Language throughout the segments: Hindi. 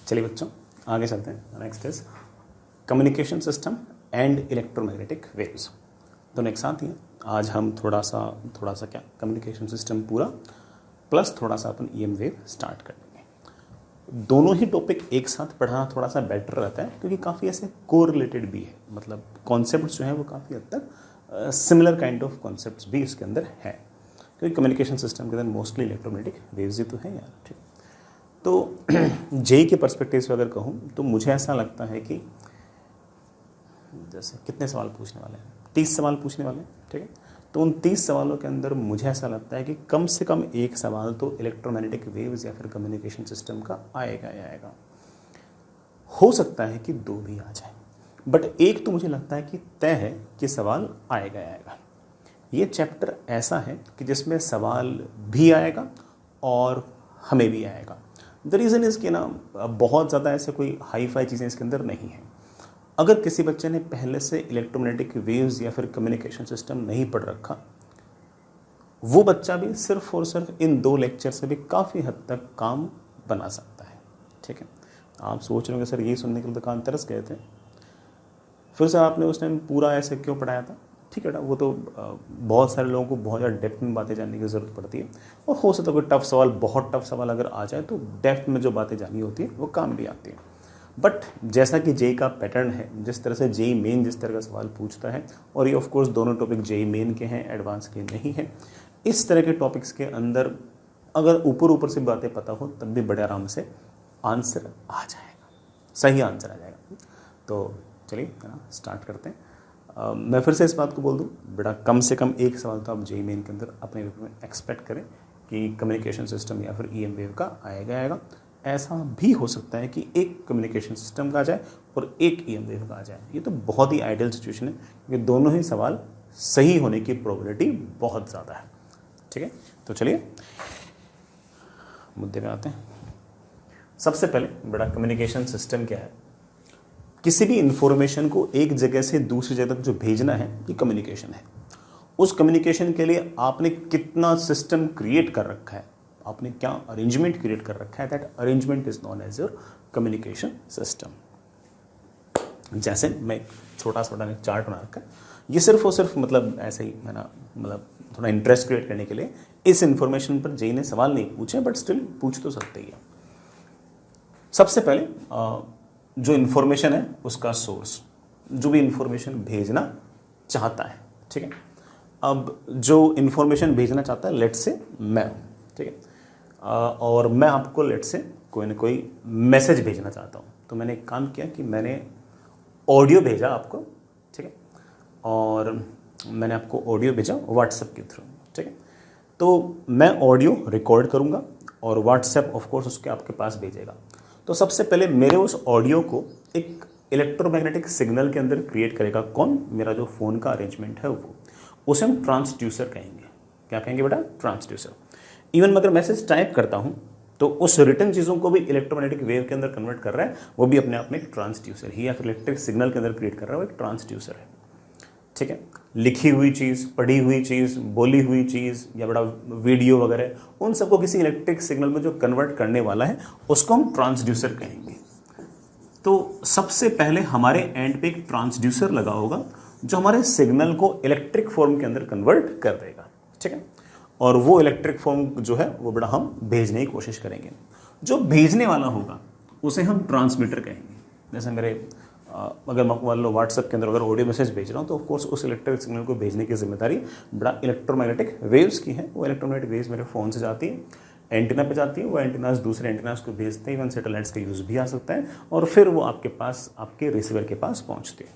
चलिए बच्चों आगे चलते हैं। Next is communication system and electromagnetic waves. दोनों एक साथ ही हैं। आज हम थोड़ा सा क्या कम्युनिकेशन सिस्टम पूरा प्लस थोड़ा सा अपन EM वेव स्टार्ट कर देंगे। दोनों ही टॉपिक एक साथ पढ़ाना थोड़ा सा बेटर रहता है क्योंकि काफ़ी ऐसे कोरिलेटेड भी है, मतलब कॉन्सेप्ट्स जो हैं वो काफ़ी हद तक सिमिलर काइंड ऑफ कॉन्सेप्ट्स भी इसके अंदर है, क्योंकि कम्युनिकेशन सिस्टम के अंदर मोस्टली इलेक्ट्रोमैग्नेटिक वेव्स ही तो है यार। ठीक, तो जेई के पर्सपेक्टिव से अगर कहूँ तो मुझे ऐसा लगता है कि जैसे कितने सवाल पूछने वाले हैं, 30 सवाल पूछने वाले हैं, ठीक है। तो उन 30 सवालों के अंदर मुझे ऐसा लगता है कि कम से कम एक सवाल तो इलेक्ट्रोमैग्नेटिक वेव्स या फिर कम्युनिकेशन सिस्टम का आएगा। हो सकता है कि 2 भी आ जाए, बट एक तो मुझे लगता है कि तय है कि सवाल आएगा। ये चैप्टर ऐसा है कि जिसमें सवाल भी आएगा और हमें भी आएगा। द रीज़न इज़ कि ना बहुत ज़्यादा ऐसे कोई हाई फाई चीज़ें इसके अंदर नहीं हैं। अगर किसी बच्चे ने पहले से इलेक्ट्रोमैग्नेटिक वेव्स या फिर कम्युनिकेशन सिस्टम नहीं पढ़ रखा, वो बच्चा भी सिर्फ और सिर्फ इन 2 लेक्चर से भी काफ़ी हद तक काम बना सकता है। ठीक है, आप सोच रहे हो कि सर ये सुनने के लिए तो कान तरस गए थे, फिर से आपने उस टाइम पूरा ऐसे क्यों पढ़ाया था। ठीक है ना, वो तो बहुत सारे लोगों को बहुत ज़्यादा डेप्थ में बातें जानने की ज़रूरत पड़ती है, और हो सकता है कोई टफ सवाल, बहुत टफ सवाल अगर आ जाए तो डेप्थ में जो बातें जाननी होती है वो काम भी आती है। बट जैसा कि जेई का पैटर्न है, जिस तरह से जेई मेन जिस तरह का सवाल पूछता है, और ये ऑफकोर्स दोनों टॉपिक जेई मेन के हैं, एडवांस के नहीं हैं, इस तरह के टॉपिक्स के अंदर अगर ऊपर से बातें पता हो तब भी बड़े आराम से आंसर आ जाएगा, सही आंसर आ जाएगा। तो चलिए स्टार्ट करते हैं। मैं फिर से इस बात को बोल दूं, बेटा कम से कम एक सवाल तो आप जेई मेन के अंदर अपने पेपर में एक्सपेक्ट करें कि कम्युनिकेशन सिस्टम या फिर EM वेव का आएगा। ऐसा भी हो सकता है कि एक कम्युनिकेशन सिस्टम का आ जाए और एक EM वेव का आ जाए। ये तो बहुत ही आइडियल सिचुएशन है क्योंकि दोनों ही सवाल सही होने की प्रोबेबिलिटी बहुत ज़्यादा है। ठीक है, तो चलिए मुद्दे पे आते हैं। सबसे पहले बेटा कम्युनिकेशन सिस्टम क्या है। किसी भी इंफॉर्मेशन को एक जगह से दूसरी जगह तक जो भेजना है ये कम्युनिकेशन है। उस कम्युनिकेशन के लिए आपने कितना सिस्टम क्रिएट कर रखा है, आपने क्या अरेंजमेंट क्रिएट कर रखा है, that arrangement is known as your communication system. जैसे मैं छोटा सा बड़ा चार्ट बना रखा है, ये सिर्फ और सिर्फ मतलब ऐसे ही है ना, मतलब थोड़ा इंटरेस्ट क्रिएट करने के लिए। इस इंफॉर्मेशन पर जेई ने सवाल नहीं पूछे, बट स्टिल पूछ तो सकते ही है। सबसे पहले जो इन्फॉर्मेशन है उसका सोर्स, जो भी इंफॉर्मेशन भेजना चाहता है। ठीक है, अब जो इन्फॉर्मेशन भेजना चाहता है, लेट से मैं हूँ, ठीक है, और मैं आपको लेट से कोई ना कोई मैसेज भेजना चाहता हूँ। तो मैंने एक काम किया कि मैंने ऑडियो भेजा आपको, ठीक है, और मैंने आपको ऑडियो भेजा व्हाट्सएप के थ्रू। ठीक है, तो मैं ऑडियो रिकॉर्ड करूँगा और व्हाट्सएप ऑफकोर्स उसके आपके पास भेजेगा। तो सबसे पहले मेरे उस ऑडियो को एक इलेक्ट्रोमैग्नेटिक सिग्नल के अंदर क्रिएट करेगा कौन, मेरा जो फ़ोन का अरेंजमेंट है वो, उसे हम ट्रांसड्यूसर कहेंगे। क्या कहेंगे बेटा, ट्रांसड्यूसर। इवन मैं अगर मैसेज टाइप करता हूँ तो उस रिटर्न चीज़ों को भी इलेक्ट्रोमैग्नेटिक वेव के अंदर कन्वर्ट कर रहा है, वो भी अपने आप में एक ट्रांसड्यूसर ही, या फिर इलेक्ट्रिक सिग्नल के अंदर क्रिएट कर रहा है, वो एक ट्रांसड्यूसर है। ठीक है, लिखी हुई चीज़, पढ़ी हुई चीज़, बोली हुई चीज़ या बड़ा वीडियो वगैरह, उन सबको किसी इलेक्ट्रिक सिग्नल में जो कन्वर्ट करने वाला है उसको हम ट्रांसड्यूसर कहेंगे। तो सबसे पहले हमारे एंड पे एक ट्रांसड्यूसर लगा होगा जो हमारे सिग्नल को इलेक्ट्रिक फॉर्म के अंदर कन्वर्ट कर देगा। ठीक है, और वो इलेक्ट्रिक फॉर्म जो है वो बड़ा हम भेजने की कोशिश करेंगे। जो भेजने वाला होगा उसे हम ट्रांसमीटर कहेंगे। जैसे मेरे अगर मान लो व्हाट्सएप के अंदर अगर ऑडियो मैसेज भेज रहा हूँ तो ऑफकोर्स उस इलेक्ट्रिक सिग्नल को भेजने की जिम्मेदारी बड़ा इलेक्ट्रोमैग्नेटिक वेव्स की है। वो इलेक्ट्रोमैग्नेटिक वेव्स मेरे फ़ोन से जाती है, एंटीना पे जाती है, वो एंटीनास दूसरे एंटीनास को भेजते हैं, इवन सैटेलाइट्स का यूज़ भी आ सकता है, और फिर वो आपके पास, आपके रिसीवर के पास पहुँचते हैं।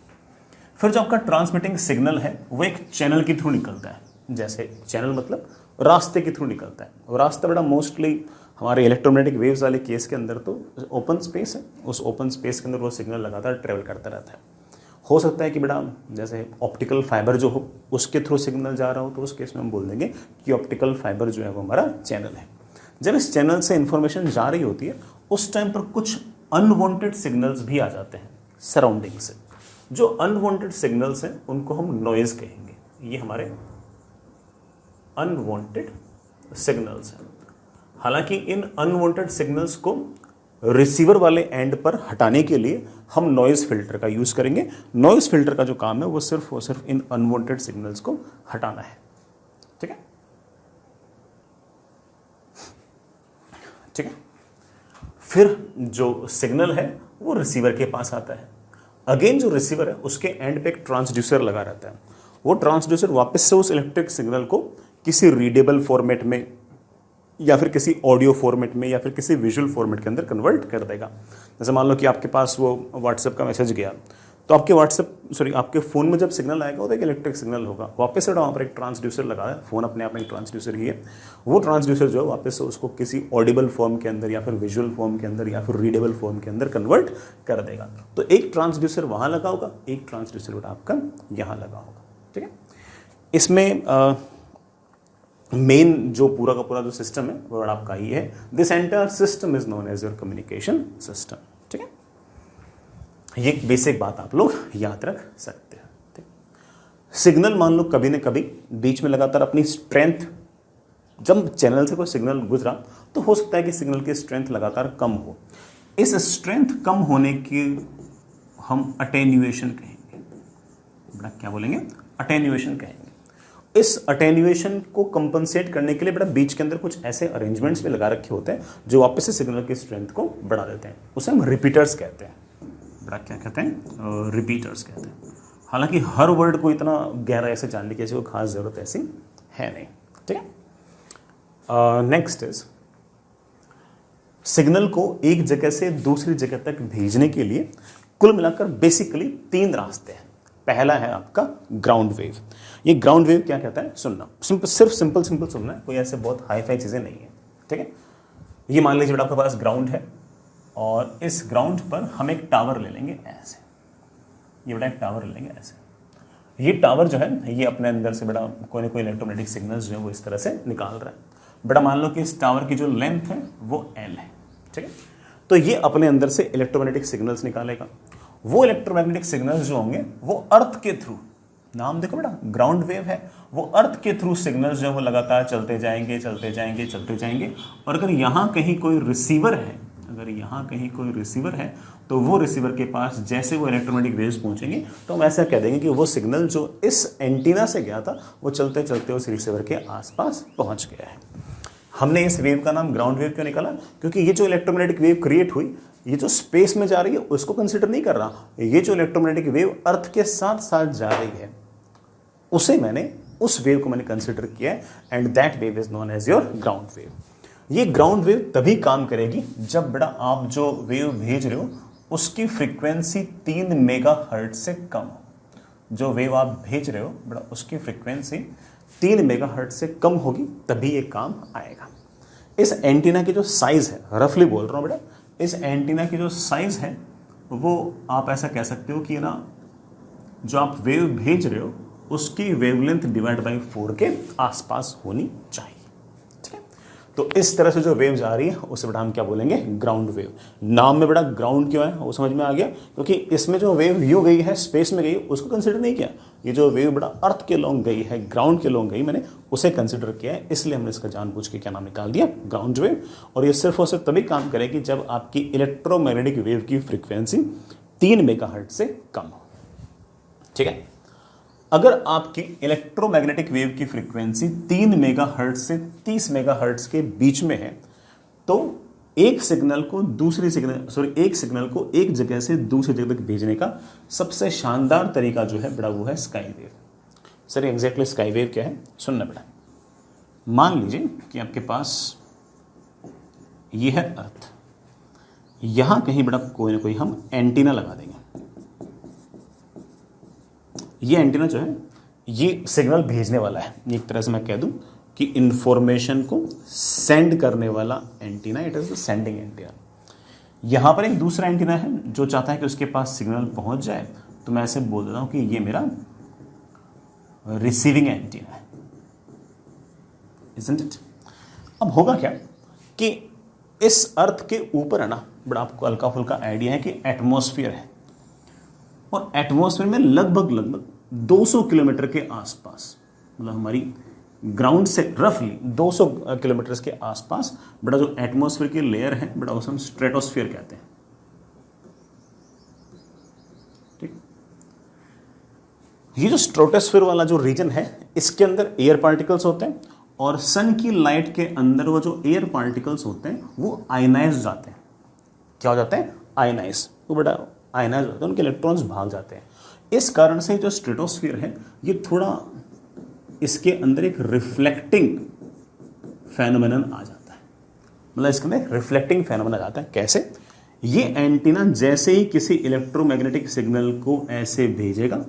फिर जो आपका ट्रांसमिटिंग सिग्नल है वो एक चैनल के थ्रू निकलता है। जैसे चैनल मतलब रास्ते के थ्रू निकलता है, और रास्ता बड़ा मोस्टली हमारे इलेक्ट्रोमैग्नेटिक वेव्स वाले केस के अंदर तो ओपन स्पेस है। उस ओपन स्पेस के अंदर वो सिग्नल लगातार ट्रेवल करता रहता है। हो सकता है कि बेटा जैसे ऑप्टिकल फाइबर जो हो उसके थ्रू सिग्नल जा रहा हो, तो उस केस में हम बोल देंगे कि ऑप्टिकल फाइबर जो है वो हमारा चैनल है। जब इस चैनल से इंफॉर्मेशन जा रही होती है उस टाइम पर कुछ अनवांटेड सिग्नल्स भी आ जाते हैं सराउंडिंग से। जो अनवांटेड सिग्नल्स हैं उनको हम नॉइज कहेंगे। ये हमारे अनवांटेड सिग्नल्स हैं। हालांकि इन अनवांटेड सिग्नल्स को रिसीवर वाले एंड पर हटाने के लिए हम नॉइज फिल्टर का यूज करेंगे। नॉइज फिल्टर का जो काम है वो सिर्फ और सिर्फ इन अनवांटेड सिग्नल्स को हटाना है। ठीक है, ठीक है। फिर जो सिग्नल है वो रिसीवर के पास आता है। अगेन जो रिसीवर है उसके एंड पे एक ट्रांसड्यूसर लगा रहता है। वो ट्रांसड्यूसर वापस से उस इलेक्ट्रिक सिग्नल को किसी रीडेबल फॉर्मेट में या फिर किसी ऑडियो फॉर्मेट में या फिर किसी विजुअल फॉर्मेट के अंदर कन्वर्ट कर देगा। जैसे मान लो कि आपके पास वो व्हाट्सएप का मैसेज गया, तो आपके फ़ोन में जब सिग्नल आएगा तो एक इलेक्ट्रिक सिग्नल होगा। वापस से वहाँ पर एक ट्रांसड्यूसर लगा है, फ़ोन अपने आप में एक ट्रांसड्यूसर ही है। वो ट्रांसड्यूसर जो है वापस से उसको किसी ऑडिबल फॉर्म के अंदर या फिर विजुअल फॉर्म के अंदर या फिर रीडेबल फॉर्म के अंदर कन्वर्ट कर देगा। तो एक ट्रांसड्यूसर वहाँ लगा होगा, एक ट्रांसड्यूसर आपका यहाँ लगा होगा। ठीक है, इसमें मेन जो पूरा का पूरा जो सिस्टम है वो आपका ही है। This entire system is known as your communication system. ठीक है, ये बेसिक बात आप लोग याद रख सकते हैं। ठीक, सिग्नल मान लो कभी न कभी बीच में लगातार अपनी स्ट्रेंथ, जब चैनल से कोई सिग्नल गुजरा तो हो सकता है कि सिग्नल की स्ट्रेंथ लगातार कम हो। इस स्ट्रेंथ कम होने की हम अटेन्यूएशन कहेंगे। बड़ा क्या बोलेंगे? अटेन्यूएशन कहेंगे। इस अटेन्यूएशन को कंपनसेट करने के लिए बड़ा बीच के अंदर कुछ ऐसे अरेंजमेंट्स भी लगा रखे होते हैं जो वापस से सिग्नल की स्ट्रेंथ को बढ़ा देते हैं। उसे हम रिपीटर्स कहते हैं। बड़ा क्या कहते हैं? रिपीटर्स कहते हैं। हालांकि हर वर्ड को इतना गहराई से जानने की ऐसी कोई खास जरूरत ऐसी है नहीं। ठीक है, नेक्स्ट इज सिग्नल को एक जगह से दूसरी जगह तक भेजने के लिए कुल मिलाकर बेसिकली 3 रास्ते हैं। पहला है आपका ग्राउंड वेव। ये ग्राउंड वेव क्या कहता है? सुनना, सिर्फ सिंपल सुनना है, कोई ऐसे बहुत हाई फाई चीजें नहीं है। ठीक है, ये मान लीजिए आपके पास ग्राउंड है और इस ग्राउंड पर हम एक टावर ले लेंगे ऐसे। ये बड़ा एक टावर ले लेंगे ऐसे। ये टावर जो है ये अपने अंदर से बड़ा कोई ना कोई इलेक्ट्रोमैग्नेटिक सिग्नल्स जो है वो इस तरह से निकाल रहा है। बड़ा मान लो कि इस टावर की जो लेंथ है वो L है। ठीक है, तो ये अपने अंदर से इलेक्ट्रोमैग्नेटिक सिग्नल्स निकालेगा। वो इलेक्ट्रोमैग्नेटिक सिग्नल्स जो होंगे वो अर्थ के थ्रू, नाम देखो बेटा ग्राउंड वेव है, वो अर्थ के थ्रू सिग्नल्स जो है वो लगातार चलते जाएंगे। और अगर यहाँ कहीं कोई रिसीवर है, तो वो रिसीवर के पास जैसे वो इलेक्ट्रोमैग्नेटिक वेव्स पहुंचेंगे तो हम ऐसा कह देंगे कि वो सिग्नल जो इस एंटीना से गया था वो चलते चलते उस रिसीवर के आसपास पहुंच गया है। हमने इस वेव का नाम ग्राउंड वेव क्यों निकाला? क्योंकि ये जो इलेक्ट्रोमैग्नेटिक वेव क्रिएट हुई, ये जो स्पेस में जा रही है उसको कंसिडर नहीं कर रहा। ये जो इलेक्ट्रोमैग्नेटिक वेव अर्थ के साथ साथ जा रही है उस वेव को मैंने कंसिडर किया है, and that wave is known as your ground wave. ये ग्राउंड वेव तभी काम करेगी जब बेटा आप जो वेव भेज रहे हो उसकी फ्रीक्वेंसी 3 मेगाहर्ट्ज से कम हो। जो वेव आप भेज रहे हो बेटा उसकी फ्रीक्वेंसी 3 मेगाहर्ट्ज से कम होगी, तभी ये काम आएगा। इस एंटीना की जो साइज है, रफली बोल रहा हूं बेटा, इस एंटीना की जो साइज है वो आप ऐसा कह सकते हो कि ना जो आप वेव भेज रहे हो उसकी वेवलेंथ डिवाइड बाई 4 के आसपास होनी चाहिए। ठीक है, तो इस तरह से जो वेव जा रही है उसे बेटा हम क्या बोलेंगे? Ground wave. नाम में बेटा ग्राउंड क्यों है वो समझ में आ गया, क्योंकि इसमें जो वेव यूं गई है स्पेस में गई उसको कंसिडर नहीं किया। ये जो वेव बेटा अर्थ के लॉन्ग गई है, ग्राउंड के लॉन्ग गई, मैंने उसे कंसिडर किया है, इसलिए हमने इसका जानबूझ के क्या नाम निकाल दिया? Ground wave. और ये सिर्फ और सिर्फ तभी काम करेगी जब आपकी इलेक्ट्रोमैग्नेटिक वेव की फ्रीक्वेंसी 3 मेगाहर्ट्ज से कम हो। ठीक है, अगर आपकी इलेक्ट्रोमैग्नेटिक वेव की फ्रीक्वेंसी 3 मेगाहर्ट्ज से 30 मेगाहर्ट्ज के बीच में है तो एक सिग्नल को एक जगह से दूसरी जगह तक भेजने का सबसे शानदार तरीका जो है बेटा वो है sky wave. Sir exactly sky wave क्या है? सुनना बेटा, मान लीजिए कि आपके पास ये है अर्थ, यहां कहीं बेटा कोई ना कोई हम एंटीना लगा देंगे। ये एंटीना जो है ये सिग्नल भेजने वाला है, एक तरह से मैं कह दूं कि इंफॉर्मेशन को सेंड करने वाला antenna, it is the sending antenna. यहां पर एक दूसरा एंटीना है जो चाहता है कि उसके पास सिग्नल पहुंच जाए, तो मैं ऐसे बोल देता हूं कि ये मेरा रिसीविंग एंटीना है, isn't it? अब होगा क्या कि इस अर्थ के ऊपर है ना बड़ा आपको हल्का फुल्का आइडिया है कि एटमॉस्फेयर है, और एटमॉस्फेयर में लगभग 200 किलोमीटर के आसपास, मतलब हमारी ग्राउंड से रफली 200 किलोमीटर के आसपास बड़ा जो एटमॉस्फेयर की लेयर है बड़ा उसे हम स्ट्रेटोस्फीयर कहते हैं। ठीक, ये जो स्ट्रेटोस्फीयर वाला जो रीजन है इसके अंदर एयर पार्टिकल्स होते हैं और सन की लाइट के अंदर वो जो एयर पार्टिकल्स होते हैं वो आयनाइज जाते हैं। क्या हो जाते हैं? आयनाइज। वो बड़ा आयनाइज होते हैं, उनके इलेक्ट्रॉन्स भाग जाते हैं। इस कारण से जो स्ट्रेटोस्फीयर है ये थोड़ा इसके अंदर एक रिफ्लेक्टिंग फेनोमेनन आ जाता है। मतलब इसके अंदर रिफ्लेक्टिंग फेनोमेनन आ जाता है। कैसे? ये एंटीना जैसे ही किसी इलेक्ट्रोमैग्नेटिक सिग्नल को ऐसे भेजेगा,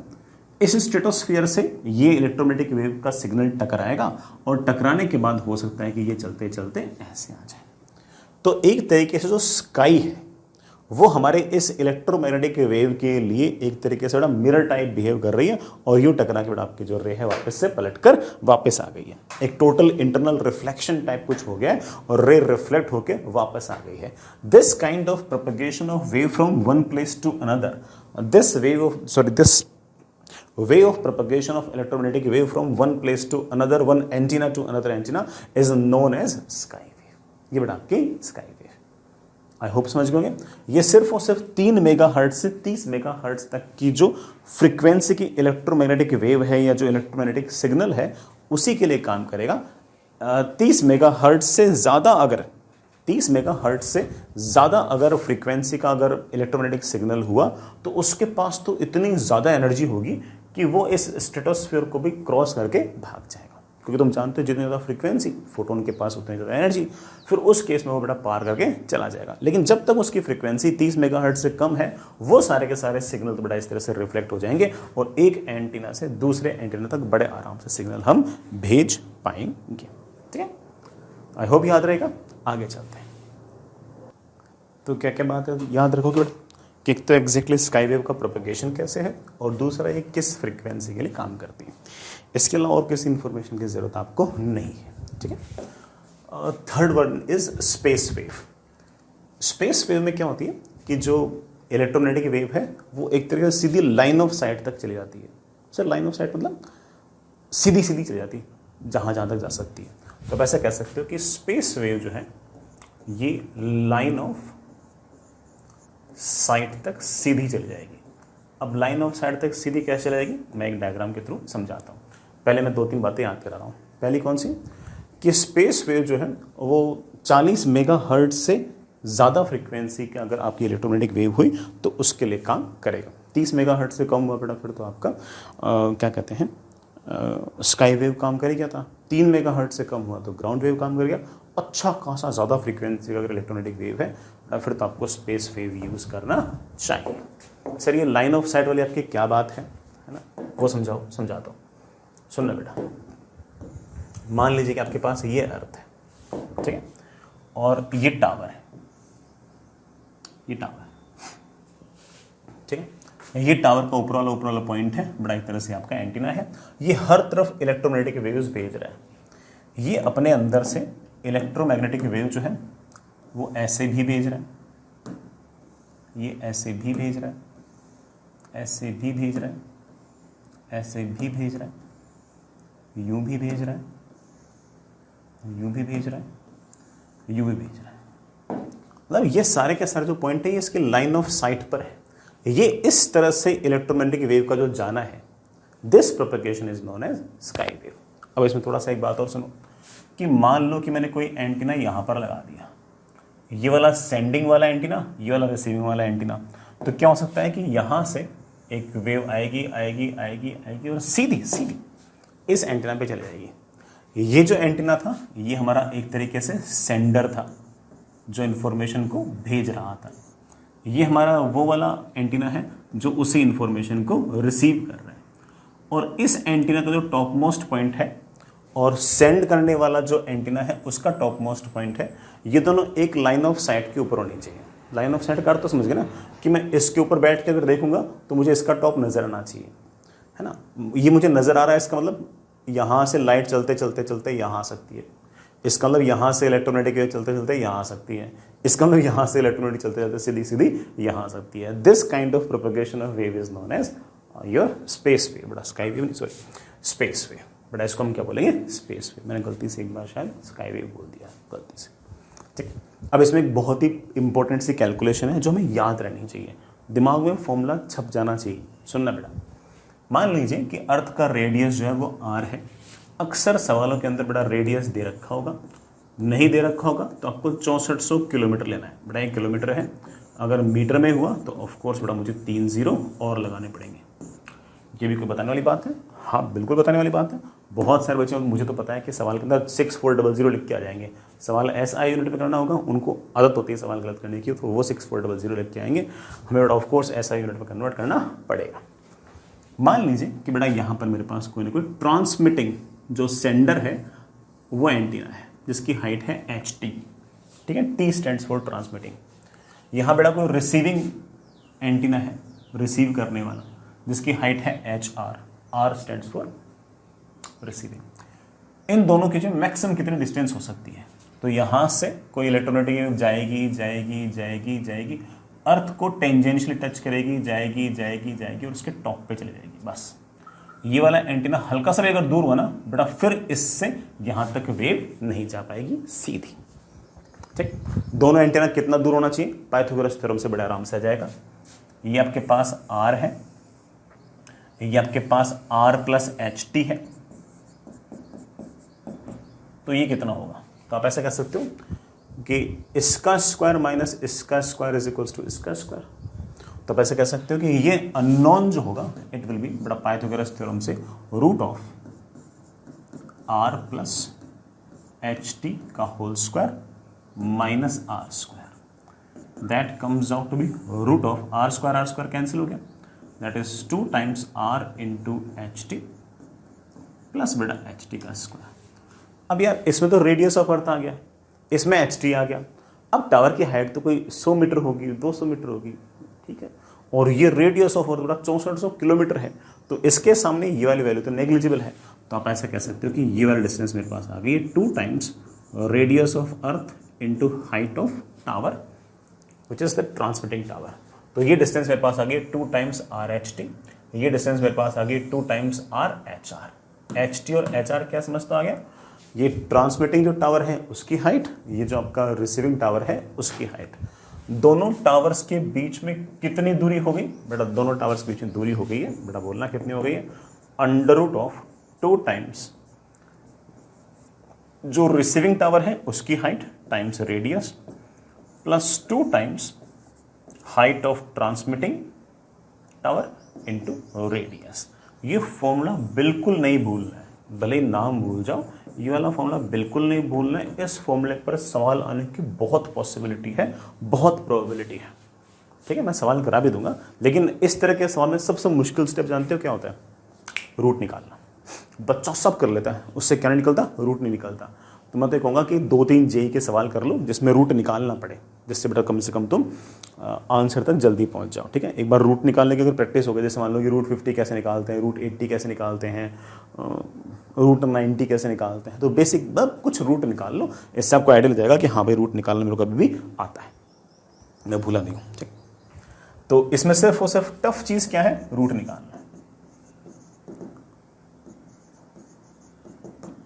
इस स्ट्रेटोस्फीयर से ये इलेक्ट्रोमैग्नेटिक वेव का सिग्नल टकराएगा और टकराने के बाद हो सकता है कि ये चलते चलते ऐसे आ जाए। तो एक तरीके से जो स्काई है वो हमारे इस इलेक्ट्रोमैग्नेटिक वेव के लिए एक तरीके से बड़ा मिरर टाइप बिहेव कर रही है और यूं टकरा के बड़ा आपकी जो रे है वापस से पलटकर वापस आ गई है। एक टोटल इंटरनल रिफ्लेक्शन टाइप कुछ हो गया है और रे रिफ्लेक्ट होके वापस आ गई है। This kind of propagation of wave from one place to another, this way of propagation of electromagnetic wave from one place to another, one antenna to another antenna is known as sky wave। ये बड़ा आपकी स्काई वेव। आई होप समझ गए। ये सिर्फ और सिर्फ 3 मेगाहर्ट्ज से 30 मेगाहर्ट्ज तक की जो फ्रीक्वेंसी की इलेक्ट्रोमैग्नेटिक वेव है या जो इलेक्ट्रोमैग्नेटिक सिग्नल है उसी के लिए काम करेगा। 30 मेगाहर्ट्ज से ज़्यादा अगर 30 मेगाहर्ट्ज से ज़्यादा अगर फ्रीक्वेंसी का अगर इलेक्ट्रोमैग्नेटिक सिग्नल हुआ तो उसके पास तो इतनी ज़्यादा एनर्जी होगी कि वो इस स्ट्रेटोस्फीयर को भी क्रॉस करके भाग जाएगा। क्योंकि तुम जानते हो जितनी ज़्यादा फ्रीक्वेंसी फोटोन के पास उतनी ज़्यादा एनर्जी, फिर उस केस में वो बड़ा पार करके चला जाएगा। लेकिन जब तक उसकी फ्रीक्वेंसी 30 मेगाहर्ट्ज से कम है वो सारे के सारे सिग्नल तो बड़ा इस तरह से रिफ्लेक्ट हो जाएंगे और एक एंटीना से दूसरे एंटीना तक बड़े आराम से सिग्नल हम भेज पाएंगे। ठीक है, आई होप याद रहेगा। आगे चलते हैं। तो क्या क्या बात है याद रखोगे बेटा कि एक तो एग्जैक्टली स्काई वेव का प्रोपगेशन कैसे है और दूसरा ये किस फ्रीक्वेंसी के लिए काम करती है। इसके अलावा और किसी इंफॉर्मेशन की ज़रूरत आपको नहीं है। ठीक है। Third one is space wave. Space wave में क्या होती है कि जो इलेक्ट्रोमैग्नेटिक वेव है वो एक तरीके से सीधी लाइन ऑफ साइट तक चली जाती है। सर लाइन ऑफ साइट मतलब सीधी सीधी चली जाती है जहाँ जहाँ तक जा सकती है। तो आप ऐसा कह सकते हो कि स्पेस वेव जो है ये लाइन ऑफ साइट तक सीधी चली जाएगी। अब लाइन ऑफ साइट तक सीधी कैसे चली जाएगी मैं एक डायग्राम के थ्रू समझाता हूँ। पहले मैं 2-3 बातें याद करा रहा हूँ। पहली कौन सी कि स्पेस वेव जो है वो 40 मेगाहर्ट्ज से ज़्यादा फ्रीक्वेंसी की अगर आपकी इलेक्ट्रोमैग्नेटिक वेव हुई तो उसके लिए काम करेगा। 30 मेगाहर्ट्ज से कम हुआ बेटा फिर तो आपका क्या कहते हैं स्काई वेव काम करेगा। था 3 मेगाहर्ट्ज से कम हुआ तो ग्राउंड वेव काम करेगा। अच्छा खासा ज़्यादा फ्रीक्वेंसी का अगर इलेक्ट्रोमैग्नेटिक वेव है फिर तो आपको स्पेस वेव यूज़ करना चाहिए। सर ये लाइन ऑफ साइट वाली आपकी क्या बात है ना, वो समझाता हूँ। सुनना बेटा, मान लीजिए कि आपके पास ये अर्थ है, ठीक है, और ये टावर है, ये टावर, ठीक है, ये टावर का ऊपर वाला पॉइंट है, बड़ा एक तरह से आपका एंटीना है। ये हर तरफ इलेक्ट्रोमैग्नेटिक वेव्स भेज रहा है। ये अपने अंदर से इलेक्ट्रोमैग्नेटिक वेव जो है वो ऐसे भी भेज रहा है, ये ऐसे भी भेज रहा है, ऐसे भी भेज रहा है, ऐसे भी भेज रहा है, यूं भी भेज रहा है, यूं भी भेज रहा है, यूं भी भेज रहा है। मतलब ये सारे के सारे जो पॉइंट है ये इसके लाइन ऑफ साइट पर है। ये इस तरह से इलेक्ट्रोमैग्नेटिक वेव का जो जाना है, this propagation is known as sky wave. अब इसमें थोड़ा सा एक बात और सुनो कि मान लो कि मैंने कोई एंटीना यहां पर लगा दिया, ये वाला सेंडिंग वाला एंटीना, ये वाला रिसीविंग वाला एंटीना, तो क्या हो सकता है कि यहां से एक वेव आएगी आएगी आएगी आएगी और सीधी सीधी इस एंटीना पे चली जाएगी। ये जो एंटीना था ये हमारा एक तरीके से सेंडर था जो इन्फॉर्मेशन को भेज रहा था। ये हमारा वो वाला एंटीना है जो उसी इन्फॉर्मेशन को रिसीव कर रहा है। और इस एंटीना का जो टॉप मोस्ट पॉइंट है और सेंड करने वाला जो एंटीना है उसका टॉप मोस्ट पॉइंट है, ये दोनों एक लाइन ऑफ साइट के ऊपर होनी चाहिए। लाइन ऑफ साइट का अर्थ तो समझ गए ना कि मैं इसके ऊपर बैठ के अगर देखूंगा तो मुझे इसका टॉप नजर आना चाहिए, है ना। ये मुझे नजर आ रहा है, इसका मतलब यहाँ से लाइट चलते चलते चलते यहाँ आ सकती है। इसका मतलब यहाँ से इलेक्ट्रोमैग्नेटिक वेव चलते चलते यहाँ आ सकती है। इसका मतलब यहाँ से इलेक्ट्रोमैग्नेटिक चलते चलते सीधी सीधी यहाँ आ सकती है। This kind of propagation of wave is known as your space wave, बड़ा स्काई वेव नहीं, सॉरी स्पेस वेव। बट इसको हम क्या बोलेंगे, स्पेस वेव। मैंने गलती से एक बार शायद स्काई वेव बोल दिया गलती से, ठीक। अब इसमें एक बहुत ही इंपॉर्टेंट सी कैलकुलेशन है जो हमें याद रहनी चाहिए, दिमाग में फॉर्मूला छप जाना चाहिए। सुनना बेटा, मान लीजिए कि अर्थ का रेडियस जो है वो r है। अक्सर सवालों के अंदर बेटा रेडियस दे रखा होगा, नहीं दे रखा होगा तो आपको 6400 किलोमीटर लेना है। बेटा ये किलोमीटर है, अगर मीटर में हुआ तो ऑफ कोर्स बेटा मुझे 3 जीरो और लगाने पड़ेंगे। ये भी कोई बताने वाली बात है? हाँ बिल्कुल बताने वाली बात है। बहुत सारे बच्चे, मुझे तो पता है कि सवाल के अंदर 6400 लिख के आ जाएंगे। सवाल SI यूनिट में करना होगा, उनको आदत होती है सवाल गलत करने की, तो वो 6400 लिख के आएंगे। हमें बेटा ऑफ कोर्स SI यूनिट में कन्वर्ट करना पड़ेगा। मान लीजिए कि बेटा यहाँ पर मेरे पास कोई ना कोई ट्रांसमिटिंग जो सेंडर है वो एंटीना है जिसकी हाइट है HT, ठीक है। T stands for transmitting. यहाँ बेटा कोई रिसीविंग एंटीना है, रिसीव करने वाला, जिसकी हाइट है HR, R stands for receiving. इन दोनों की जो मैक्सिमम कितनी डिस्टेंस हो सकती है, तो यहाँ से कोई इलेक्ट्रोमैग्नेटिक वेव जाएगी जाएगी जाएगी जाएगी, अर्थ को टेंजेंशियली टच करेगी, जाएगी जाएगी जाएगी और उसके टॉप पे चली जाएगी। बस ये वाला एंटीना हल्का सा भी अगर दूर हुआ ना बेटा, फिर इससे यहां तक वेव नहीं जा पाएगी सीधी, ठीक। दोनों एंटीना कितना दूर होना चाहिए, पाइथागोरस थ्योरम से बड़े आराम से आ जाएगा। ये आपके पास R है, ये आपके पास R प्लस HT है, तो ये कितना होगा, तो आप ऐसा कह सकते हो कि इसका स्क्वायर माइनस इसका स्क्वायर इज इक्वल्स टू इसका स्क्वायर। तो आप ऐसे कह सकते हो कि ये अननोन जो होगा इट विल बी बड़ा पाइथागोरस थ्योरम से root of R plus HT का whole square minus R square, that comes out to be root of R square cancel हो गया, that is 2 times R into HT plus बेटा HT का स्क्वायर। अब यार इसमें तो रेडियस ऑफ अर्थ आ गया, इसमें HT आ गया। अब टावर की हाइट तो कोई 100 मीटर होगी, 200 मीटर होगी, ठीक है, और ये रेडियस ऑफ अर्थ बड़ा 6400 किलोमीटर है, तो इसके सामने ये वाली वैल्यू तो नेग्लिजिबल है। तो आप ऐसा कह सकते हो कि ये वाली डिस्टेंस मेरे पास आ गई 2 times radius of earth into height of tower which is the transmitting tower. तो ये डिस्टेंस मेरे पास आ गई 2 टाइम्स RHT, ये डिस्टेंस मेरे पास आ गई 2 टाइम्स RHR। HT और HR क्या समझता आ गया, ये ट्रांसमिटिंग जो टावर है उसकी हाइट, ये जो आपका रिसीविंग टावर है उसकी हाइट। दोनों टावर्स के बीच में कितनी दूरी हो गई बेटा, दोनों टावर्स के बीच में दूरी हो गई है बेटा, बोलना कितनी हो गई है, अंडर रूट ऑफ 2 टाइम्स जो रिसीविंग टावर है उसकी height times radius plus 2 times height of transmitting tower into radius. ये फॉर्मूला बिल्कुल नहीं भूलना है, भले नाम भूल जाओ, ये वाला फॉर्मूला बिल्कुल नहीं भूलना है। इस फॉर्मूले पर सवाल आने की बहुत पॉसिबिलिटी है, बहुत प्रोबेबिलिटी है, ठीक है। मैं सवाल करा भी दूंगा, लेकिन इस तरह के सवाल में सबसे मुश्किल स्टेप जानते हो क्या होता है, रूट निकालना। बच्चा सब कर लेता है, उससे क्या नहीं निकलता, रूट नहीं निकलता। तो मैं तो कहूँगा कि 2-3 जेई के सवाल कर लो जिसमें रूट निकालना पड़े, जिससे बेटा कम से कम तुम आंसर तक जल्दी पहुंच जाओ, ठीक है। एक बार रूट निकालने की अगर प्रैक्टिस हो गई, जैसे मान लो कि रूट 50 कैसे निकालते हैं, रूट 80 कैसे निकालते हैं, रूट 90 कैसे निकालते हैं, तो बेसिक बस कुछ रूट निकाल लो, इससे आपको आइडिया लग जाएगा कि हाँ भाई रूट निकालना मेरे को कभी भी आता है, मैं भूला नहीं हूँ, ठीक। तो इसमें सिर्फ और सिर्फ टफ चीज़ क्या है, रूट निकालना है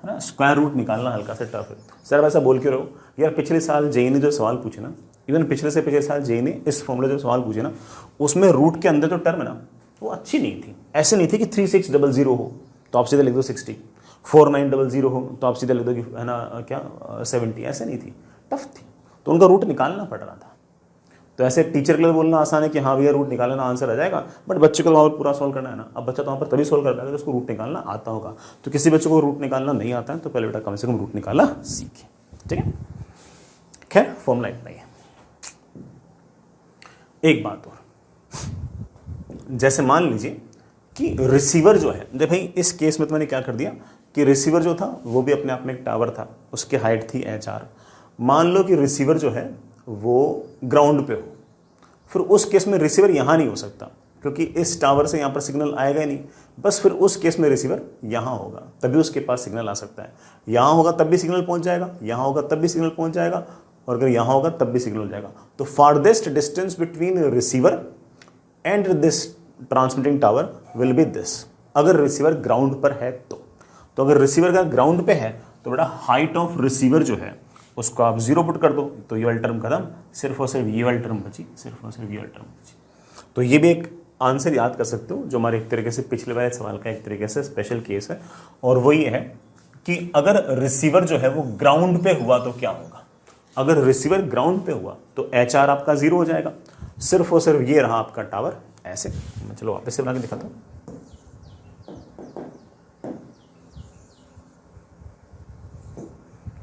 ना। स्क्वायर रूट निकालना हल्का से टफ है। सर वैसा बोल क्यों रहो यार, पिछले साल जेई ने जो सवाल पूछे ना, इवन पिछले से पिछले साल जेई ने इस फॉर्मूले जो सवाल पूछे ना, उसमें रूट के अंदर जो टर्म है ना वो अच्छी नहीं थी। ऐसे नहीं थी कि 3600 हो तो आप सीधे लिख दो 60, 4900 हो तो आप सीधे लिख दो कि है ना क्या 70, ऐसे नहीं थी, टफ थी, तो उनका रूट निकालना पड़ रहा था। तो ऐसे टीचर के लिए बोलना आसान है कि हाँ भैया रूट निकालना आंसर आ जाएगा, बट बच्चे को वहाँ पर पूरा सॉल्व करना है ना। अब बच्चा तो वहाँ पर तभी सॉल्व कर पाएगा तो उसको रूट निकालना आता होगा। तो किसी बच्चे को रूट निकालना नहीं आता है तो पहले बेटा कम से कम रूट निकालना सीखे, ठीक है। खैर फॉर्मूला इतना ही है। एक बात और, जैसे मान लीजिए कि रिसीवर जो है, देखो भाई इस केस में तो मैंने क्या कर दिया कि रिसीवर जो था वो भी अपने आप में एक टावर था, उसकी हाइट थी HR। मान लो कि रिसीवर जो है वो ग्राउंड पे हो, फिर उस केस में रिसीवर यहाँ नहीं हो सकता क्योंकि इस टावर से यहाँ पर सिग्नल आएगा ही नहीं। बस फिर उस केस में रिसीवर यहाँ होगा तभी उसके पास सिग्नल आ सकता है, यहाँ होगा तब भी सिग्नल पहुँच जाएगा, यहाँ होगा तब भी सिग्नल पहुँच जाएगा, और अगर यहाँ होगा तब भी सिग्नल हो जाएगा। तो farthest distance between receiver and this transmitting tower will be this, अगर रिसीवर ग्राउंड पर है तो तो अगर रिसीवर का ग्राउंड पे है तो बेटा हाइट ऑफ रिसीवर जो है उसको आप 0 पुट कर दो, तो ये वाली टर्म खत्म, सिर्फ और सिर्फ ये वाली टर्म बची, सिर्फ और सिर्फ ये वाली टर्म बची। तो ये भी एक आंसर याद कर सकते हो जो हमारे एक तरीके से पिछले वाले सवाल का एक तरीके से स्पेशल केस है, और वो ये है कि अगर रिसीवर जो है वो ग्राउंड पे हुआ तो क्या होगा। अगर रिसीवर ग्राउंड पे हुआ तो HR आपका 0 हो जाएगा, सिर्फ और सिर्फ ये रहा आपका टावर ऐसे। मैं चलो वापस से बना के दिखाता हूं।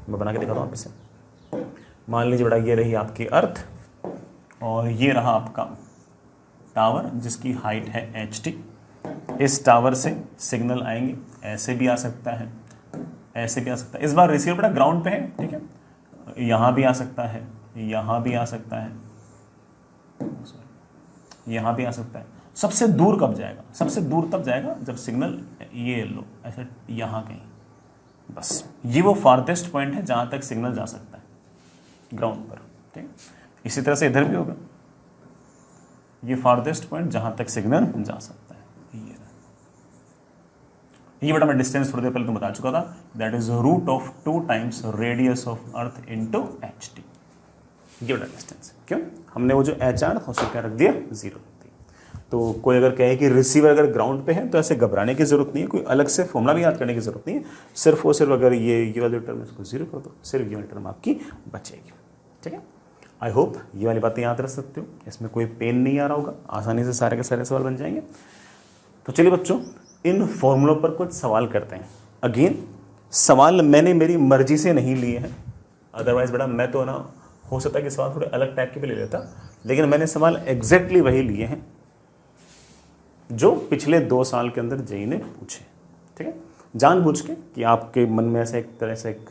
मैं बना के दिखाता हूं वापस से। मान लीजिए बेटा ये रही आपकी अर्थ और ये रहा आपका टावर जिसकी हाइट है HT। इस टावर से सिग्नल आएंगे, ऐसे भी आ सकता है, ऐसे भी आ सकता है। इस बार रिसीवर बेटा ग्राउंड पे है, ठीक है, यहां भी आ सकता है, यहां भी आ सकता है, यहां भी आ सकता है। सबसे दूर कब जाएगा? सबसे दूर तब जाएगा जब सिग्नल ये लो ऐसे यहां कहीं, बस ये वो फारदेस्ट पॉइंट है जहां तक सिग्नल जा सकता है ग्राउंड पर, ठीक। इसी तरह से इधर भी होगा, ये फारदेस्ट पॉइंट जहां तक सिग्नल जा सकता है। ये बेटा मैं डिस्टेंस थोड़ी देर पहले तो बता चुका था, that is root of 2 times radius of earth into HT। ये बेटा डिस्टेंस, क्यों हमने वो जो HR था उसको क्या रख दिया, 0 रख दिया। तो कोई अगर कहे कि रिसीवर अगर ग्राउंड पे है तो ऐसे घबराने की जरूरत नहीं है, कोई अलग से फॉर्मूला भी याद करने की जरूरत नहीं है, सिर्फ और सिर्फ अगर ये वाली टर्म इसको 0 कर दो, सिर्फ ये वाली टर्म आपकी बचेगी, ठीक है। आई होप ये वाली बातें याद रख सकते हो, इसमें कोई पेन नहीं आ रहा होगा, आसानी से सारे के सारे सवाल बन जाएंगे। तो चलिए बच्चों इन फॉर्मूलों पर कुछ सवाल करते हैं। अगेन सवाल मैंने मेरी मर्जी से नहीं लिए हैं, अदरवाइज बेटा मैं तो ना हो सकता है कि सवाल थोड़े अलग टाइप के भी ले लेता, लेकिन मैंने सवाल एग्जैक्टली वही लिए हैं जो पिछले 2 साल के अंदर जेई ने पूछे, ठीक है। जानबूझ के कि आपके मन में ऐसा एक तरह से एक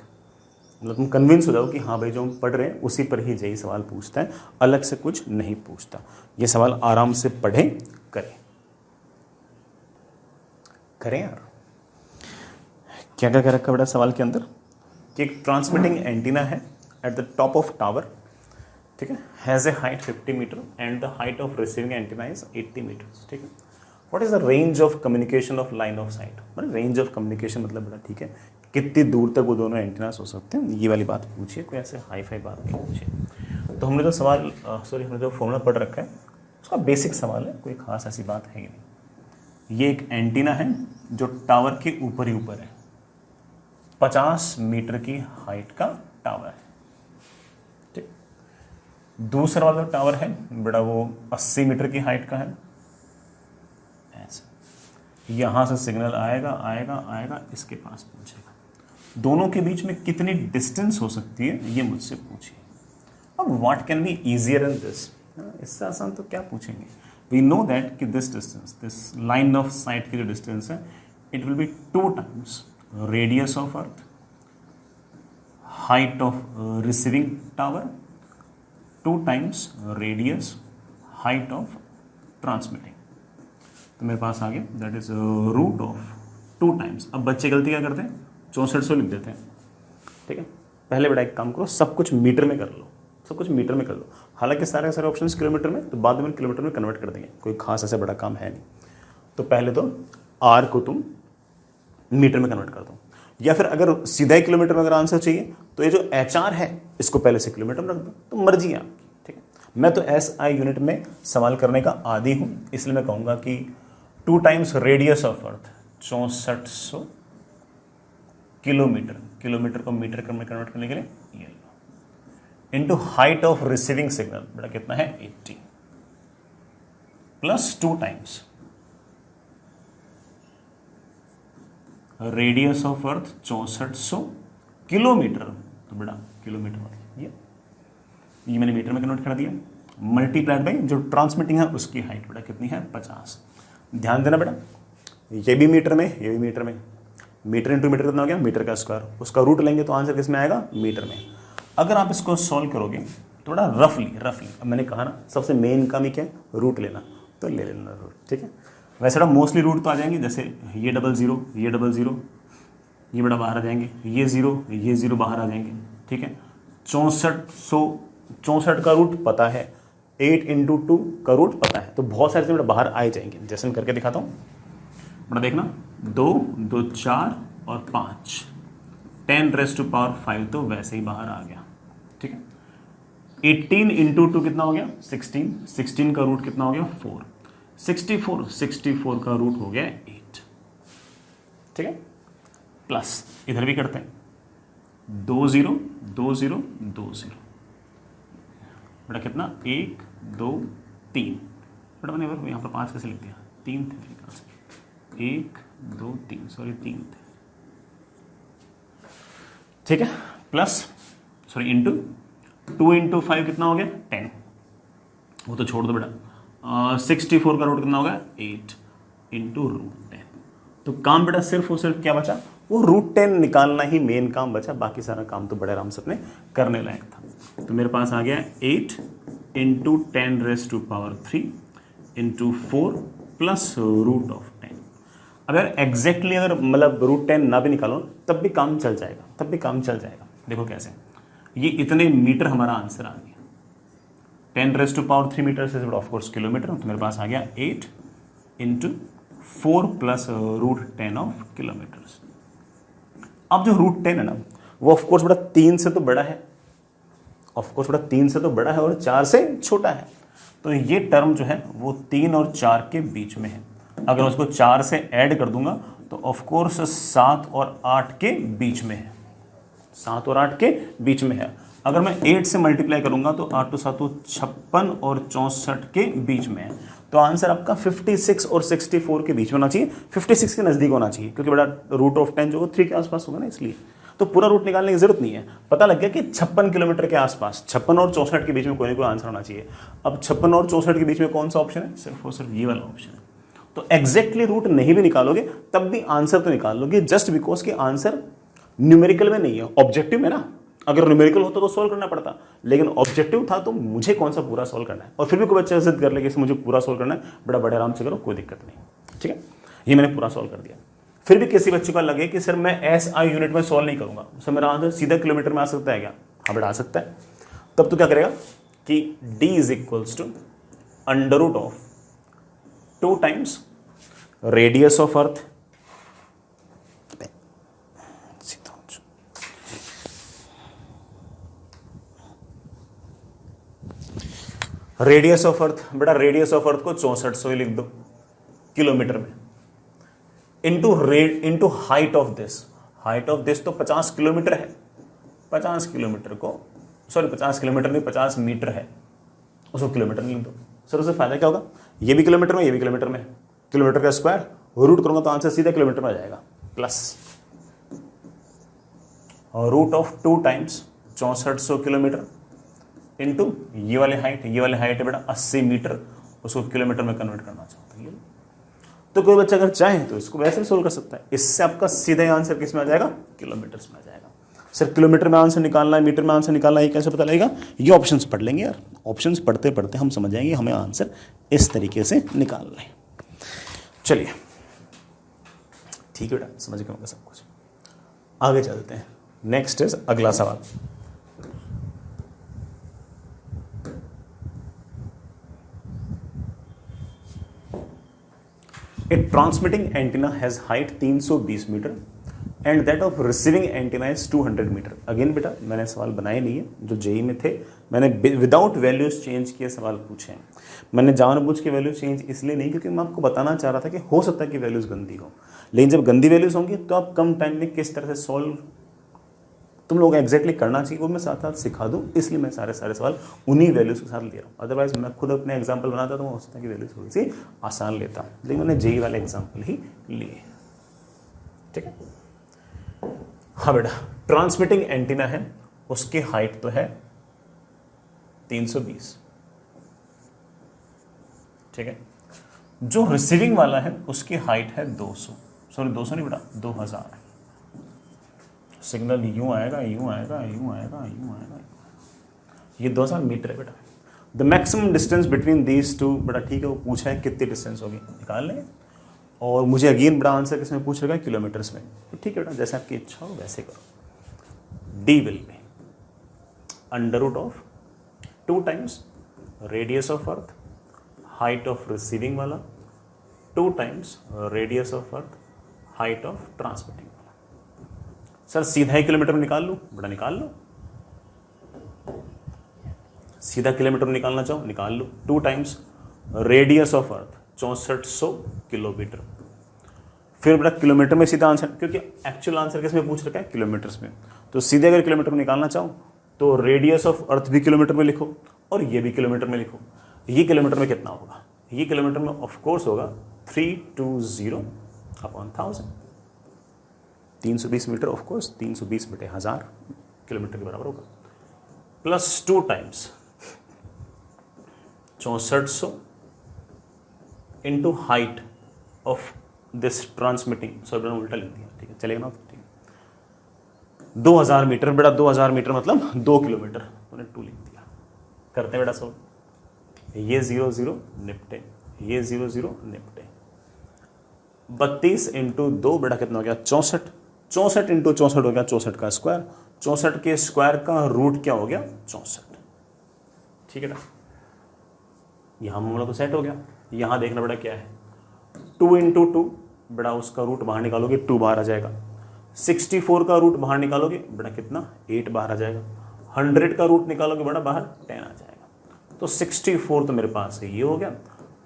मतलब तुम कन्विंस हो जाओ कि हाँ भाई जो हम पढ़ रहे हैं उसी पर ही जेई सवाल पूछता है, अलग से कुछ नहीं पूछता। ये सवाल आराम से पढ़ें, करें यार। क्या क्या रखा बेटा सवाल के अंदर कि एक ट्रांसमिटिंग एंटीना है at the top of tower, ठीक है, has a height 50 meter and the height of receiving antenna is 80 meter, ठीक है। What is the range of communication of line of sight, मतलब रेंज ऑफ कम्युनिकेशन मतलब बेटा ठीक है कितनी दूर तक वो दोनों एंटीनास हो सकते हैं, ये वाली बात पूछिए, कोई ऐसे हाई फाई बात नहीं पूछिए। तो हमने जो सवाल हमने जो फॉर्मूला पढ़ रखा है उसका बेसिक सवाल है, कोई खास ऐसी बात है ही नहीं। ये एक एंटीना है जो टावर के ऊपर ही ऊपर है, 50 मीटर की हाइट का टावर है, ठीक। दूसरा वाला टावर है बेटा वो 80 मीटर की हाइट का है, ऐसा यहां से सिग्नल आएगा आएगा आएगा इसके पास पहुंचेगा। दोनों के बीच में कितनी डिस्टेंस हो सकती है ये मुझसे पूछिए। अब what can be easier in this, इससे आसान तो क्या पूछेंगे। वी नो दैट कि this distance, this line of sight की जो डिस्टेंस है it will be 2 times radius of earth, height of receiving tower, 2 times radius height of transmitting. तो मेरे पास आ गया that is root of 2 times. अब बच्चे गलती क्या करते हैं, 6400 लिख देते हैं, ठीक है। पहले बेटा एक काम करो, सब कुछ मीटर में कर लो, सब कुछ मीटर में कर लो। हालांकि सारे सारे ऑप्शंस किलोमीटर में, तो बाद में किलोमीटर में कन्वर्ट कर देंगे, कोई खास ऐसा बड़ा काम है नहीं। तो पहले तो आर को तुम मीटर में कन्वर्ट कर दो, या फिर अगर सीधा ही किलोमीटर में अगर आंसर चाहिए तो ये जो HR है इसको पहले से किलोमीटर में रख दो, तो मर्जी है आपकी, ठीक है। मैं तो SI यूनिट में सवाल करने का आदी हूं, इसलिए मैं कहूंगा कि 2 times radius of earth 6400 kilometer, kilometre को मीटर में कन्वर्ट करने के लिए ये into height of receiving signal बेटा कितना है 80 plus 2 times radius of earth 6400 kilometre, तो बेटा किलोमीटर ये मैंने मीटर में कन्वर्ट कर दिया, मल्टीप्लाइड बाई जो ट्रांसमिटिंग है उसकी हाइट बेटा कितनी है 50। ध्यान देना बेटा ये भी मीटर में, ये भी मीटर में, मीटर इंटू मीटर कितना हो गया, मीटर का स्क्वायर, उसका रूट लेंगे तो आंसर किस में आएगा, मीटर में। अगर आप इसको सॉल्व करोगे तो बड़ा रफली, अब मैंने कहा ना सबसे मेन काम ही क्या है, रूट लेना, तो ले लेना रूट, ठीक है। वैसे बड़ा मोस्टली रूट तो आ जाएंगे, जैसे ये 00 ये 00 ये बड़ा बाहर आ जाएंगे, ये 0 बाहर आ जाएंगे, ठीक है। 64 का रूट पता है, 8 इंटू 2 का रूट पता है, तो बहुत सारे बड़ा बाहर आए जाएंगे। जैसे मैं करके दिखाता हूँ, बड़ा देखना 2 2 4 और 5, 10⁻⁵ तो वैसे ही बाहर आ गया, ठीक है। 18 इंटू 2 कितना हो गया 16, 16 का रूट कितना हो गया 4, 64 का रूट हो गया 8, ठीक है। प्लस इधर भी करते हैं 2 0 2 0 2 0, बेटा कितना 1 2 3, बेटा मैंने यहाँ पर 5 कैसे लिख दिया, 3 थे मेरे ख्याल से, 1 2 3, सॉरी 3 थे, ठीक है। प्लस सॉरी इंटू 2 इंटू 5 कितना हो गया 10, वो तो छोड़ दो बेटा। 64 का रूट कितना होगा 8 इंटू रूट 10, तो काम बेटा सिर्फ और सिर्फ क्या बचा, वो रूट 10 निकालना ही मेन काम बचा, बाकी सारा काम तो बड़े आराम से अपने करने लायक था। तो मेरे पास आ गया 8 into 10⁻³ into 4 plus root of 10। अब यार एग्जैक्टली अगर मतलब रूट 10 ना भी निकालो तब भी काम चल जाएगा, तब भी काम चल जाएगा। देखो कैसे, ये इतने मीटर हमारा आंसर आ गया, 10⁻³ मीटर से ऑफकोर्स किलोमीटर, तो मेरे पास आ गया 8 into 4 plus root 10 of kilometers. अब जो रूट 10 है ना वो ऑफकोर्स बड़ा 3 से तो बड़ा है, ऑफकोर्स बड़ा 3 से तो बड़ा है और 4 से छोटा है, तो ये टर्म जो है वो 3 और 4 के बीच में है। अगर उसको 4 से ऐड कर दूंगा तो ऑफकोर्स 7 और 8 के बीच में है, 7 और 8 के बीच में है। अगर मैं 8 से मल्टीप्लाई करूंगा तो 8 तो 7 56 और 64 के बीच में है, तो आंसर आपका 56 और 64 के बीच में होना चाहिए, 56 के नजदीक होना चाहिए, क्योंकि बड़ा रूट ऑफ 10 जो 3 के आसपास होगा ना, इसलिए तो पूरा रूट निकालने की जरूरत नहीं है। पता लग गया कि 56 किलोमीटर के आसपास, 56 और 64 के बीच में कोई ना कोई आंसर होना चाहिए। अब 56 और 64 के बीच में कौन सा ऑप्शन है, सिर्फ और सिर्फ ये वाला ऑप्शन है। तो एग्जैक्टली रूट नहीं भी निकालोगे तब भी आंसर तो निकाल लोगे, जस्ट बिकॉज कि आंसर न्यूमेरिकल में नहीं है, ऑब्जेक्टिव में ना। अगर न्यूमेरिकल होता तो सोल्व करना पड़ता, लेकिन ऑब्जेक्टिव था तो मुझे कौन सा पूरा सोल्व करना है। और फिर भी कोई बच्चा जिद कर ले कि मुझे पूरा सोल्व करना है, बड़ा बड़े आराम से करो, कोई दिक्कत नहीं, ठीक है। ये मैंने पूरा सोल्व कर दिया। फिर भी किसी बच्चे को लगे कि सर मैं SI यूनिट में सोल्व नहीं करूंगा, सर मेरा आंसर सीधा किलोमीटर में आ सकता है क्या, हाँ बेटा आ सकता है। तब तो क्या करेगा कि D is equals to under root of 2 times radius of earth, radius of earth, बेटा रेडियस ऑफ अर्थ को 6400 लिख दो किलोमीटर में, into height of this, height of this तो 50 किलोमीटर है, 50 किलोमीटर को सॉरी 50 किलोमीटर नहीं 50 मीटर है, उसको किलोमीटर में लिख दो। सर उससे फायदा क्या होगा, ये भी किलोमीटर में ये भी किलोमीटर में, किलोमीटर का स्क्वायर रूट करूंगा तो आंसर सीधा किलोमीटर में आ जाएगा, plus root of 2 times 6400 kilometer into ये वाले हाइट है बेटा 80 मीटर, उसको किलोमीटर में कन्वर्ट करना चाहता है। तो कोई बच्चा अगर चाहे तो इसको वैसे भी सोल्व कर सकता है, इससे आपका सीधा आंसर किस में आ जाएगा, किलोमीटर्स में आ जाएगा। सर किलोमीटर में आंसर निकालना है, मीटर में आंसर निकालना है, ये कैसे पता लगेगा, ये ऑप्शंस पढ़ लेंगे यार, ऑप्शंस पढ़ते पढ़ते हम समझ जाएंगे हमें आंसर इस तरीके से निकालना है। चलिए ठीक है बेटा, समझ गए होंगे सब कुछ, आगे चलते हैं। नेक्स्ट इज अगला सवाल। A transmitting antenna has height 320 meter and that of receiving antenna is 200 meter. Again बेटा मैंने सवाल बनाए नहीं है, जो जेई में थे मैंने विदाउट वैल्यूज चेंज किए सवाल पूछे हैं। मैंने जानबूझ के वैल्यूज चेंज इसलिए नहीं क्योंकि मैं आपको बताना चाह रहा था कि हो सकता है कि वैल्यूज गंदी हो, लेकिन जब गंदी वैल्यूज होंगी तो आप कम टाइम में किस तरह से सॉल्व तुम लोग एग्जैक्टली करना चाहिए वो मैं साथ साथ सिखा दूं, इसलिए मैं सारे सवाल उन्हीं वैल्यूज के साथ ले रहा हूँ। अदरवाइज मैं खुद अपने एग्जाम्पल बनाता तो हो सकता है कि वैल्यूज थोड़ी सी आसान लेता, लेकिन मैंने जेई वाले एग्जाम्पल ही लिए, ठीक है। हाँ बेटा, ट्रांसमिटिंग एंटीना है, उसकी हाइट तो है 320, ठीक है। जो रिसीविंग वाला है उसकी हाइट है 200, सॉरी 200 नहीं बेटा 2000। सिग्नल यूं आएगा यूं आएगा यूं आएगा यूं आएगा, ये 2000 मीटर है बेटा। The maximum distance between these two, बेटा ठीक है वो पूछा है कितनी डिस्टेंस होगी निकाल लेंगे, और मुझे अगेन बड़ा आंसर किसमें पूछ रहा है, किलोमीटर्स में। तो ठीक है बेटा जैसे आपकी इच्छा हो वैसे करो। D will be under root of 2 times radius of earth, height of receiving वाला 2 times radius of earth, height of transmitting वाला। सर सीधा ही किलोमीटर में निकाल लूँ, बड़ा निकाल लो, सीधा किलोमीटर में निकालना चाहो निकाल लो। 2 times radius of earth 6400 kilometre. फिर बड़ा किलोमीटर में सीधा आंसर, क्योंकि एक्चुअल आंसर किस में पूछ रखा है, किलोमीटर्स में। तो सीधे अगर किलोमीटर में निकालना चाहो तो रेडियस ऑफ अर्थ भी किलोमीटर में लिखो और ये भी किलोमीटर में लिखो। ये किलोमीटर में कितना होगा, ये किलोमीटर में ऑफ कोर्स होगा 320/1000, 320 मीटर, ऑफ कोर्स 320 बटे 1000 किलोमीटर के बराबर होगा। Plus 2 times 6400 into height of this transmitting, sorry उल्टा लिख दिया, ठीक है चलेगा ना, ठीक है 2000 मीटर, बेटा 2000 मीटर मतलब 2 किलोमीटर, मैंने 2 लिख दिया। करते हैं बेटा सॉल्व, ये 0 0 निपटे, ये 0 0 निपटे। 32 इंटू 2 बेटा कितना हो गया 64, 64 इंटू 64 हो गया 64 का स्क्वायर, 64 के स्क्वायर का रूट क्या हो गया 64, ठीक है ना। यहां मामला तो सेट हो गया। यहां देखना बेटा क्या है, 2 इंटू 2 बेटा उसका रूट बाहर निकालोगे 2 बाहर आ जाएगा, 64 का रूट बाहर निकालोगे बेटा कितना 8 बाहर आ जाएगा, 100 का रूट निकालोगे बेटा बाहर 10 आ जाएगा। तो 64 तो मेरे पास है, ये हो गया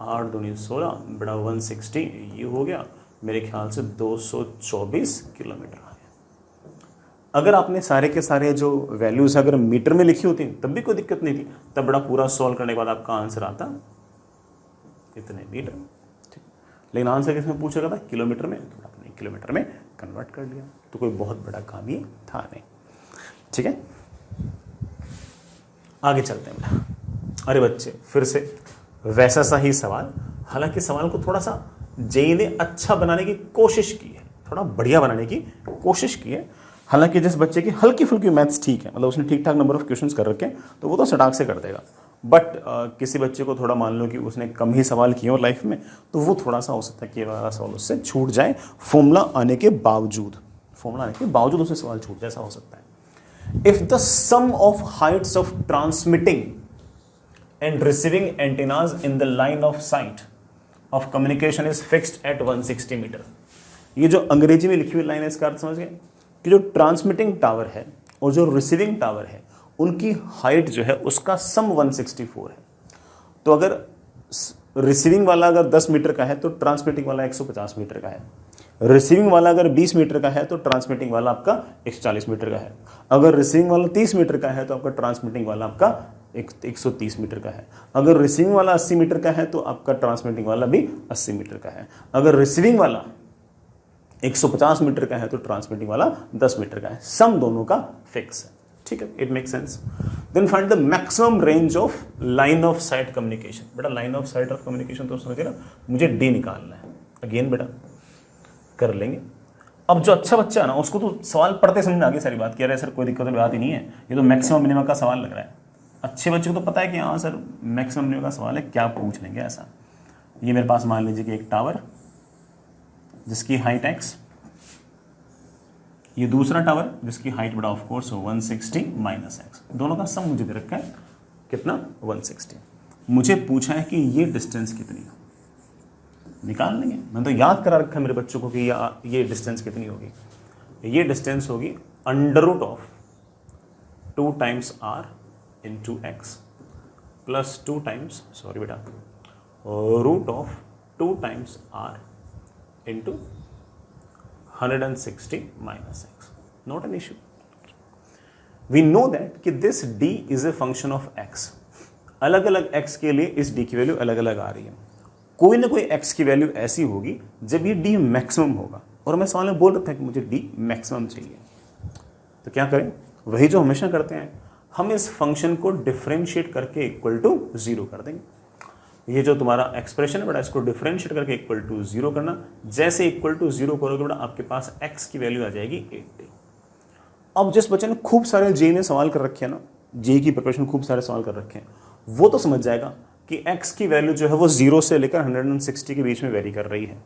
8 दूनी 16 बेटा 160, ये हो गया मेरे ख्याल से 224 किलोमीटर आ गया। अगर आपने सारे के सारे जो वैल्यूज अगर मीटर में लिखी होती तब भी कोई दिक्कत नहीं थी, तब बड़ा पूरा सॉल्व करने के बाद आपका आंसर आता इतने मीटर, ठीक। लेकिन आंसर किसमें पूछा गया था, किलोमीटर में, तो आपने किलोमीटर में कन्वर्ट कर लिया, तो कोई बहुत बड़ा काम ये था नहीं, ठीक है। आगे चलते हैं बेटा। अरे बच्चे फिर से वैसा सा ही सवाल, हालांकि सवाल को थोड़ा सा जेई ने अच्छा बनाने की कोशिश की है, थोड़ा बढ़िया बनाने की कोशिश की है। हालांकि जिस बच्चे की हल्की फुल्की मैथ्स ठीक है, मतलब उसने ठीक ठाक नंबर ऑफ क्वेश्चंस कर रखे हैं, तो वो तो सटाक से कर देगा। बट किसी बच्चे को थोड़ा मान लो कि उसने कम ही सवाल किए हो लाइफ में, तो वो थोड़ा सा हो सकता है कि ये वाला सवाल उससे छूट जाए, फॉर्मूला आने के बावजूद, फॉर्मूला आने के बावजूद उससे सवाल छूट जाए, ऐसा हो सकता है। If the sum of heights of transmitting and receiving antennas in the line of sight of communication is fixed at 160 meter. ये जो अंग्रेजी में लिखी हुई लाइन है, इसका अर्थ समझ गए कि जो ट्रांसमिटिंग टावर है और जो रिसीविंग टावर है उनकी हाइट जो है उसका सम 164 है। तो अगर रिसीविंग वाला अगर 10 मीटर का है तो ट्रांसमिटिंग वाला 150 मीटर का है, रिसीविंग वाला अगर 20 मीटर का है तो ट्रांसमिटिंग वाला आपका 140 मीटर का है, अगर रिसीविंग वाला 30 मीटर का है तो आपका ट्रांसमिटिंग वाला आपका 130 मीटर का है, अगर रिसीविंग वाला 80 मीटर का है तो आपका ट्रांसमिटिंग वाला भी 80 मीटर का है, अगर रिसीविंग वाला 150 मीटर का है तो ट्रांसमिटिंग वाला 10 मीटर का है। सम दोनों का फिक्स है, ठीक है, it make sense. Then find the maximum range of line of sight communication. बेटा line of sight of communication तो समझिए ना, मुझे डी निकालना है। अगेन बेटा कर लेंगे। अब जो अच्छा बच्चा है ना उसको तो सवाल पढ़ते समझ में आ गई सारी बात, कह रहे हैं सर कोई दिक्कत वाली बात ही नहीं है, ये तो मैक्सिमम मिनिमम का सवाल लग रहा है। अच्छे बच्चे को तो पता है कि हाँ सर मैक्सिमम मिनिमम का सवाल है, क्या पूछ लेंगे ऐसा। ये मेरे पास मान लीजिए कि एक टावर जिसकी हाइट x, ये दूसरा टावर जिसकी हाइट बड़ा ऑफ कोर्स 160 माइनस x, दोनों का सम मुझे दे रखा है कितना 160। मुझे पूछा है कि ये डिस्टेंस कितनी है, निकाल लेंगे। मैंने तो याद करा रखा है मेरे बच्चों को कि ये डिस्टेंस कितनी होगी। ये डिस्टेंस होगी under root of 2 times r into x plus 2 times, sorry बेटा, root of 2 times r into 160 minus x. Not an issue. We know that कि this d is a function of x. अलग अलग x के लिए इस d की वैल्यू अलग अलग आ रही है। कोई ना कोई x की वैल्यू ऐसी होगी जब ये d मैक्सिमम होगा, और मैं सवाल में बोल रखा है कि मुझे d मैक्सिमम चाहिए। तो क्या करें, वही जो हमेशा करते हैं, हम इस फंक्शन को डिफरेंशिएट करके इक्वल टू 0 कर देंगे। ये जो तुम्हारा एक्सप्रेशन है बेटा, इसको डिफरेंशिएट करके इक्वल टू 0 करना। जैसे इक्वल टू 0 करोगे बेटा, आपके पास x की वैल्यू आ जाएगी 80। अब जिस बच्चे ने खूब सारे जेई में सवाल कर रखे हैं ना, जेई की प्रिपरेशन खूब सारे सवाल कर रखे हैं, वो तो समझ जाएगा कि x की वैल्यू जो है वो 0 से लेकर 160 के बीच में वेरी कर रही है।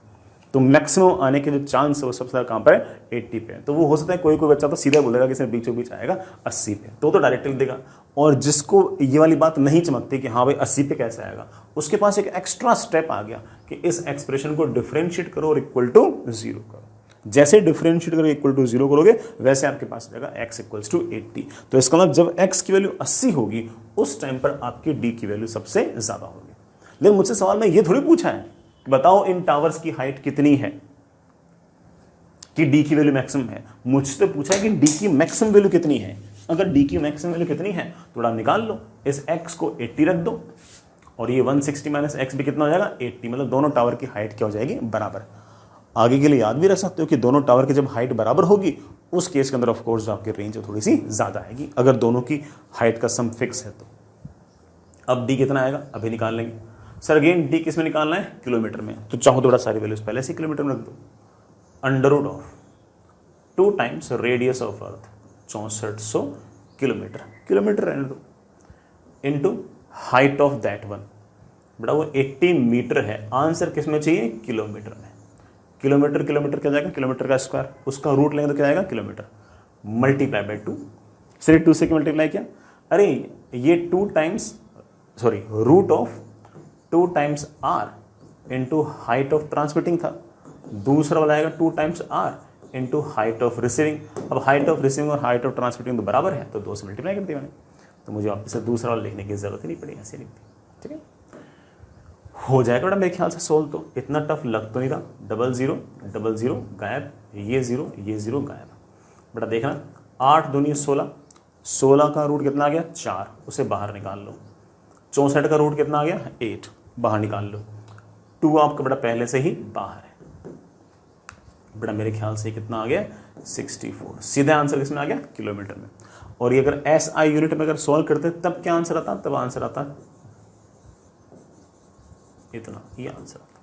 तो मैक्सिमम आने के जो चांस है वो सबसे ज़्यादा कहाँ पर है, 80 पे। तो वो हो सकता है कोई कोई बच्चा तो सीधा बोलेगा कि सर बीचों बीच आएगा 80 पे, तो डायरेक्ट लिख देगा। और जिसको ये वाली बात नहीं चमकती कि हाँ भाई 80 पे कैसे आएगा, उसके पास एक एक्स्ट्रा स्टेप आ गया कि इस एक्सप्रेशन को डिफरेंशिएट करो और इक्वल टू 0 करो। जैसे डिफरेंशिएट करके इक्वल टू 0 करोगे वैसे आपके पास जाएगा x इक्वल्स टू 80। तो इसका मतलब जब x की वैल्यू 80 होगी उस टाइम पर आपकी d की वैल्यू सबसे ज्यादा होगी। लेकिन मुझसे सवाल में ये थोड़ी पूछा है कि बताओ इन टावर्स की हाइट कितनी है कि d की वैल्यू मैक्सिमम है। मुझसे पूछा है कि d की मैक्सिमम वैल्यू कितनी है। अगर d की मैक्सिमम वैल्यू कितनी है थोड़ा निकाल लो, इस x को 80 रख दो और ये 160 माइनस x भी कितना हो जाएगा 80, मतलब दोनों टावर की हाइट क्या हो जाएगी बराबर। आगे के लिए याद भी रख सकते हो कि दोनों टावर की जब हाइट बराबर होगी उस केस के अंदर ऑफ कोर्स आपकी रेंज थोड़ी सी ज्यादा आएगी, अगर दोनों की हाइट का सम फिक्स है तो। अब d कितना आएगा अभी निकाल लेंगे। सर अगेन d किस में निकालना है किलोमीटर में, तो चाहो थोड़ा सारी वैल्यूज पहले से किलोमीटर में रख दो। Under root of 2 times radius of earth 6400 kilometer, kilometer रहने दो, into height of that one, बेटा वो 80 मीटर है। आंसर किस में चाहिए किलोमीटर में। किलोमीटर किलोमीटर क्या जाएगा किलोमीटर का स्क्वायर, उसका रूट लेंगे तो क्या आएगा किलोमीटर मल्टीप्लाई बाय 2। सिर्फ 2 से मल्टीप्लाई किया, अरे ये 2 times sorry root of 2 times R into height of transmitting था, दूसरा वाला आएगा 2 times R into height of receiving. अब हाइट ऑफ रिसीविंग और हाइट ऑफ ट्रांसमिटिंग तो बराबर है तो 2 से मल्टीप्लाई कर दिया मैंने, तो मुझे वापस से दूसरा वाला लिखने की जरूरत ही नहीं पड़ी, ऐसे लिख दी। ठीक है, हो जाएगा बेटा मेरे ख्याल से सोल्व, तो इतना टफ लग तो नहीं रहा। 00 गायब, ये 0 गायब। बेटा देखना 8 दूनी 16, 16 का रूट कितना आ गया 4, उसे बाहर निकाल लो। 64 का रूट कितना आ गया 8, बाहर निकाल लो। 2 आपका बेटा पहले से ही बाहर है, बेटा मेरे ख्याल से कितना आ गया 64। सीधा आंसर किसमें आ गया किलोमीटर में। और ये अगर SI यूनिट में अगर सॉल्व करते तब क्या आंसर आता, तब आंसर आता इतना, ये आंसर आता।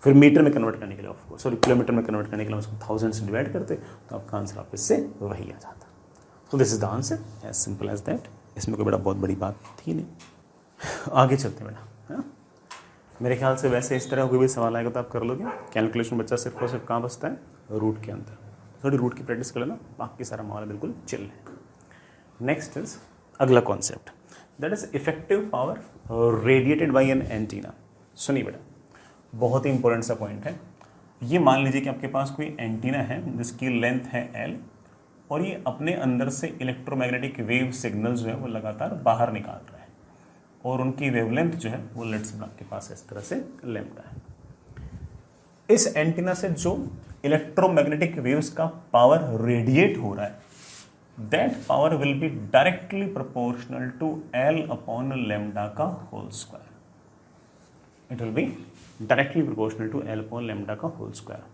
फिर मीटर में कन्वर्ट करने के लिए ऑफकोर्स सॉरी किलोमीटर में कन्वर्ट करने के लिए उसको 1000 से डिवाइड करते तो आपका आंसर वापस से वही आ जाता। So this is the answer, as simple as that. इसमें कोई बेटा बहुत बड़ी बात थी नहीं। आगे चलते हैं बेटा, है ना। मेरे ख्याल से वैसे इस तरह कोई भी सवाल आएगा तो आप कर लोगे। कैलकुलेशन बच्चा सिर्फ और सिर्फ कहाँ बचता है रूट के अंदर, थोड़ी रूट की प्रैक्टिस कर लेना, बाकी सारा मामला बिल्कुल चिल है। नेक्स्ट इज अगला concept, that is effective power radiated by an antenna. सुनिए बेटा, बहुत ही इंपॉर्टेंट सा पॉइंट है। ये मान लीजिए कि आपके पास कोई एंटीना है जिसकी लेंथ है L और ये अपने अंदर से इलेक्ट्रोमैग्नेटिक वेव सिग्नल जो है वो लगातार बाहर निकाल रहा है और उनकी वेवलेंथ जो है वो लेट्स से आपके पास इस तरह से लैम्डा है। इस एंटीना से जो इलेक्ट्रोमैग्नेटिक वेव्स का पावर रेडिएट हो रहा है that power will be directly proportional to L upon lambda का whole square. It will be directly proportional to L upon lambda का होल स्क्वायर।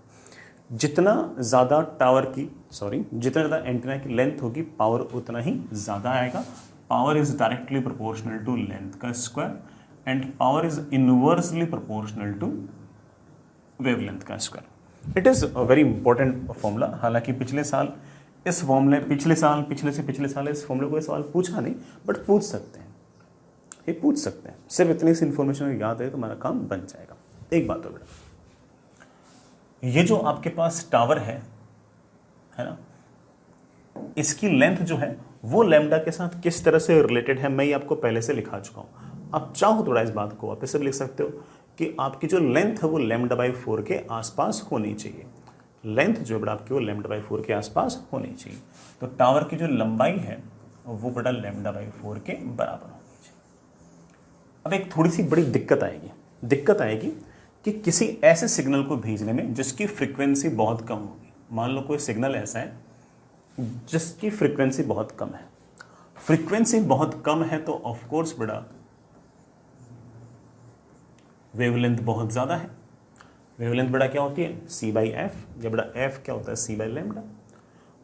जितना ज्यादा टावर की जितना ज्यादा एंटीना की लेंथ होगी पावर उतना ही ज्यादा आएगा। Power is directly proportional to length का square and power is inversely proportional to wavelength का square. It is a very important formula. हालांकि पिछले साल इस फॉर्मूले पिछले साल इस फॉर्मूले को सवाल पूछा नहीं, बट पूछ सकते हैं, ये पूछ सकते हैं। सिर्फ इतनी सी इंफॉर्मेशन याद है तो हमारा काम बन जाएगा। एक बात हो बेटा, ये जो आपके पास टावर है ना, इसकी लेंथ जो है वो लैम्डा के साथ किस तरह से रिलेटेड है मैं ये आपको पहले से लिखा चुका हूं। आप चाहो थोड़ा इस बात को वापस से लिख सकते हो कि आपकी जो लेंथ है वो लैम्डा बाई 4 के आसपास होनी चाहिए। लेंथ जो है बेटा आपकी वो लैम्डा बाई 4 के आसपास होनी चाहिए। तो टावर की जो लंबाई है वो बेटा लैम्डा बाई 4 के बराबर होनी चाहिए। अब एक थोड़ी सी बड़ी दिक्कत आएगी कि किसी ऐसे सिग्नल को भेजने में जिसकी फ्रीक्वेंसी बहुत कम होगी। मान लो कोई सिग्नल ऐसा है जिसकी फ्रीक्वेंसी बहुत कम है। फ्रीक्वेंसी बहुत कम है तो ऑफ कोर्स बेटा वेवलेंथ बहुत ज्यादा है। वेवलेंथ बेटा क्या होती है c बाई एफ, या बेटा f क्या होता है c बाई लैम्डा।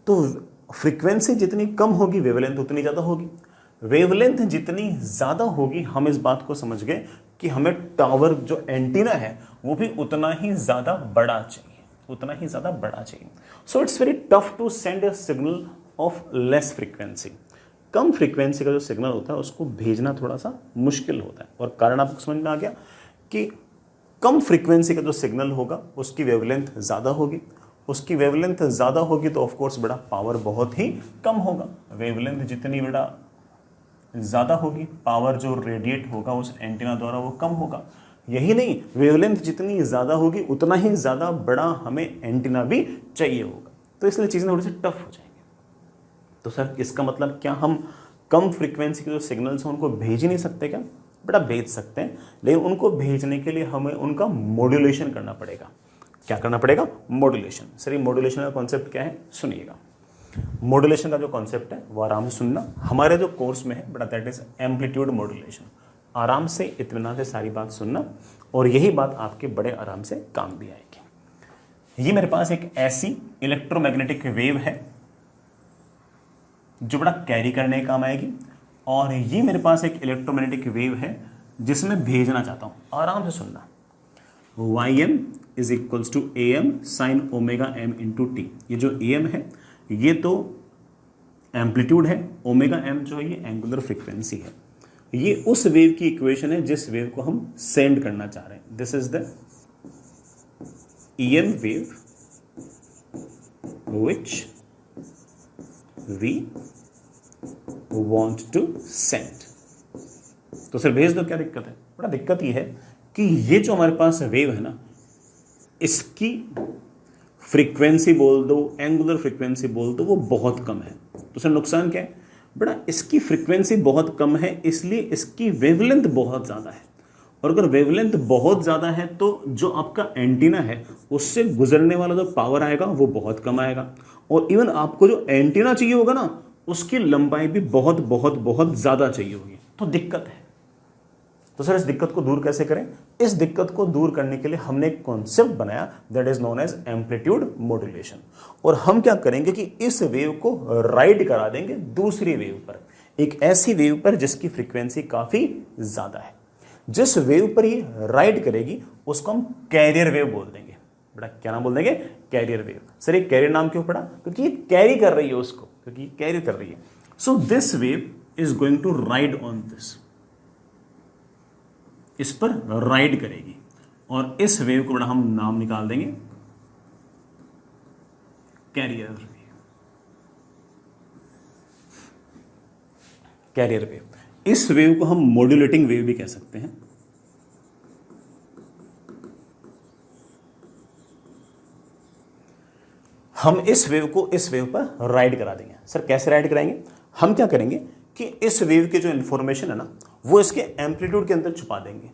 तो फ्रीक्वेंसी जितनी कम होगी वेवलेंथ उतनी ज्यादा होगी। वेवलेंथ जितनी ज्यादा होगी हम इस बात को समझ गए कि हमें टावर जो एंटीना है वो भी उतना ही ज्यादा बड़ा चाहिए, so it's very tough to send a signal of less frequency. कम फ्रीक्वेंसी का जो सिग्नल होता है उसको भेजना थोड़ा सा मुश्किल होता है। और कारण आपको समझ में आ गया कि कम फ्रीक्वेंसी का जो सिग्नल होगा उसकी वेवलेंथ ज्यादा होगी, उसकी वेवलेंथ ज्यादा होगी तो ऑफकोर्स बेटा पावर बहुत ही कम होगा। वेवलेंथ जितनी बेटा ज्यादा होगी पावर जो रेडिएट होगा उस एंटीना द्वारा वो कम होगा। यही नहीं, वेवलेंथ जितनी ज़्यादा होगी उतना ही ज़्यादा बड़ा हमें एंटीना भी चाहिए होगा, तो इसलिए चीज़ें थोड़ी सी टफ हो जाएंगी। तो सर इसका मतलब क्या हम कम फ्रीक्वेंसी के जो सिग्नल्स हैं उनको भेज ही नहीं सकते क्या? बेटा भेज सकते हैं, लेकिन उनको भेजने के लिए हमें उनका मॉड्यूलेशन करना पड़ेगा। क्या करना पड़ेगा? मॉड्यूलेशन। सर ये मॉड्यूलेशन का कॉन्सेप्ट क्या है, सुनिएगा। मॉड्यूलेशन का जो कॉन्सेप्ट है वो आराम से सुनना, हमारे जो कोर्स में है बेटा दैट इज एम्पलीट्यूड मॉड्यूलेशन। आराम से इत्मीनान से सारी बात सुनना, और यही बात आपके बड़े आराम से काम भी आएगी। ये मेरे पास एक ऐसी इलेक्ट्रोमैग्नेटिक वेव है जो बड़ा कैरी करने का काम आएगी, और ये मेरे पास एक इलेक्ट्रोमैग्नेटिक वेव है जिसमें भेजना चाहता हूं। आराम से सुनना। Ym is equals to AM sine omega m into T. ये जो AM है ये तो एम्पलीट्यूड है, ओमेगा m जो है ये एंगुलर फ्रीक्वेंसी है। ये उस वेव की इक्वेशन है जिस वेव को हम सेंड करना चाह रहे हैं। This is the EM wave which we want to send। तो सर भेज दो, क्या दिक्कत है? बड़ा दिक्कत ये है कि ये जो हमारे पास वेव है ना, इसकी फ्रीक्वेंसी बोल दो, एंगुलर फ्रीक्वेंसी बोल दो, वो बहुत कम है। तो सर नुकसान क्या है? बड़ा इसकी फ्रीक्वेंसी बहुत कम है, इसलिए इसकी वेवलेंथ बहुत ज़्यादा है, और अगर वेवलेंथ बहुत ज़्यादा है तो जो आपका एंटीना है उससे गुजरने वाला जो पावर आएगा वो बहुत कम आएगा, और इवन आपको जो एंटीना चाहिए होगा ना उसकी लंबाई भी बहुत बहुत बहुत ज़्यादा चाहिए होगी। तो दिक्कत है। तो सर इस दिक्कत को दूर कैसे करें? इस दिक्कत को दूर करने के लिए हमने एक कॉन्सेप्ट बनाया that is known as amplitude modulation. और हम क्या करेंगे कि इस वेव को राइड करा देंगे दूसरी वेव पर, एक ऐसी वेव पर जिसकी फ्रीक्वेंसी काफी ज्यादा है। जिस वेव पर ये राइड करेगी उसको हम कैरियर वेव बोल देंगे। बेटा क्या नाम बोल देंगे? Carrier wave. सर ये कैरियर नाम क्यों पड़ा? क्योंकि ये कैरी कर रही है उसको, क्योंकि ये कैरी कर रही है। So this wave is going to ride on this, इस पर राइड करेगी, और इस वेव को बड़ा हम नाम निकाल देंगे कैरियर वेव। Carrier wave. इस वेव को हम मॉड्यूलेटिंग वेव भी कह सकते हैं। हम इस वेव को इस वेव पर राइड करा देंगे। सर कैसे राइड कराएंगे? हम क्या करेंगे कि इस वेव की जो इंफॉर्मेशन है ना वो इसके एम्पलीट्यूड के अंदर छुपा देंगे।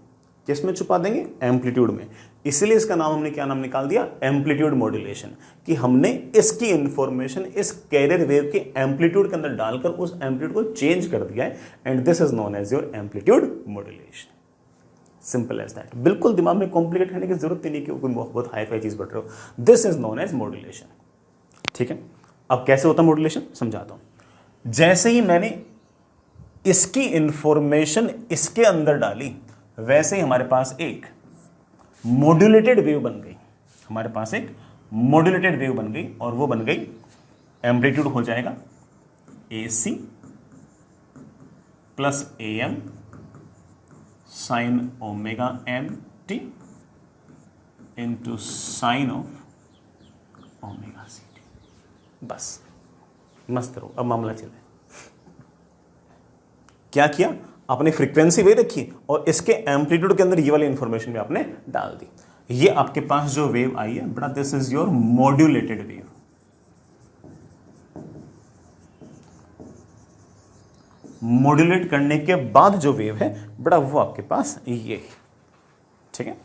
किस में छुपा देंगे? एम्पलीट्यूड में। इसलिए इसका नाम हमने क्या नाम निकाल दिया? Amplitude modulation. कि हमने इसकी इंफॉर्मेशन इस कैरियर वेव के एम्पलीट्यूड के अंदर डालकर उस एम्पलीट्यूड को चेंज कर दिया है, and this is known as your amplitude modulation. Simple as that. बिल्कुल दिमाग में कॉम्प्लिकेट करने की जरूरत ही नहीं कि बहुत हाई फाई चीज बढ़ रहे हो। This is known as modulation. ठीक है, अब कैसे होता है मॉड्यूलेशन समझाता हूं। जैसे ही मैंने इसकी इंफॉर्मेशन इसके अंदर डाली वैसे ही हमारे पास एक मॉड्यूलेटेड वेव बन गई। हमारे पास एक मॉड्यूलेटेड वेव बन गई, और वो बन गई एम्पलीट्यूड हो जाएगा AC plus AM sine omega MT into sine of omega CT। बस मस्त रहो। अब मामला चले। क्या किया? आपने फ्रीक्वेंसी वे रखी और इसके एम्पलीट्यूड के अंदर ये वाली इंफॉर्मेशन भी आपने डाल दी। ये आपके पास जो वेव आई है बड़ा this is your modulated wave. Modulate करने के बाद जो वेव है बड़ा वो आपके पास ये है। ठीक है,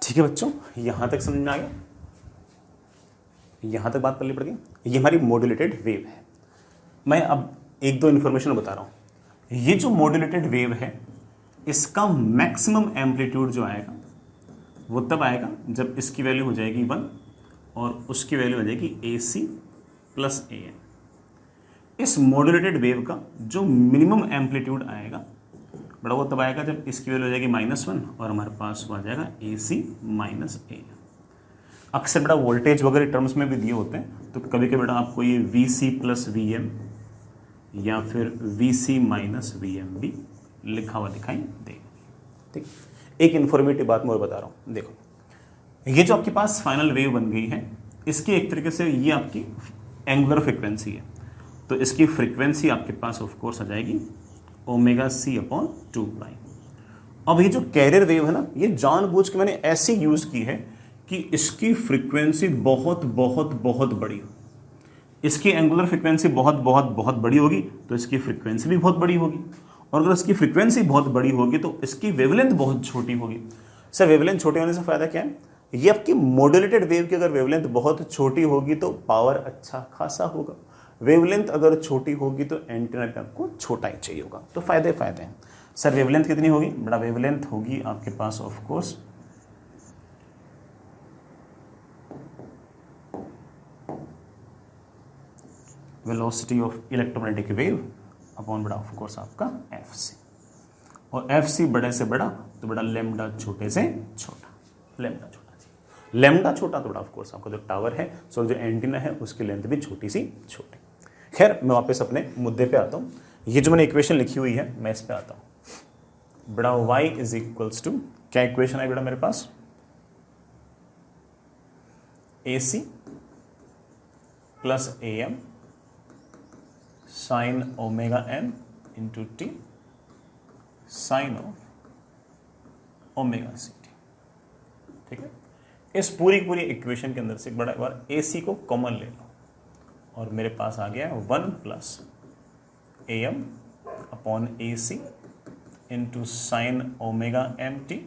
ठीक है बच्चों, यहां तक समझ में आ गया? यहां तक बात पल्ली पड़ गई? ये हमारी मॉड्यूलेटेड वेव है। मैं अब एक दो इंफॉर्मेशन बता रहा हूं। ये जो मॉड्यूलेटेड वेव है इसका मैक्सिमम एम्पलीट्यूड जो आएगा वो तब आएगा जब इसकी वैल्यू हो जाएगी 1 और उसकी वैल्यू हो जाएगी AC प्लस AM। इस मॉड्यूलेटेड वेव का जो मिनिमम एम्पलीट्यूड आएगा बड़ा वो तब आएगा जब इसकी वैल्यू हो जाएगी -1 और हमारे पास वो आ जाएगा AC माइनस AM। अक्सर बेटा वोल्टेज वगैरह टर्म्स में भी दिए होते हैं, तो कभी कभी बेटा आपको ये VC प्लस VM या फिर VC माइनस VM भी लिखा हुआ दिखाई देगा। ठीक, एक इन्फॉर्मेटिव बात मैं और बता रहा हूँ। देखो, ये जो आपके पास फाइनल वेव बन गई है इसकी एक तरीके से ये आपकी एंगुलर फ्रीक्वेंसी है, तो इसकी फ्रीक्वेंसी आपके पास ऑफ कोर्स आ जाएगी ओमेगा सी अपॉन 2 प्राइम। अब ये जो कैरियर वेव है ना, ये जानबूझ के मैंने ऐसी यूज की है कि इसकी फ्रीक्वेंसी बहुत बहुत बहुत बड़ी हो। इसकी एंगुलर फ्रीक्वेंसी बहुत बहुत बहुत बड़ी होगी तो इसकी फ्रीक्वेंसी भी बहुत बड़ी होगी, और अगर इसकी फ्रीक्वेंसी बहुत बड़ी होगी तो इसकी वेवलेंथ बहुत छोटी होगी। सर वेवलेंथ छोटे होने से फायदा क्या है? ये आपकी मॉड्यूलेटेड वेव की अगर वेवलेंथ बहुत छोटी होगी तो पावर अच्छा खासा होगा। वेवलेंथ अगर छोटी होगी तो एंटीना भी आपको छोटा ही चाहिए होगा। तो फायदे फायदे हैं। सर वेवलेंथ कितनी होगी? बड़ा वेवलेंथ होगी आपके पास of course velocity of electromagnetic wave upon बड़ा ऑफ कोर्स आपका एफ सी, और एफ सी बड़े से बड़ा तो बड़ा लेमडा छोटे से छोटा, लेमडा छोटा जी, लेमडा छोटा तो बड़ा ऑफ कोर्स आपका जो टावर है, सो जो एंटीना है उसकी लेंथ भी छोटी सी छोटी। खैर मैं वापस अपने मुद्दे पे आता हूँ। ये जो मैंने इक्वेशन लिखी हुई है मैं इस पे आता हूँ। बड़ा y इज इक्वल्स टू, क्या इक्वेशन है बेटा मेरे पास? A C plus A M sine omega M into T sine of omega C T. ठीक है, इस पूरी इक्वेशन के अंदर से बड़ा एक बार ए सी को कॉमन ले लो और मेरे पास आ गया 1 plus A M upon A C into sine omega M T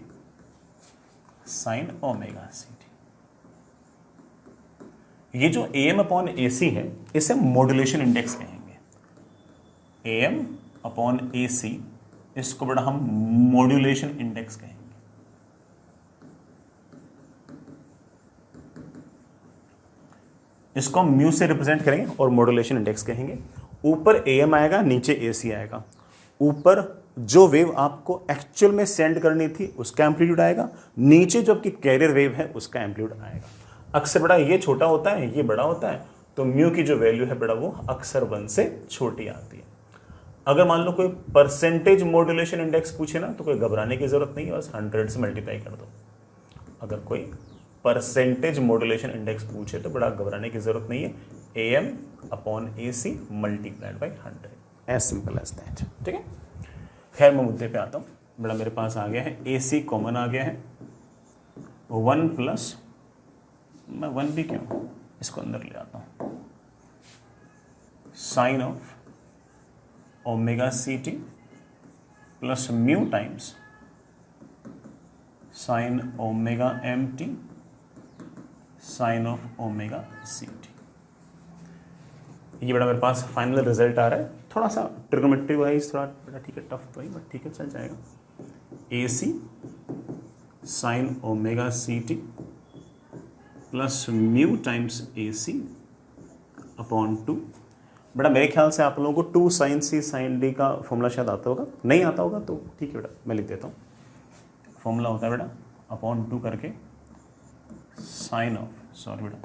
sine omega C T. ये जो ए एम अपॉन ए सी है इसे मॉड्यूलेशन इंडेक्स कहेंगे। ए एम अपॉन ए सी इसको बड़ा हम मॉड्यूलेशन इंडेक्स कहेंगे। इसको हम म्यू से रिप्रेजेंट करेंगे और मॉड्यूलेशन इंडेक्स कहेंगे। ऊपर ए एम आएगा, नीचे ए सी आएगा। ऊपर जो वेव आपको एक्चुअल में सेंड करनी थी उसका एम्पलीट्यूड आएगा, नीचे जो आपकी कैरियर वेव है उसका एम्पलीट्यूड आएगा। अक्सर बड़ा ये छोटा होता है, ये बड़ा होता है, तो म्यू की जो वैल्यू है बड़ा वो अक्सर 1 से छोटी आती है। अगर मान लो कोई परसेंटेज मॉड्यूलेशन इंडेक्स पूछे ना तो कोई घबराने की जरूरत नहीं है, बस 100 से मल्टीप्लाई कर दो। अगर कोई परसेंटेज मॉड्यूलेशन इंडेक्स पूछे तो बड़ा घबराने की जरूरत नहीं है, A M upon A C multiplied by 100, as simple as that. ठीक है, खैर मैं मुद्दे पे आता हूँ। बड़ा मेरे पास आ गया है ए सी कॉमन आ गया है 1 प्लस, मैं 1 भी क्यों, इसको अंदर ले आता हूँ, sine of omega C T plus mu times sine omega M T sine of omega C T. ये बड़ा मेरे पास फाइनल रिजल्ट आ रहा है। थोड़ा सा ट्रिग्नोमेट्री वाइज थोड़ा बड़ा ठीक है, टफ तो ही, बट ठीक है चल जाएगा। A C sine omega C T plus mu times A C upon 2। बेटा मेरे ख्याल से आप लोगों को 2 साइन सी साइन डी का फॉर्मूला शायद आता होगा, नहीं आता होगा तो ठीक है बेटा मैं लिख देता हूँ। फॉर्मूला होता है बेटा अपॉन 2 करके साइन ऑफ, सॉरी बेटा,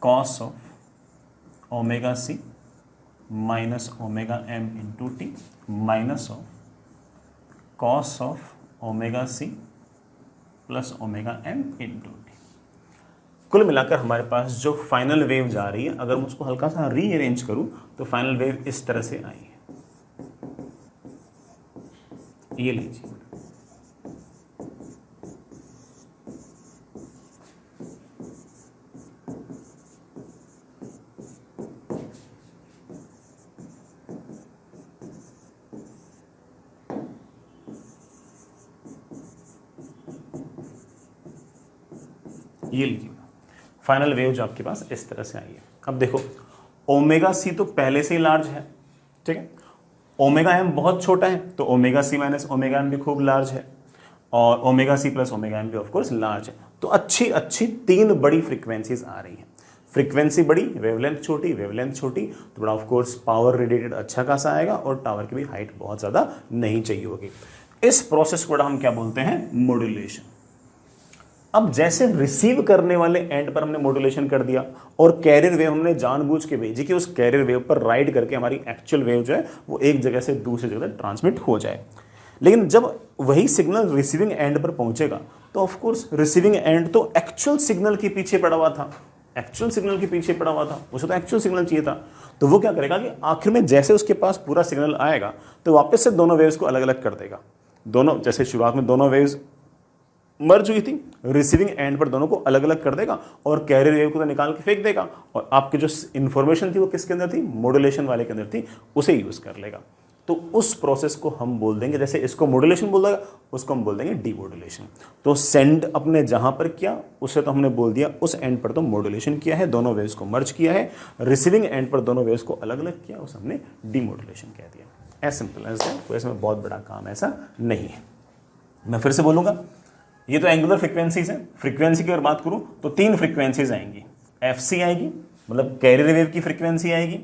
cos of omega C minus omega M into T minus of cos of omega C plus omega M into T. कुल मिलाकर हमारे पास जो फाइनल वेव जा रही है, अगर मैं उसको हल्का सा रीअरेंज करूं तो फाइनल वेव इस तरह से आई है। ये लीजिए, ये लीजिए फाइनल वेव जो आपके पास इस तरह से आई है। अब देखो ओमेगा सी तो पहले से ही लार्ज है, ठीक है, ओमेगा एम बहुत छोटा है तो omega C minus omega M भी खूब लार्ज है, और omega C plus omega M भी ऑफ कोर्स लार्ज है। तो अच्छी अच्छी 3 बड़ी फ्रीक्वेंसीज आ रही हैं। फ्रीक्वेंसी बड़ी, वेवलेंथ छोटी, वेवलेंथ छोटी, तो बड़ा ऑफ कोर्स पावर रेडिएटेड अच्छा खासा आएगा और टावर की भी हाइट बहुत ज़्यादा नहीं चाहिए होगी। इस प्रोसेस को हम क्या बोलते हैं? मॉड्यूलेशन। अब जैसे रिसीव करने वाले एंड पर हमने मॉड्यूलेशन कर दिया और कैरियर वेव हमने जानबूझ के भेजी कि उस कैरियर वेव पर राइड करके हमारी एक्चुअल वेव जो है वो एक जगह से दूसरी जगह ट्रांसमिट हो जाए। लेकिन जब वही सिग्नल रिसीविंग एंड पर पहुंचेगा तो ऑफ कोर्स रिसीविंग एंड तो एक्चुअल सिग्नल के पीछे पड़ा हुआ था, एक्चुअल सिग्नल के पीछे पड़ा हुआ था, उसे तो एक्चुअल सिग्नल चाहिए था। तो वो क्या करेगा कि आखिर में जैसे उसके पास पूरा सिग्नल आएगा तो वापस से दोनों वेव्स को अलग अलग कर देगा। दोनों, जैसे शुरुआत में दोनों वेव्स मर्ज हुई थी, रिसीविंग एंड पर दोनों को अलग अलग कर देगा और कैरियर वेव को तो निकाल के फेंक देगा, और आपकी जो इन्फॉर्मेशन थी वो किसके अंदर थी, मॉड्यूलेशन वाले के अंदर थी, उसे यूज कर लेगा। तो उस प्रोसेस को हम बोल देंगे, जैसे इसको मॉड्यूलेशन बोल देगा, उसको हम बोल देंगे डीमॉड्यूलेशन। तो सेंड अपने जहां पर किया उसे तो हमने बोल दिया, उस एंड पर तो मॉड्यूलेशन किया है, दोनों वेव्स को मर्ज किया है। रिसीविंग एंड पर दोनों वेव्स को अलग अलग किया, उसे हमने डीमॉड्यूलेशन कह दिया। एज सिंपल एज दैट, कोई इसमें बहुत बड़ा काम ऐसा नहीं है। मैं फिर से बोलूंगा, ये तो एंगुलर फ्रीक्वेंसीज है। फ्रीक्वेंसी की अगर बात करूं तो 3 फ्रीक्वेंसीज आएंगी। FC आएगी, मतलब कैरियर वेव की फ्रीक्वेंसी आएगी।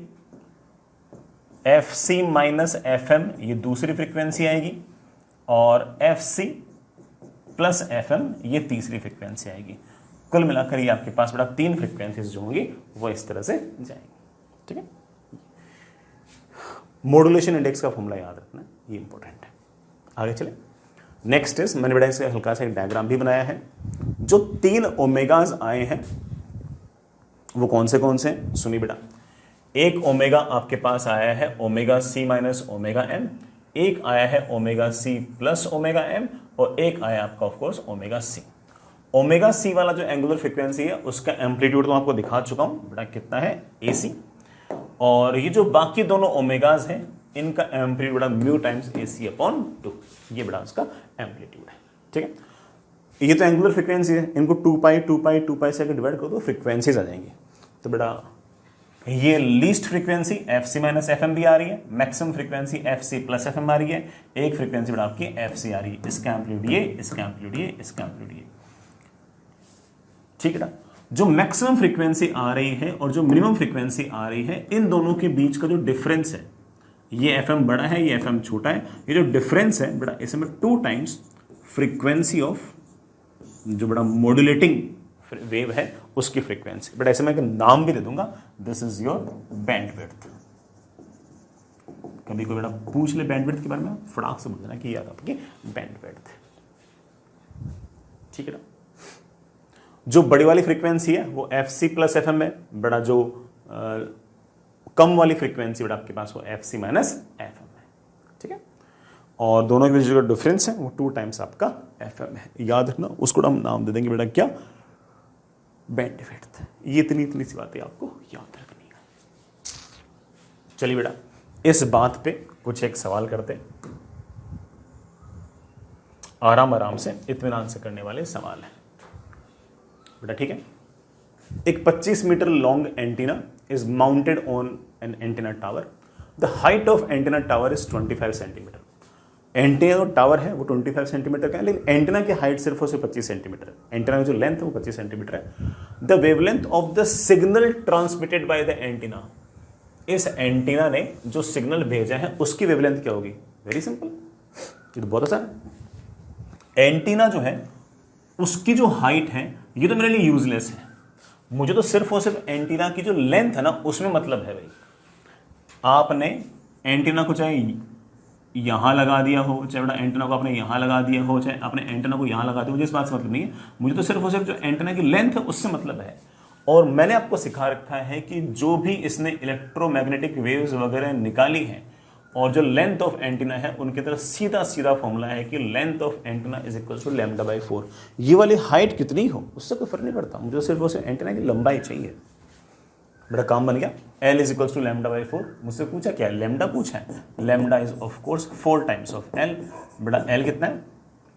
FC माइनस FM ये दूसरी फ्रीक्वेंसी आएगी, और FC प्लस FM ये तीसरी फ्रीक्वेंसी आएगी। कुल मिलाकर ये आपके पास बड़ा 3 फ्रीक्वेंसीज जो होंगी वो इस तरह से जाएंगी। ठीक है, मॉड्यूलेशन इंडेक्स का फॉर्मूला याद रखना, ये इंपॉर्टेंट है। आगे चले, नेक्स्ट इज, मैंने बड़ा इसे हल्का सा एक डायग्राम भी बनाया है। जो 3 ओमेगाज आए हैं वो कौन से हैं, सुनिए बेटा। एक ओमेगा आपके पास आया है omega C minus omega M, एक आया है omega C plus omega M, और एक आया आपका of course omega C। Omega C वाला जो एंगुलर फ्रीक्वेंसी है उसका एम्पलीट्यूड तो आपको दिखा चुका हूं बेटा, कितना है AC। और ये जो बाकी दोनों ओमेगाज हैं इनका एम्पलीट्यूड बड़ा म्यू टाइम्स AC/2, ये बड़ा उसका एम्पलीट्यूड है। ठीक है, ये तो एंगुलर फ्रीक्वेंसी है, इनको 2 से अगर डिवाइड करो तो फ्रीक्वेंसीज आ जाएंगी। तो बेटा ये least frequency FC minus FM भी आ रही है, maximum frequency FC plus FM आ रही है, एक फ्रीक्वेंसी बेटा आपकी FC आ रही है। इसका एम्पलीट्यूड ये, इसका एम्पलीट्यूड ये, इसका एम्पलीट्यूड ये। ठीक है ना, जो मैक्सिमम फ्रीक्वेंसी आ रही है और जो मिनिमम फ्रीक्वेंसी आ रही है, इन दोनों के बीच का जो डिफरेंस है, ये FM बड़ा है, ये FM छोटा है, ये जो डिफरेंस है बेटा इसमें 2 टाइम्स फ्रीक्वेंसी ऑफ जो बड़ा मॉड्यूलेटिंग वेव है उसकी फ्रीक्वेंसी। बट ऐसे मैं एक नाम भी दे दूंगा, दिस इज योर बैंडविड्थ। कभी कोई बेटा पूछ ले बैंडविड्थ के बारे में, फटाक से बोल देना कि याद आपकी बैंडविड्थ। ठीक है ना, जो बड़ी वाली फ्रीक्वेंसी है वो FC प्लस FM है, बड़ा जो कम वाली फ्रीक्वेंसी बेटा आपके पास वो FC माइनस FM है। ठीक है, और दोनों के बीच जो डिफरेंस है वो 2 टाइम्स आपका FM है। याद रखना, उसको हम नाम दे देंगे बेटा क्या, बैंडविड्थ। ये इतनी सी बातें आपको याद रखनी है। चलिए बेटा, इस बात पे कुछ एक सवाल करते हैं, आराम से इत्मीनान से करने वाले सवाल है बेटा। ठीक है, एक 25 meter long antenna is mounted on an antenna tower. The height of antenna tower is 25 centimeter. Antenna जो टावर है वो 25 सेंटीमीटर का है, लेकिन एंटीना की हाइट सिर्फ और सिर्फ 25 सेंटीमीटर है। एंटीना की जो लेंथ है वो 25 सेंटीमीटर है। The wavelength of the signal transmitted by the antenna, इस एंटीना ने जो सिग्नल भेजा है उसकी वेवलेंथ क्या होगी। वेरी सिंपल, ये तो बहुत आसान है। एंटीना जो है उसकी जो हाइट है ये तो मेरे लिए यूजलेस है, मुझे तो सिर्फ और सिर्फ एंटीना की जो लेंथ है ना उसमें मतलब है। भाई आपने एंटीना को चाहे यहां लगा दिया हो, चाहे बड़ा एंटीना को आपने यहां लगा दिया हो, चाहे आपने एंटीना को यहां लगा दिया, मुझे इस बात से मतलब नहीं है। मुझे तो सिर्फ और सिर्फ जो एंटीना की लेंथ है उससे मतलब है। और मैंने आपको सिखा रखा है कि जो भी इसने इलेक्ट्रोमैग्नेटिक वेव्स वगैरह निकाली हैं और जो लेंथ ऑफ एंटीना है उनकी तरफ सीधा सीधा फॉर्मूला है कि length of antenna is equal to λ/4। ये वाली हाइट कितनी हो उससे कोई फर्क नहीं पड़ता, मुझे सिर्फ और सिर्फ एंटीना की लंबाई चाहिए। बड़ा काम बन गया। L is equal to λ/4। मुझसे पूछा क्या, लैम्डा पूछा है। Lambda is of course 4 times of L। बड़ा L कितना है,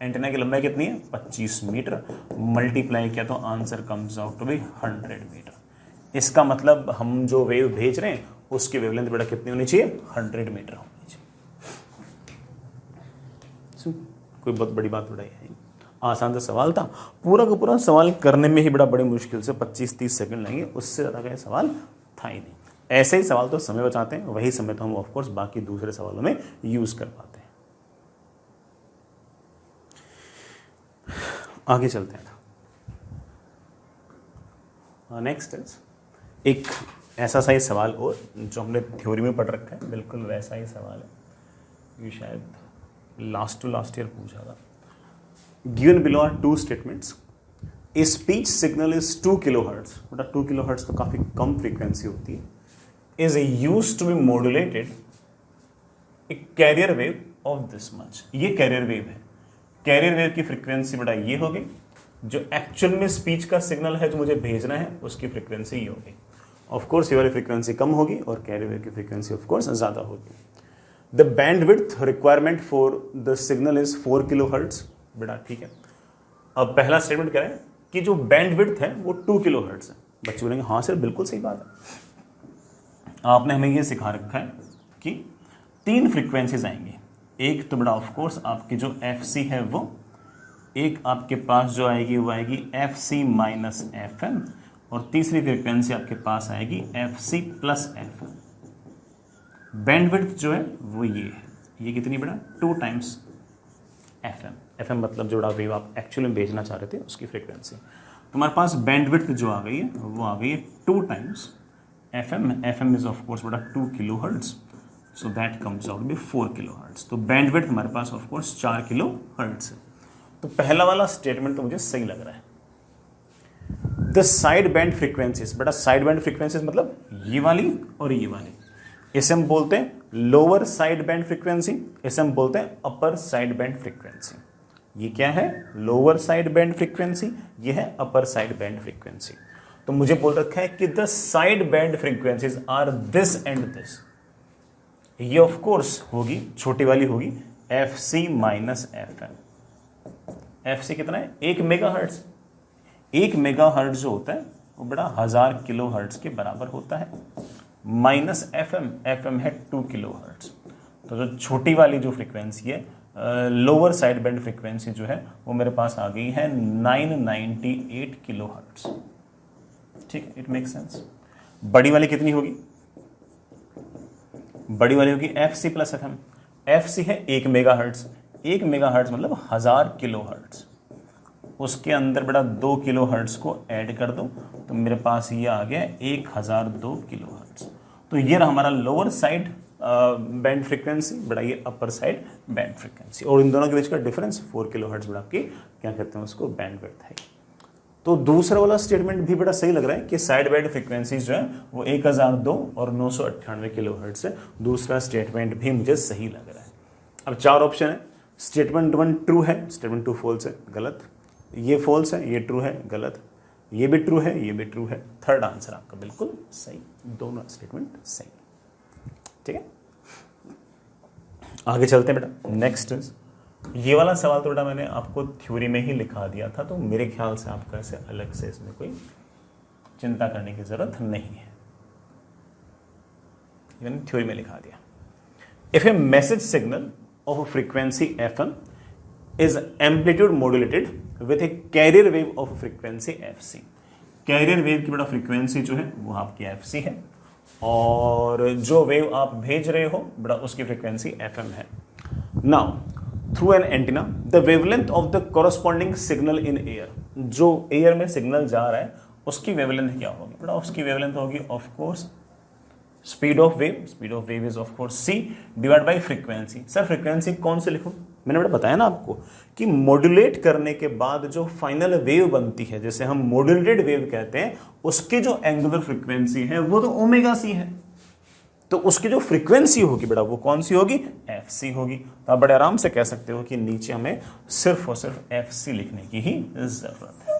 एंटीना की लंबाई कितनी है 25 मीटर, मल्टीप्लाई किया तो answer comes out to be 100 meter. इसका मतलब हम जो वेव भेज रहे हैं उसकी वेवलेंथ बेटा कितनी होनी चाहिए, 100 मीटर होनी चाहिए। कोई बहुत बड़ी बात बताई है, आसान सा सवाल था। पूरा का पूरा सवाल करने में ही बड़ा बड़ी मुश्किल से 25-30 सेकंड लगेंगे, उससे ज़्यादा का सवाल था ही नहीं। ऐसे ही सवाल तो समय बचाते हैं, वही समय तो हम ऑफकोर्स बाकी दूसरे सवालों में यूज कर पाते हैं। आगे चलते हैं। नेक्स्ट इज एक ऐसा सा ही सवाल और जो हमने थ्योरी में पढ़ रखा है, बिल्कुल वैसा ही सवाल है, ये शायद लास्ट ईयर पूछा था। Given below are 2 statements. A speech signal is 2 kilohertz, बेटा 2 किलोहर्ट्ज तो काफी कम फ्रीक्वेंसी होती है, is used to be modulated a carrier wave of this much. ये कैरियर वेव है, कैरियर वेव की फ्रीक्वेंसी बेटा ये हो गई, जो एक्चुअल में स्पीच का सिग्नल है जो मुझे भेजना है उसकी फ्रीक्वेंसी ये होगी। ऑफ कोर्स ये वाली फ्रीक्वेंसी कम होगी और कैरियर वेव की फ्रीक्वेंसी ऑफ कोर्स ज्यादा होगी। The bandwidth requirement for the signal is 4 kilohertz, बेटा ठीक है। अब पहला स्टेटमेंट क्या है कि जो बैंडविड्थ है वो 2 किलोहर्ट्ज है। बच्चे बोलेंगे हाँ सर बिल्कुल सही बात है, आपने हमें ये सिखा रखा है कि 3 फ्रीक्वेंसीज आएंगी। एक तो बड़ा ऑफ कोर्स आपकी जो FC है वो, एक आपके पास जो आएगी वो आएगी FC माइनस FM, और तीसरी फ्रीक्वेंसी आपके पास आएगी FC प्लस FM। बैंडविड्थ जो है वो ये है, ये कितनी बड़ा 2 टाइम्स FM मतलब जो बड़ा वेव आप एक्चुअली में भेजना चाह रहे थे उसकी फ्रीक्वेंसी। तुम्हारे पास बैंडविड्थ जो आ गई है वो आ गई है 2 times FM is of course बड़ा 2 kilohertz, so that comes out be 4 kilohertz. तो बैंडविड्थ हमारे पास ऑफ कोर्स 4 किलोहर्ट्ज है। तो पहला वाला स्टेटमेंट तो मुझे सही लग रहा है। द साइड बैंड फ्रीक्वेंसीज, बेटा साइड बैंड फ्रीक्वेंसीज मतलब ये वाली और ये वाली, इसे हम बोलते हैं लोअर साइड बैंड फ्रीक्वेंसी, इसे हम बोलते हैं अपर साइड बैंड फ्रीक्वेंसी। ये क्या है? लोअर साइड बैंड फ्रीक्वेंसी, ये है अपर साइड बैंड फ्रीक्वेंसी। तो मुझे बोल रखा है कि the side band frequencies are this and this. ये ऑफ कोर्स होगी, छोटी वाली होगी FC माइनस FM। FC कितना है? 1 मेगाहर्ट्ज। 1 मेगाहर्ट्ज जो होता है वो बड़ा 1000 किलोहर्ट्ज के बराबर होता है, माइनस FM है 2 किलोहर्ट्ज। तो जो छोटी वाली जो फ्रीक्वेंसी है, लोअर साइड बैंड फ्रीक्वेंसी जो है वो मेरे पास आ गई है 998 किलोहर्ट्ज। ठीक, इट मेक सेंस। बड़ी वाली कितनी होगी? बड़ी वाली होगी FC प्लस FM। FC है 1 मेगाहर्ट्ज, 1 मेगाहर्ट्ज मतलब 1000 किलोहर्ट्ज। उसके अंदर बड़ा 2 किलोहर्ट्ज को ऐड कर दो तो मेरे पास ये आ गया 1002 किलोहर्ट्ज। तो ये रहा हमारा लोअर साइड बैंड फ्रीक्वेंसी, बड़ा ये अपर साइड बैंड फ्रीक्वेंसी, और इन दोनों के बीच का डिफरेंस 4 किलोहर्ट्ज बड़ा आपकी क्या कहते हैं उसको, बैंडविड्थ है। तो दूसरा वाला स्टेटमेंट भी बड़ा सही लग रहा है कि साइड बैंड फ्रीक्वेंसीज जो है वो 1002 और 998 किलोहर्ट्ज है। दूसरा स्टेटमेंट भी मुझे सही लग रहा है। अब 4 ऑप्शन है, स्टेटमेंट 1 ट्रू है, स्टेटमेंट 2 फॉल्स है, गलत, ये फॉल्स है, ये ट्रू है, गलत, ये भी ट्रू है, ये भी ट्रू है। थर्ड आंसर आपका बिल्कुल सही, दोनों स्टेटमेंट सही। ठीक है, आगे चलते हैं बेटा। नेक्स्ट इज, ये वाला सवाल तो बेटा मैंने आपको थ्योरी में ही लिखा दिया था, तो मेरे ख्याल से आपको ऐसे अलग से इसमें कोई चिंता करने की जरूरत नहीं है, मैंने थ्योरी में लिखा दिया। If A message signal of frequency FM is amplitude modulated with a carrier wave of frequency FC। Career wave की बड़ा फ्रीक्वेंसी जो है वो आपकी FC है, और जो वेव आप भेज रहे हो बड़ा उसकी फ्रीक्वेंसी FM है। Now through an antenna the wavelength of the corresponding signal in air, जो एयर में सिग्नल जा रहा है उसकी वेवलेंथ क्या होगी? बड़ा उसकी वेवलेंथ होगी of course speed of wave. Speed of wave is of course c divide by frequency. Sir frequency कौन से लिखूं? मैंने बेटा बताया ना आपको कि मॉड्यूलेट करने के बाद जो फाइनल वेव बनती है, जैसे हम मॉड्यूलेटेड वेव कहते हैं, उसकी जो एंगुलर फ्रीक्वेंसी है वो तो ओमेगा c है। तो उसकी जो फ्रीक्वेंसी होगी बेटा वो कौन सी होगी? FC होगी। तो आप बड़े आराम से कह सकते हो कि नीचे हमें सिर्फ और सिर्फ FC लिखने की ही जरूरत है।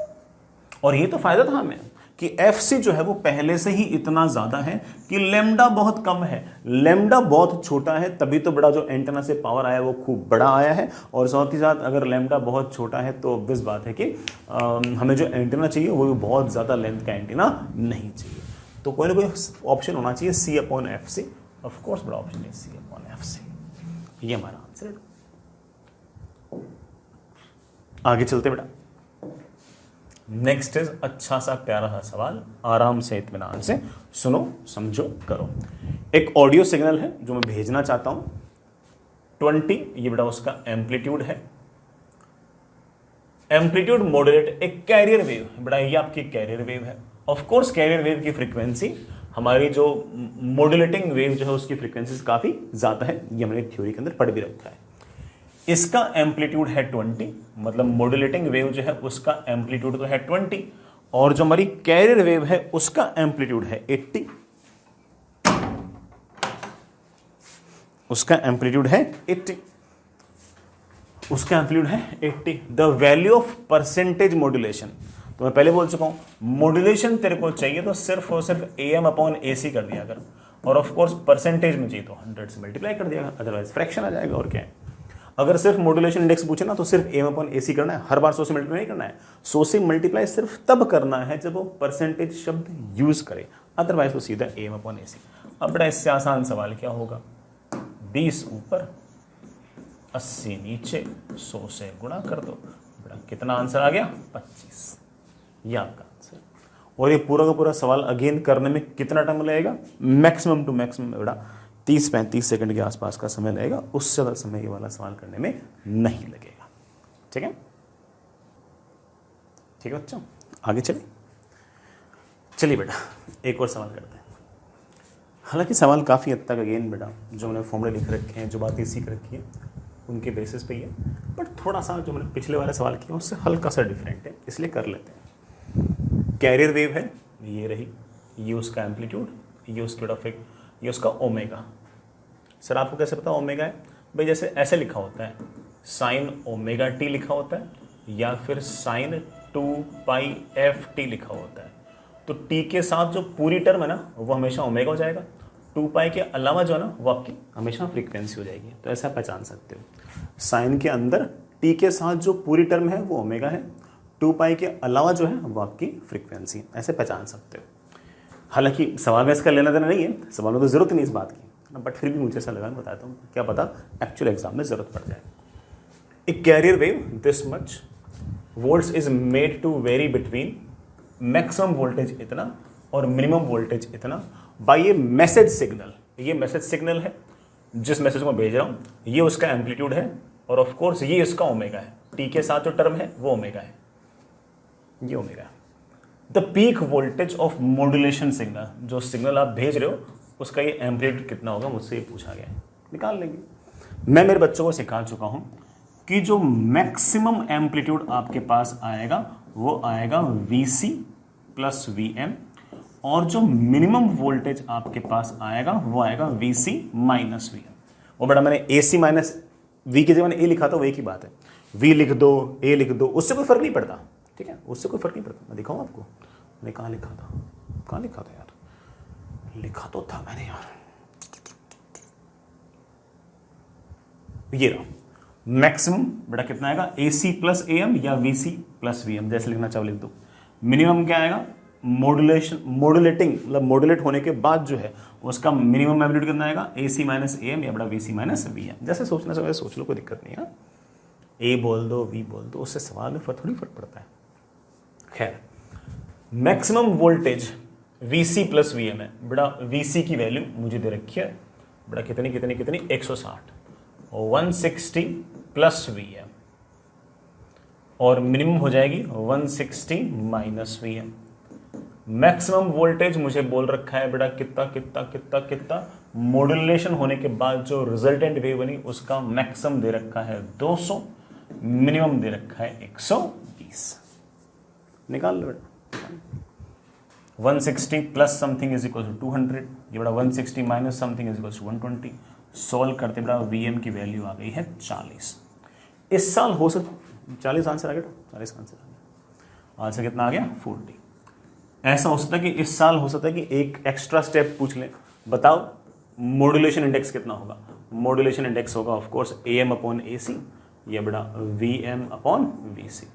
और ये तो फायदा था हमें कि FC जो है वो पहले से ही इतना ज्यादा है कि लैम्डा बहुत कम है, लैम्डा बहुत छोटा है, तभी तो बड़ा जो एंटेना से पावर आया वो खूब बड़ा आया है। और साथ ही साथ अगर लैम्डा बहुत छोटा है तो ऑब्वियस बात है कि हमें जो एंटेना चाहिए वो भी बहुत ज्यादा लेंथ का एंटेना नहीं चाहिए। तो कोई ना कोई ऑप्शन होना चाहिए C/FC। ऑफ कोर्स बड़ा ऑप्शन है C/FC। ये हमारा आंसर है। आगे चलते बेटा। नेक्स्ट इज अच्छा सा प्यारा सा सवाल, आराम से इत्मीनान से सुनो, समझो, करो। एक ऑडियो सिग्नल है जो मैं भेजना चाहता हूं 20, ये बेटा उसका एम्पलीट्यूड है। एम्पलीट्यूड मॉड्यूलेट एक कैरियर वेव, बेटा ये आपकी कैरियर वेव है। ऑफ कोर्स कैरियर वेव की फ्रीक्वेंसी हमारी जो मॉड्यूलेटिंग वेव जो है उसकी फ्रीक्वेंसी काफी ज्यादा है, ये हमने थ्योरी के अंदर पढ़ भी रखा है। इसका एम्पलीट्यूड है 20, मतलब मॉड्यूलेटिंग वेव जो है उसका एम्पलीट्यूड तो है 20, और जो हमारी कैरियर वेव है उसका एम्पलीट्यूड है 80, उसका एम्पलीट्यूड है 80, उसका एम्पलीट्यूड है 80। The value of percentage modulation, तो मैं पहले बोल चुका हूं मॉड्यूलेशन तेरे को चाहिए तो सिर्फ और सिर्फ AM/AC कर दिया कर, और ऑफ कोर्स परसेंटेज में चाहिए तो 100 से मल्टीप्लाई कर दिया, अदरवाइज फ्रैक्शन आ जाएगा। और क्या है, अगर सिर्फ मॉड्यूलेशन इंडेक्स पूछे ना तो सिर्फ AM/AC करना है, हर बार 100 से मल्टीप्लाई नहीं करना है। 100 से मल्टीप्लाई सिर्फ तब करना है जब वो परसेंटेज शब्द यूज करे, अदरवाइज तो सीधा AM/AC। अब बड़ा इससे आसान सवाल क्या होगा, 20 ऊपर 80 नीचे 100 से गुणा कर दो, बड़ा कितना आंसर आ गया 25, ये आपका आंसर। और ये पूरा का पूरा सवाल अगेन करने में कितना टाइम लगेगा, मैक्सिमम टू मैक्सिमम बड़ा 30-35 सेकंड के आसपास का समय लगेगा, उससे ज़्यादा समय ये वाला सवाल करने में नहीं लगेगा। ठीक है, ठीक है बच्चों, आगे चलिए बेटा एक और सवाल करते हैं। हालांकि सवाल काफ़ी हद तक अगेन बेटा जो मैंने फॉर्मूले लिख रखे हैं, जो बातें सीख रखी हैं उनके बेसिस पे ही है, बट थोड़ा सा जो मैंने पिछले वाले सवाल किया उससे हल्का सा डिफरेंट है, इसलिए कर लेते हैं। कैरियर वेव है, ये रही, ये उसका एम्पलीट्यूड, ये उसकी ग्राफिक, ये उसका ओमेगा। सर आपको कैसे पता ओमेगा है? भाई जैसे ऐसे लिखा होता है साइन ओमेगा टी लिखा होता है, या फिर साइन 2πft लिखा होता है, तो टी के साथ जो पूरी टर्म है ना वो हमेशा ओमेगा हो जाएगा, 2π के अलावा जो है ना वो आपकी हमेशा फ्रीक्वेंसी हो जाएगी। तो ऐसा पहचान सकते हो, साइन के अंदर टी के साथ जो पूरी टर्म है वो ओमेगा है, 2π के अलावा जो है वो आपकी फ्रीक्वेंसी, ऐसे पहचान सकते हो। हालांकि सवाल में इसका लेना देना नहीं है, सवाल में तो जरूरत नहीं इस बात की, बट फिर भी मुझे ऐसा लगा बताता हूँ, क्या पता एक्चुअल एग्जाम में जरूरत पड़ जाए। A carrier wave this much volts is made to vary between maximum voltage इतना और मिनिमम वोल्टेज इतना बाय ए मैसेज सिग्नल। ये मैसेज सिग्नल है जिस मैसेज को भेज रहा हूँ, ये उसका एम्पलीट्यूड है, और ऑफ कोर्स ये इसका ओमेगा है, टी के साथ जो टर्म है वो ओमेगा है, ये ओमेगा है। The peak voltage of modulation signal, जो सिग्नल आप भेज रहे हो उसका ये एम्पलीट्यूड कितना होगा, मुझसे ये पूछा गया है, निकाल लेंगे। मैं मेरे बच्चों को सिखा चुका हूं कि जो मैक्सिमम एम्पलीट्यूड आपके पास आएगा वो आएगा Vc प्लस Vm, और जो मिनिमम वोल्टेज आपके पास आएगा वो आएगा Vc माइनस Vm। वो बड़ा मैंने AC माइनस V की जगह मैंने A लिखा था, वो एक ही बात है, V लिख दो A लिख दो, उससे कोई फर्क नहीं पड़ता। ठीक है, उससे कोई फर्क नहीं पड़ता। मैं दिखाऊं आपको, मैंने कहाँ लिखा था, कहाँ लिखा था यार, लिखा तो था मैंने यार, ये रहा मैक्सिमम बेटा कितना आएगा, AC प्लस AM या VC प्लस VM, जैसे लिखना चाहो लिख दो। मिनिमम क्या आएगा, मॉड्यूलेटिंग मतलब मॉड्यूलेट होने के बाद जो है उसका मिनिमम एम्पलीट्यूड कितना आएगा, AC माइनस AM या बड़ा VC माइनस VM। जैसे सोचना चाहिए सोच लो, कोई दिक्कत नहीं है। A बोल दो V बोल दो, उससे सवाल में थोड़ी फर्क पड़ता है। खैर, maximum voltage Vc plus Vm है बेटा, Vc की वैल्यू मुझे दे रखी है बेटा कितनी 160, 160 प्लस Vm, और मिनिमम हो जाएगी 160 माइनस Vm। मैक्सिमम वोल्टेज मुझे बोल रखा है बेटा कितना मॉड्यूलेशन होने के बाद जो रिजल्टेंट वेव बनी उसका मैक्सिमम दे रखा है 200, मिनिमम दे रखा है 120। निकाल लो बेटा, 160 plus something is equal to 200, ये बड़ा 160 minus something is equal to 120। Solve करते बेटा Vm की वैल्यू आ गई है 40। इस साल हो सकता 40 आंसर आ गया, 40 आंसर आ गया, आंसर कितना आ गया 40। ऐसा हो सकता है कि इस साल हो सकता है कि एक एक्स्ट्रा स्टेप पूछ लें, बताओ मॉड्यूलेशन इंडेक्स कितना होगा। मॉड्यूलेशन इंडेक्स होगा ऑफ कोर्स AM/AC या बड़ा VM/VC।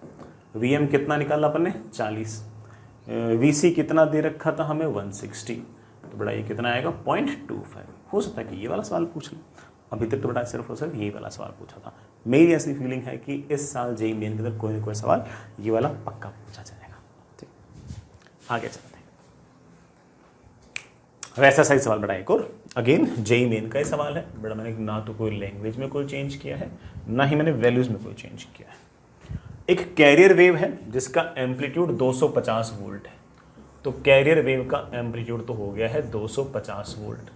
VM कितना निकाला अपन ने 40, VC कितना दे रखा था हमें 160, तो बड़ा ये कितना आएगा 0.25। हो सकता है कि ये वाला सवाल पूछ लें, अभी तक तो बड़ा सिर्फ और सिर्फ यही वाला सवाल पूछा था। मेरी ऐसी फीलिंग है कि इस साल JEE मेन के अंदर कोई ना कोई सवाल ये वाला पक्का पूछा जाएगा। ठीक, आगे चलते हैं। वैसा सही सवाल बड़ा एक और अगेन JEE मेन का ही सवाल है बड़ा, मैंने ना तो कोई लैंग्वेज में कोई चेंज किया है ना ही मैंने वैल्यूज में कोई चेंज किया है। एक कैरियर वेव है जिसका एम्पलीट्यूड 250 वोल्ट है, तो कैरियर वेव का एम्पलीट्यूड तो हो गया है 250 volt.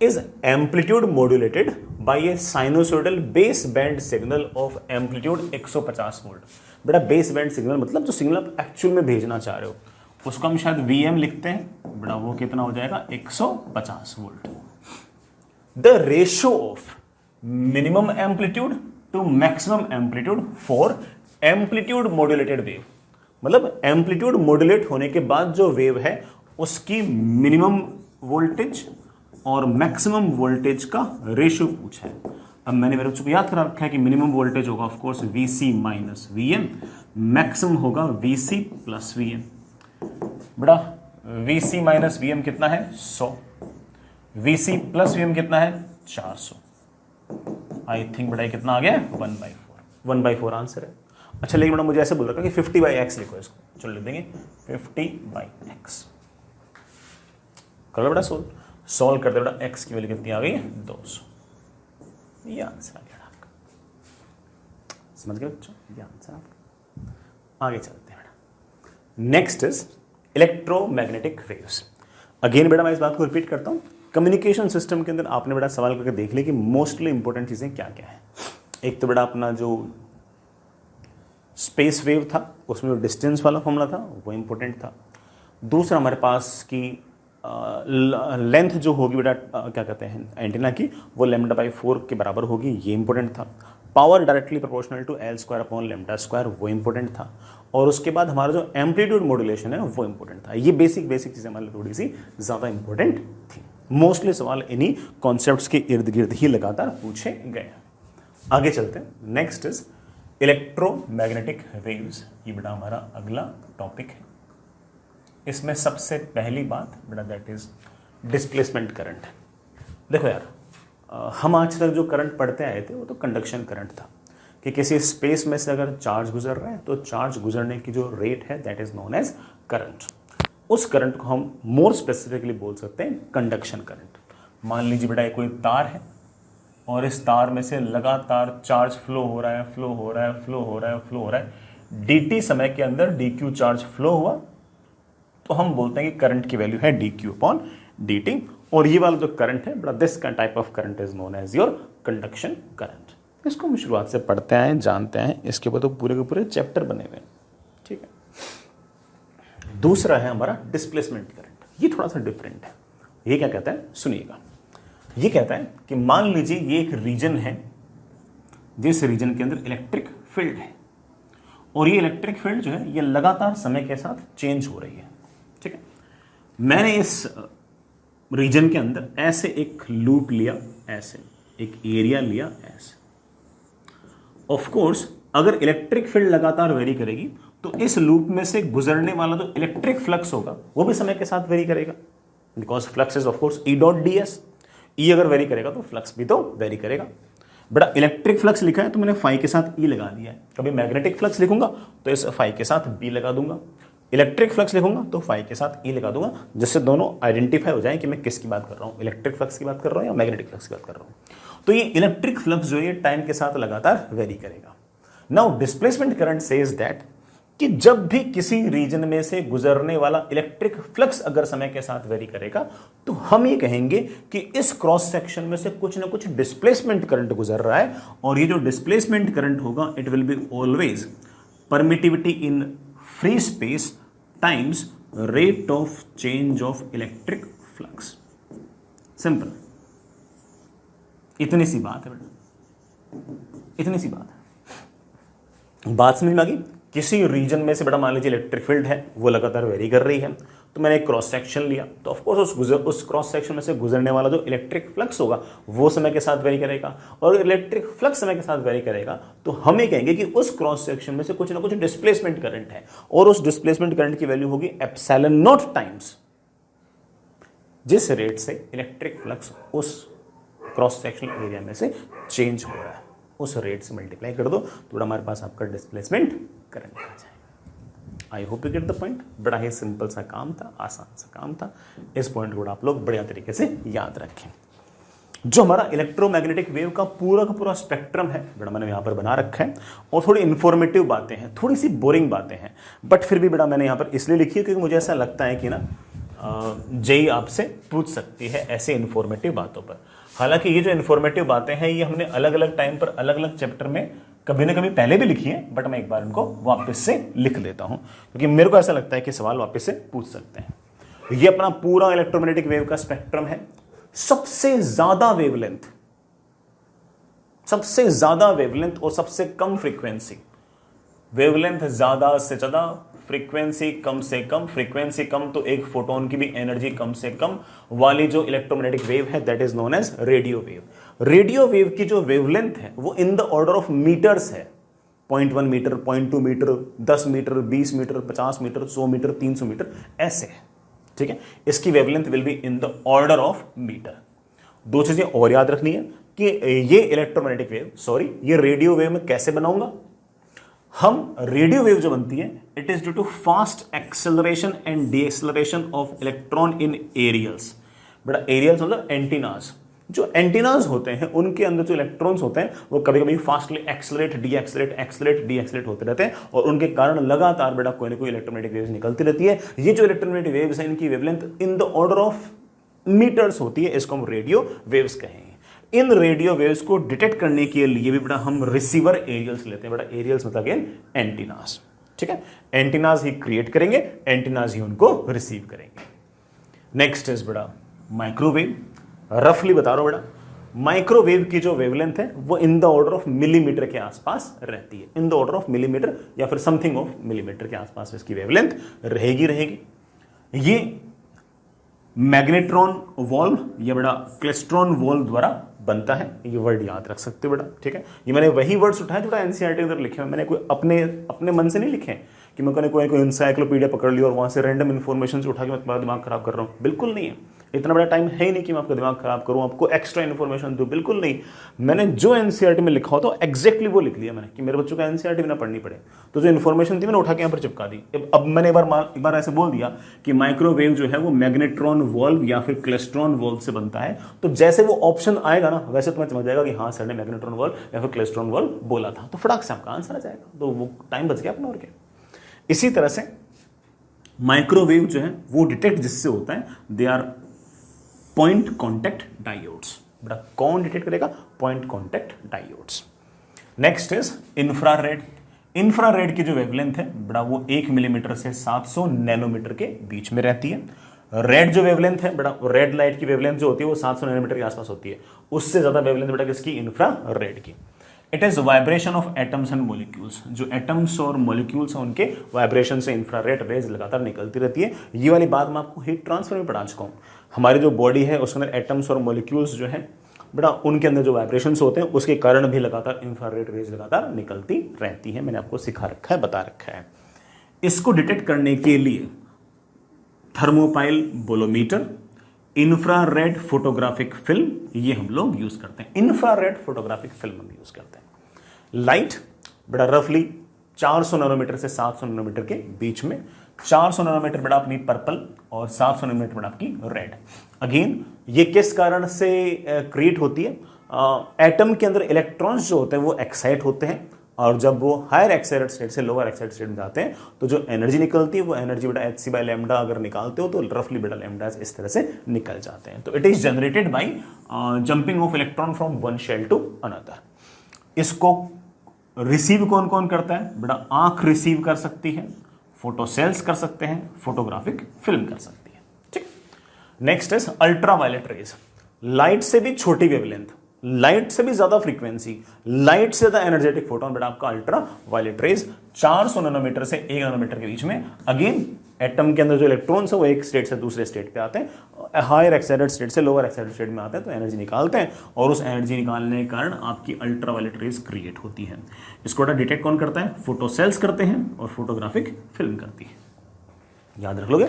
Is amplitude modulated by a sinusoidal base band signal of amplitude 150 volt. बेटा बेस बैंड सिग्नल मतलब जो सिग्नल आप एक्चुअल में भेजना चाह रहे हो उसको हम शायद Vm लिखते हैं, बेटा वो कितना हो जाएगा 150 volt. The ratio of minimum amplitude to maximum amplitude for amplitude modulated wave, मतलब एम्पलीट्यूड मॉड्यूलेट होने के बाद जो वेव है उसकी मिनिमम वोल्टेज और मैक्सिमम वोल्टेज का रेशियो पूछा है। अब मैंने मेरे बच्चों को याद करा रखा है कि मिनिमम वोल्टेज होगा of course Vc minus Vm, maximum होगा Vc प्लस Vm। बेटा Vc माइनस Vm कितना है 100, Vc प्लस Vm कितना है 400। आई थिंक बेटा कितना आ गया 1/4 आंसर है। अच्छा लेकिन बेटा मुझे ऐसे बोल रखा कि 50/x लिखो इसको, चलो लिख देंगे 50/x। कर लो बेटा सॉल्व कर दो बेटा, x की वैल्यू कितनी आ गई 200। ये आंसर आ गया आपका, समझ गए बच्चों, ये आंसर आपका। आगे चलते हैं बेटा, next is electromagnetic waves. Again बेटा मैं इस बात को रिपीट करता हूं, कम्युनिकेशन सिस्टम के अंदर आपने बेटा सवाल करके देख लिया कि मोस्टली इंपॉर्टेंट चीजें क्या क्या है। एक तो बेटा अपना जो स्पेस वेव था उसमें जो डिस्टेंस वाला फॉर्मूला था वो इंपॉर्टेंट था। दूसरा हमारे पास की लेंथ जो होगी बेटा क्या कहते हैं एंटीना की, वो λ/4 के बराबर होगी, ये इंपॉर्टेंट था। Power directly proportional to L² वो इंपॉर्टेंट था। और उसके बाद हमारा जो एम्पलीट्यूड मॉड्यूलेशन है वो इंपॉर्टेंट था। ये बेसिक चीजें हमारे लिए थोड़ी सी ज्यादा इंपॉर्टेंट थी। मोस्टली सवाल इन्हीं कॉन्सेप्ट्स के इर्द गिर्द ही लगातार पूछे गए। आगे चलते हैं, नेक्स्ट इज इलेक्ट्रोमैग्नेटिक वेव्स। ये बेटा हमारा अगला टॉपिक है। इसमें सबसे पहली बात बेटा दैट इज डिस्प्लेसमेंट करंट। देखो यार हम आज तक जो करंट पढ़ते आए थे वो तो कंडक्शन करंट था कि किसी स्पेस में से अगर चार्ज गुजर रहा है तो चार्ज गुजरने की जो रेट है that is known as current. उस करंट को हम मोर स्पेसिफिकली बोल सकते हैं कंडक्शन करंट। मान लीजिए बेटा कोई तार है और इस तार में से लगातार चार्ज फ्लो हो रहा है, dt समय के अंदर dq चार्ज फ्लो हुआ तो हम बोलते हैं कि करंट की वैल्यू है dq/dt। और ये वाला जो करंट है बड़ा this type of current is known as your conduction current. इसको हम शुरुआत से पढ़ते आए जानते हैं, इसके ऊपर तो पूरे के पूरे चैप्टर बने हुए हैं, ठीक है। दूसरा है हमारा डिस्प्लेसमेंट करंट। ये थोड़ा सा डिफरेंट है। ये क्या कहता है सुनिएगा, ये कहता है कि मान लीजिए ये एक रीजन है जिस रीजन के अंदर इलेक्ट्रिक फील्ड है और ये इलेक्ट्रिक फील्ड जो है ये लगातार समय के साथ चेंज हो रही है, ठीक है। मैंने इस रीजन के अंदर ऐसे एक लूप लिया, ऐसे एक एरिया लिया, ऐसे। ऑफ कोर्स अगर इलेक्ट्रिक फील्ड लगातार वेरी करेगी तो इस लूप में से गुजरने वाला जो इलेक्ट्रिक फ्लक्स होगा वो भी समय के साथ वेरी करेगा, because flux is of course E.ds। E अगर वेरी करेगा तो फ्लक्स भी तो वेरी करेगा। बड़ा इलेक्ट्रिक फ्लक्स लिखा है तो मैंने फाई के साथ E लगा दिया है। कभी मैग्नेटिक फ्लक्स लिखूंगा तो इस फाई के साथ B लगा दूंगा, इलेक्ट्रिक फ्लक्स लिखूंगा तो फाई के साथ E लगा दूंगा, जिससे दोनों आइडेंटिफाई हो जाए कि मैं किसकी बात कर रहा हूं, इलेक्ट्रिक फ्लक्स की बात कर रहा हूं या मैग्नेटिक फ्लक्स की बात कर रहा हूं। तो ये इलेक्ट्रिक फ्लक्स जो है टाइम के साथ लगातार वेरी करेगा। Now displacement current says that कि जब भी किसी रीजन में से गुजरने वाला इलेक्ट्रिक फ्लक्स अगर समय के साथ वेरी करेगा तो हम ये कहेंगे कि इस क्रॉस सेक्शन में से कुछ ना कुछ डिस्प्लेसमेंट करंट गुजर रहा है। और ये जो डिस्प्लेसमेंट करंट होगा it will be always permittivity in free space times rate of change of electric flux. Simple, इतनी सी बात है बेटा, इतनी सी बात है। बात समझ में आ गई? किसी रीजन में से बेटा मान लीजिए इलेक्ट्रिक फील्ड है वो लगातार वेरी कर रही है, तो मैंने एक क्रॉस सेक्शन लिया तो ऑफ कोर्स उस क्रॉस सेक्शन में से गुजरने वाला जो इलेक्ट्रिक फ्लक्स होगा वो समय के साथ वेरी करेगा। और इलेक्ट्रिक फ्लक्स समय के साथ वेरी करेगा तो हम ये कहेंगे कि उस क्रॉस सेक्शन में से कुछ ना कुछ डिस्प्लेसमेंट करंट है और उस डिस्प्लेसमेंट करंट की वैल्यू होगी एप्सिलॉन नॉट टाइम्स जिस रेट से इलेक्ट्रिक फ्लक्स उस क्रॉस सेक्शनल एरिया में से चेंज हो रहा है, उस रेट से मल्टीप्लाई कर दो तो हमारे पास आपका डिस्प्लेसमेंट करंट आ जाएगा। I hope you get the point. बड़ा ही सिंपल सा काम था, आसान सा काम था। इस पॉइंट को आप लोग बढ़िया तरीके से याद रखें। जो हमारा इलेक्ट्रोमैग्नेटिक वेव का पूरा स्पेक्ट्रम है बेटा मैंने यहाँ पर बना रखा है और थोड़ी इन्फॉर्मेटिव बातें हैं, थोड़ी सी बोरिंग बातें हैं, बट फिर भी बेटा मैंने यहाँ पर इसलिए लिखी है क्योंकि मुझे ऐसा लगता है कि ना जेई आपसे पूछ सकती है ऐसे इन्फॉर्मेटिव बातों पर। हालांकि ये जो इन्फॉर्मेटिव बातें हैं ये हमने अलग अलग टाइम पर अलग अलग चैप्टर में कभी ना कभी पहले भी लिखी है, बट मैं एक बार इनको वापस से लिख देता हूं क्योंकि मेरे को ऐसा लगता है कि सवाल वापस से पूछ सकते हैं। ये अपना पूरा इलेक्ट्रोमैग्नेटिक वेव का स्पेक्ट्रम है। सबसे ज्यादा वेवलेंथ और सबसे कम फ्रीक्वेंसी, वेवलेंथ ज्यादा से ज्यादा, फ्रीक्वेंसी कम से कम, फ्रीक्वेंसी कम तो एक फोटोन की भी एनर्जी कम से कम वाली जो इलेक्ट्रोमैग्नेटिक वेव है that is known as radio wave. Radio wave की जो वेवलेंथ है वो in the order of meters है। 0.1 meter, 0.2 meter, 10 meter, 20 meter, 50 meter, 100 meter, 300 meter, ऐसे है। ठीक है, इसकी wavelength will be in the order of meter. दो चीजें और याद रखनी है कि ये इलेक्ट्रोमैग्नेटिक वेव, सॉरी ये रेडियो वेव में कैसे बनाऊंगा। हम रेडियो वेव जो बनती है it is due to fast acceleration and deceleration of electron in aerials. बेटा एरियल्स मतलब एंटीनास। जो एंटीनास होते हैं उनके अंदर जो इलेक्ट्रॉन्स होते हैं वो कभी कभी फास्टली एक्सेलरेट डीएक्सेलरेट होते रहते हैं और उनके कारण लगातार बेटा कोई ना कोई इलेक्ट्रोमैग्नेटिक वेव्स निकलती रहती है। ये जो इलेक्ट्रोमैग्नेटिक वेव्स हैं इनकी wavelength in the order of meters होती है, इसको हम रेडियो वेव्स कहेंगे। इन रेडियो वेव्स को डिटेक्ट करने के लिए भी बेटा हम रिसीवर एरियल्स लेते हैं। बेटा एरियल्स मतलब एंटीनास। ठीक है, एंटीनास ही क्रिएट करेंगे, एंटीनास ही उनको रिसीव करेंगे। नेक्स्ट इज बेटा माइक्रोवेव। रफली बता रहा हूं बेटा, माइक्रोवेव की जो वेवलेंथ है वो in the order of millimetre के आसपास रहती है। इन द ऑर्डर ऑफ मिलीमीटर या फिर समथिंग ऑफ मिलीमीटर के आसपास इसकी वेवलेंथ रहेगी। ये मैग्नेट्रॉन वॉल्व या बेटा क्लेस्ट्रॉन वॉल्व द्वारा बनता है। ये वर्ड याद रख सकते हो बेटा। ठीक है, ये मैंने वही वर्ड्स उठाए जो एनसीईआरटी के अंदर लिखे हैं। मैंने कोई अपने मन से नहीं लिखे कि मैं कोई इंसाइक्लोपीडिया पकड़ लिया और वहां से रैंडम इन्फॉर्मेशन से उठा के मैं तुम्हारा दिमाग खराब कर रहा हूं। बिल्कुल नहीं है, इतना बड़ा टाइम है ही नहीं कि मैं आपका दिमाग खराब करूं, आपको एक्स्ट्रा इन्फॉर्मेशन दूं। बिल्कुल नहीं, मैंने जो एनसीईआरटी में लिखा हो तो एग्जैक्टली वो लिख लिया मैंने कि मेरे बच्चों को एनसीईआरटी भी ना पढ़नी पड़े। तो जो इन्फॉर्मेशन थी मैंने उठा के यहाँ पर चिपका दी। अब मैंने एक बार ऐसे बोल दिया कि माइक्रोवेव जो है वो मैग्नेट्रॉन वॉल्व या फिर क्लेस्ट्रॉन वॉल्व से बनता है, तो जैसे वो ऑप्शन आएगा ना वैसे तुम्हें समझ जाएगा कि हाँ सर ने मैग्नेट्रॉन वॉल्व या फिर क्लेस्ट्रॉन वॉल्व बोला था, तो फटाक से आपका आंसर आ जाएगा। तो वो टाइम बच गया अपना और क्या। इसी तरह से माइक्रोवेव जो है वो डिटेक्ट जिससे होता है they are point contact diodes. बेटा कौन डिटेक्ट करेगा? Point contact diodes. Next is infrared. Infrared की जो वेवलेंथ है बेटा वो 1 मिलीमीटर से 700 नैनोमीटर के बीच में रहती है। रेड जो वेवलेंथ है बेटा, रेड लाइट की वेवलेंथ जो होती है वो 700 नैनोमीटर के आसपास होती है। उससे ज्यादा वेवलेंथ बेटा किसकी? इंफ्रारेड की। It is vibration of atoms and molecules. जो एटम्स और मॉलिक्यूल्स हैं उनके वाइब्रेशन से इंफ्रारेड रेज लगातार निकलती रहती है। ये वाली बात मैं आपको हीट ट्रांसफर में पढ़ा चुका हूँ। हमारी जो बॉडी है उसके अंदर एटम्स और मॉलिक्यूल्स जो है बेटा उनके अंदर जो वाइब्रेशंस होते हैं उसके कारण भी लगातार इंफ्रारेड रेज लगातार निकलती रहती है। मैंने आपको सिखा रखा है, बता रखा है। इसको डिटेक्ट करने के लिए thermopile bolometer, infrared photographic film ये हम लोग यूज करते हैं। इंफ्रारेड फोटोग्राफिक फिल्म हम यूज करते हैं। लाइट बेटा रफली 400 नैनोमीटर से 700 नैनोमीटर के बीच में। 400 नैनोमीटर बेटा अपनी पर्पल और 700 नैनोमीटर बेटा आपकी रेड। अगेन ये किस कारण से क्रिएट होती है? एटम के अंदर इलेक्ट्रॉन्स जो होते हैं वो एक्साइट होते हैं और जब वो हायर एक्साइटेड स्टेट से लोअर एक्साइटेड स्टेट में जाते हैं तो जो एनर्जी निकलती है वो एनर्जी बेटा hc/लैम्डा अगर निकालते हो तो रफली बेटा लैम्डा इस तरह से निकल जाते हैं। तो it is generated by jumping of electron from one shell to another. इसको रिसीव कौन कौन करता है? बेटा आंख रिसीव कर सकती है, फोटो सेल्स कर सकते हैं, फोटोग्राफिक फिल्म कर सकती है। ठीक। Next is ultraviolet rays. Light से भी छोटी वेवलेंथ, लाइट से भी ज्यादा फ्रीक्वेंसी, लाइट से ज्यादा एनर्जेटिक फोटोन बेटा आपका अल्ट्रा वायलेट रेज 400 नैनोमीटर से 1 नैनोमीटर के बीच में। अगेन एटम के अंदर जो इलेक्ट्रॉन्स है वो एक स्टेट से दूसरे स्टेट पे आते हैं, हायर एक्साइटेड स्टेट से लोअर एक्साइटेड स्टेट में आते हैं तो एनर्जी निकालते हैं और उस एनर्जी निकालने के कारण आपकी अल्ट्रावायलेट रेज क्रिएट होती है। इसको डिटेक्ट कौन करता है? फोटो सेल्स करते हैं और फोटोग्राफिक फिल्म करती है। याद रख लोगे।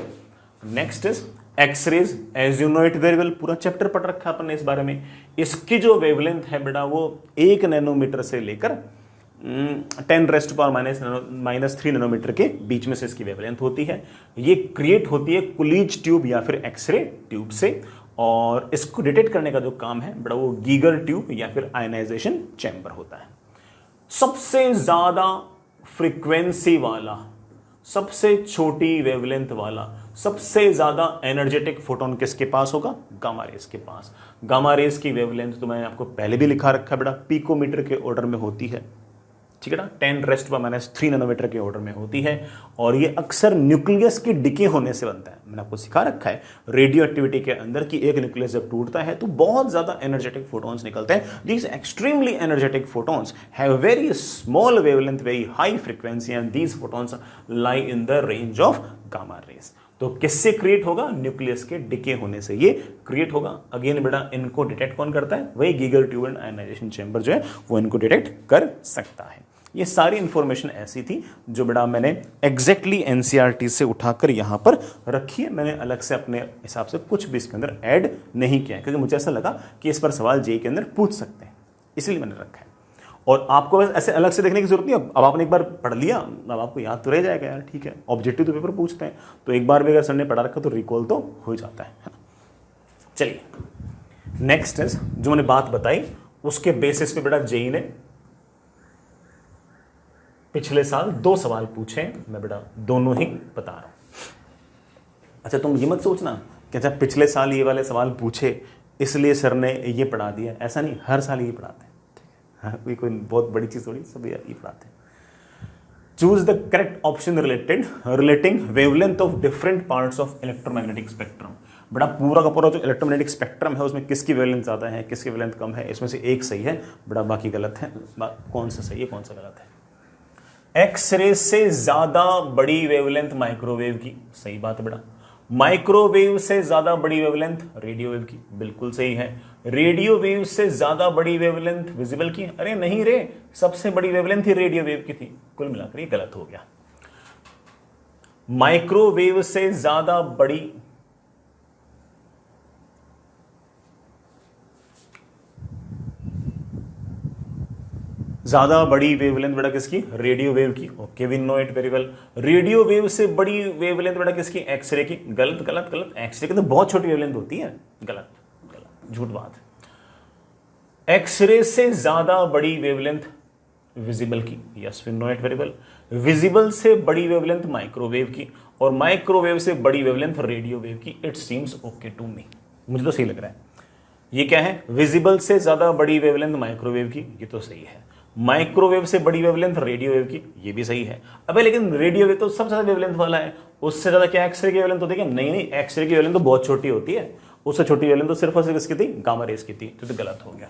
Next is x rays. As you know it very well, पूरा चैप्टर पढ़ रखा है अपन ने इस बारे में। इसकी जो वेवलेंथ है बेटा वो 1 नैनोमीटर से लेकर 10⁻³ नैनोमीटर के बीच में से इसकी वेवलेंथ होती है। ये क्रिएट होती है कुलीज ट्यूब या फिर एक्सरे ट्यूब से और इसको डिटेक्ट करने का जो काम है बेटा वो गीगर ट्यूब या फिर आयनाइजेशन चैम्बर होता है। सबसे ज्यादा फ्रीक्वेंसी वाला, सबसे छोटी वेवलेंथ वाला, सबसे ज्यादा एनर्जेटिक फोटोन किसके पास होगा? गामा रेस के पास। गामा रेस की वेवलेंथ तो मैंने आपको पहले भी लिखा रखा है बेटा, पिकोमीटर के ऑर्डर में होती है, ठीक है ना, 10⁻³ नैनोमीटर के ऑर्डर में होती है। और ये अक्सर न्यूक्लियस की डिके होने से बनता है। मैंने आपको सिखा रखा है रेडियो एक्टिविटी के अंदर कि एक न्यूक्लियस जब टूटता है तो बहुत ज्यादा एनर्जेटिक फोटॉन्स निकलते हैं। These extremely energetic photons have very small wavelength, very high frequency, and these photons lie in the range of gamma rays. तो किससे क्रिएट होगा? न्यूक्लियस के डिके होने से ये क्रिएट होगा। अगेन बेटा इनको डिटेक्ट कौन करता है? वही Geiger tube and ionisation chamber जो है वो इनको डिटेक्ट कर सकता है। ये सारी इंफॉर्मेशन ऐसी थी जो बेटा मैंने एग्जैक्टली एनसीईआरटी से उठाकर यहां पर रखी है। मैंने अलग से अपने हिसाब से कुछ भी इसके अंदर ऐड नहीं किया है, क्योंकि मुझे ऐसा लगा कि इस पर सवाल जेईई के अंदर पूछ सकते हैं, इसलिए मैंने रखा है। और आपको बस ऐसे अलग से देखने की जरूरत नहीं। अब आपने एक बार पढ़ लिया, अब आपको याद तो रह जाएगा यार, ठीक है। ऑब्जेक्टिव तो पेपर पूछते हैं, तो एक बार भी अगर सर ने पढ़ा रखा तो रिकॉल तो हो जाता है ना। चलिए नेक्स्ट है जो मैंने बात बताई उसके बेसिस पे बेटा जेईई ने पिछले साल 2 सवाल पूछे। मैं बेटा दोनों ही बता रहा हूं। अच्छा तुम ये मत सोचना कि अच्छा पिछले साल ये वाले सवाल पूछे इसलिए सर ने ये पढ़ा दिया, ऐसा नहीं, हर साल ये पढ़ाते हैं, ठीक है। कोई बहुत बड़ी चीज थोड़ी, सब ये पढ़ाते हैं। Choose the correct option relating wavelength of different parts of electromagnetic spectrum. बड़ा पूरा का पूरा जो इलेक्ट्रोमैग्नेटिक स्पेक्ट्रम है उसमें किसकी वेवलेंथ ज्यादा है, किसकी वेवलेंथ कम है, इसमें से एक सही है बड़ा, बाकी गलत है। कौन सा सही है कौन सा गलत है? एक्सरे से ज्यादा बड़ी वेवलेंथ माइक्रोवेव की, सही बात है बेटा। माइक्रोवेव से ज्यादा बड़ी वेवलेंथ रेडियो वेव की, बिल्कुल सही है। रेडियो वेव से ज्यादा बड़ी वेवलेंथ विजिबल की, अरे नहीं रे, सबसे बड़ी वेवलेंथ ही रेडियो वेव की थी। कुल मिलाकर ये गलत हो गया। माइक्रोवेव से ज्यादा बड़ी वेवलेंथ बेटा किसकी? रेडियो वेव की। Okay we know it very well. Radio wave से बड़ी वेवलेंथ बेटा किसकी? एक्सरे की। गलत गलत गलत, एक्सरे की तो बहुत छोटी वेवलेंथ होती है। गलत गलत झूठ बात। एक्सरे से ज्यादा बड़ी वेवलेंथ विजिबल की। Yes we know it very well. Visible से बड़ी वेवलेंथ माइक्रोवेव की, और माइक्रोवेव से बड़ी वेवलेंथ रेडियो वेव की। It seems okay to me, मुझे तो सही लग रहा है। ये क्या है? विजिबल से ज्यादा बड़ी वेवलेंथ माइक्रोवेव की, ये तो सही है। माइक्रोवेव से बड़ी वेवलेंथ रेडियो वेव की, ये भी सही है। अबे लेकिन रेडियो वेव तो सबसे ज्यादा वेवलेंथ वाला है, उससे ज्यादा क्या एक्सरे की वेवलेंथ होती है? नहीं नहीं, एक्सरे की वेवलेंथ तो बहुत छोटी होती है, उससे छोटी वेवलेंथ तो सिर्फ और सिर्फ किसकी थी? गामा रेस की थी। तो गलत हो गया।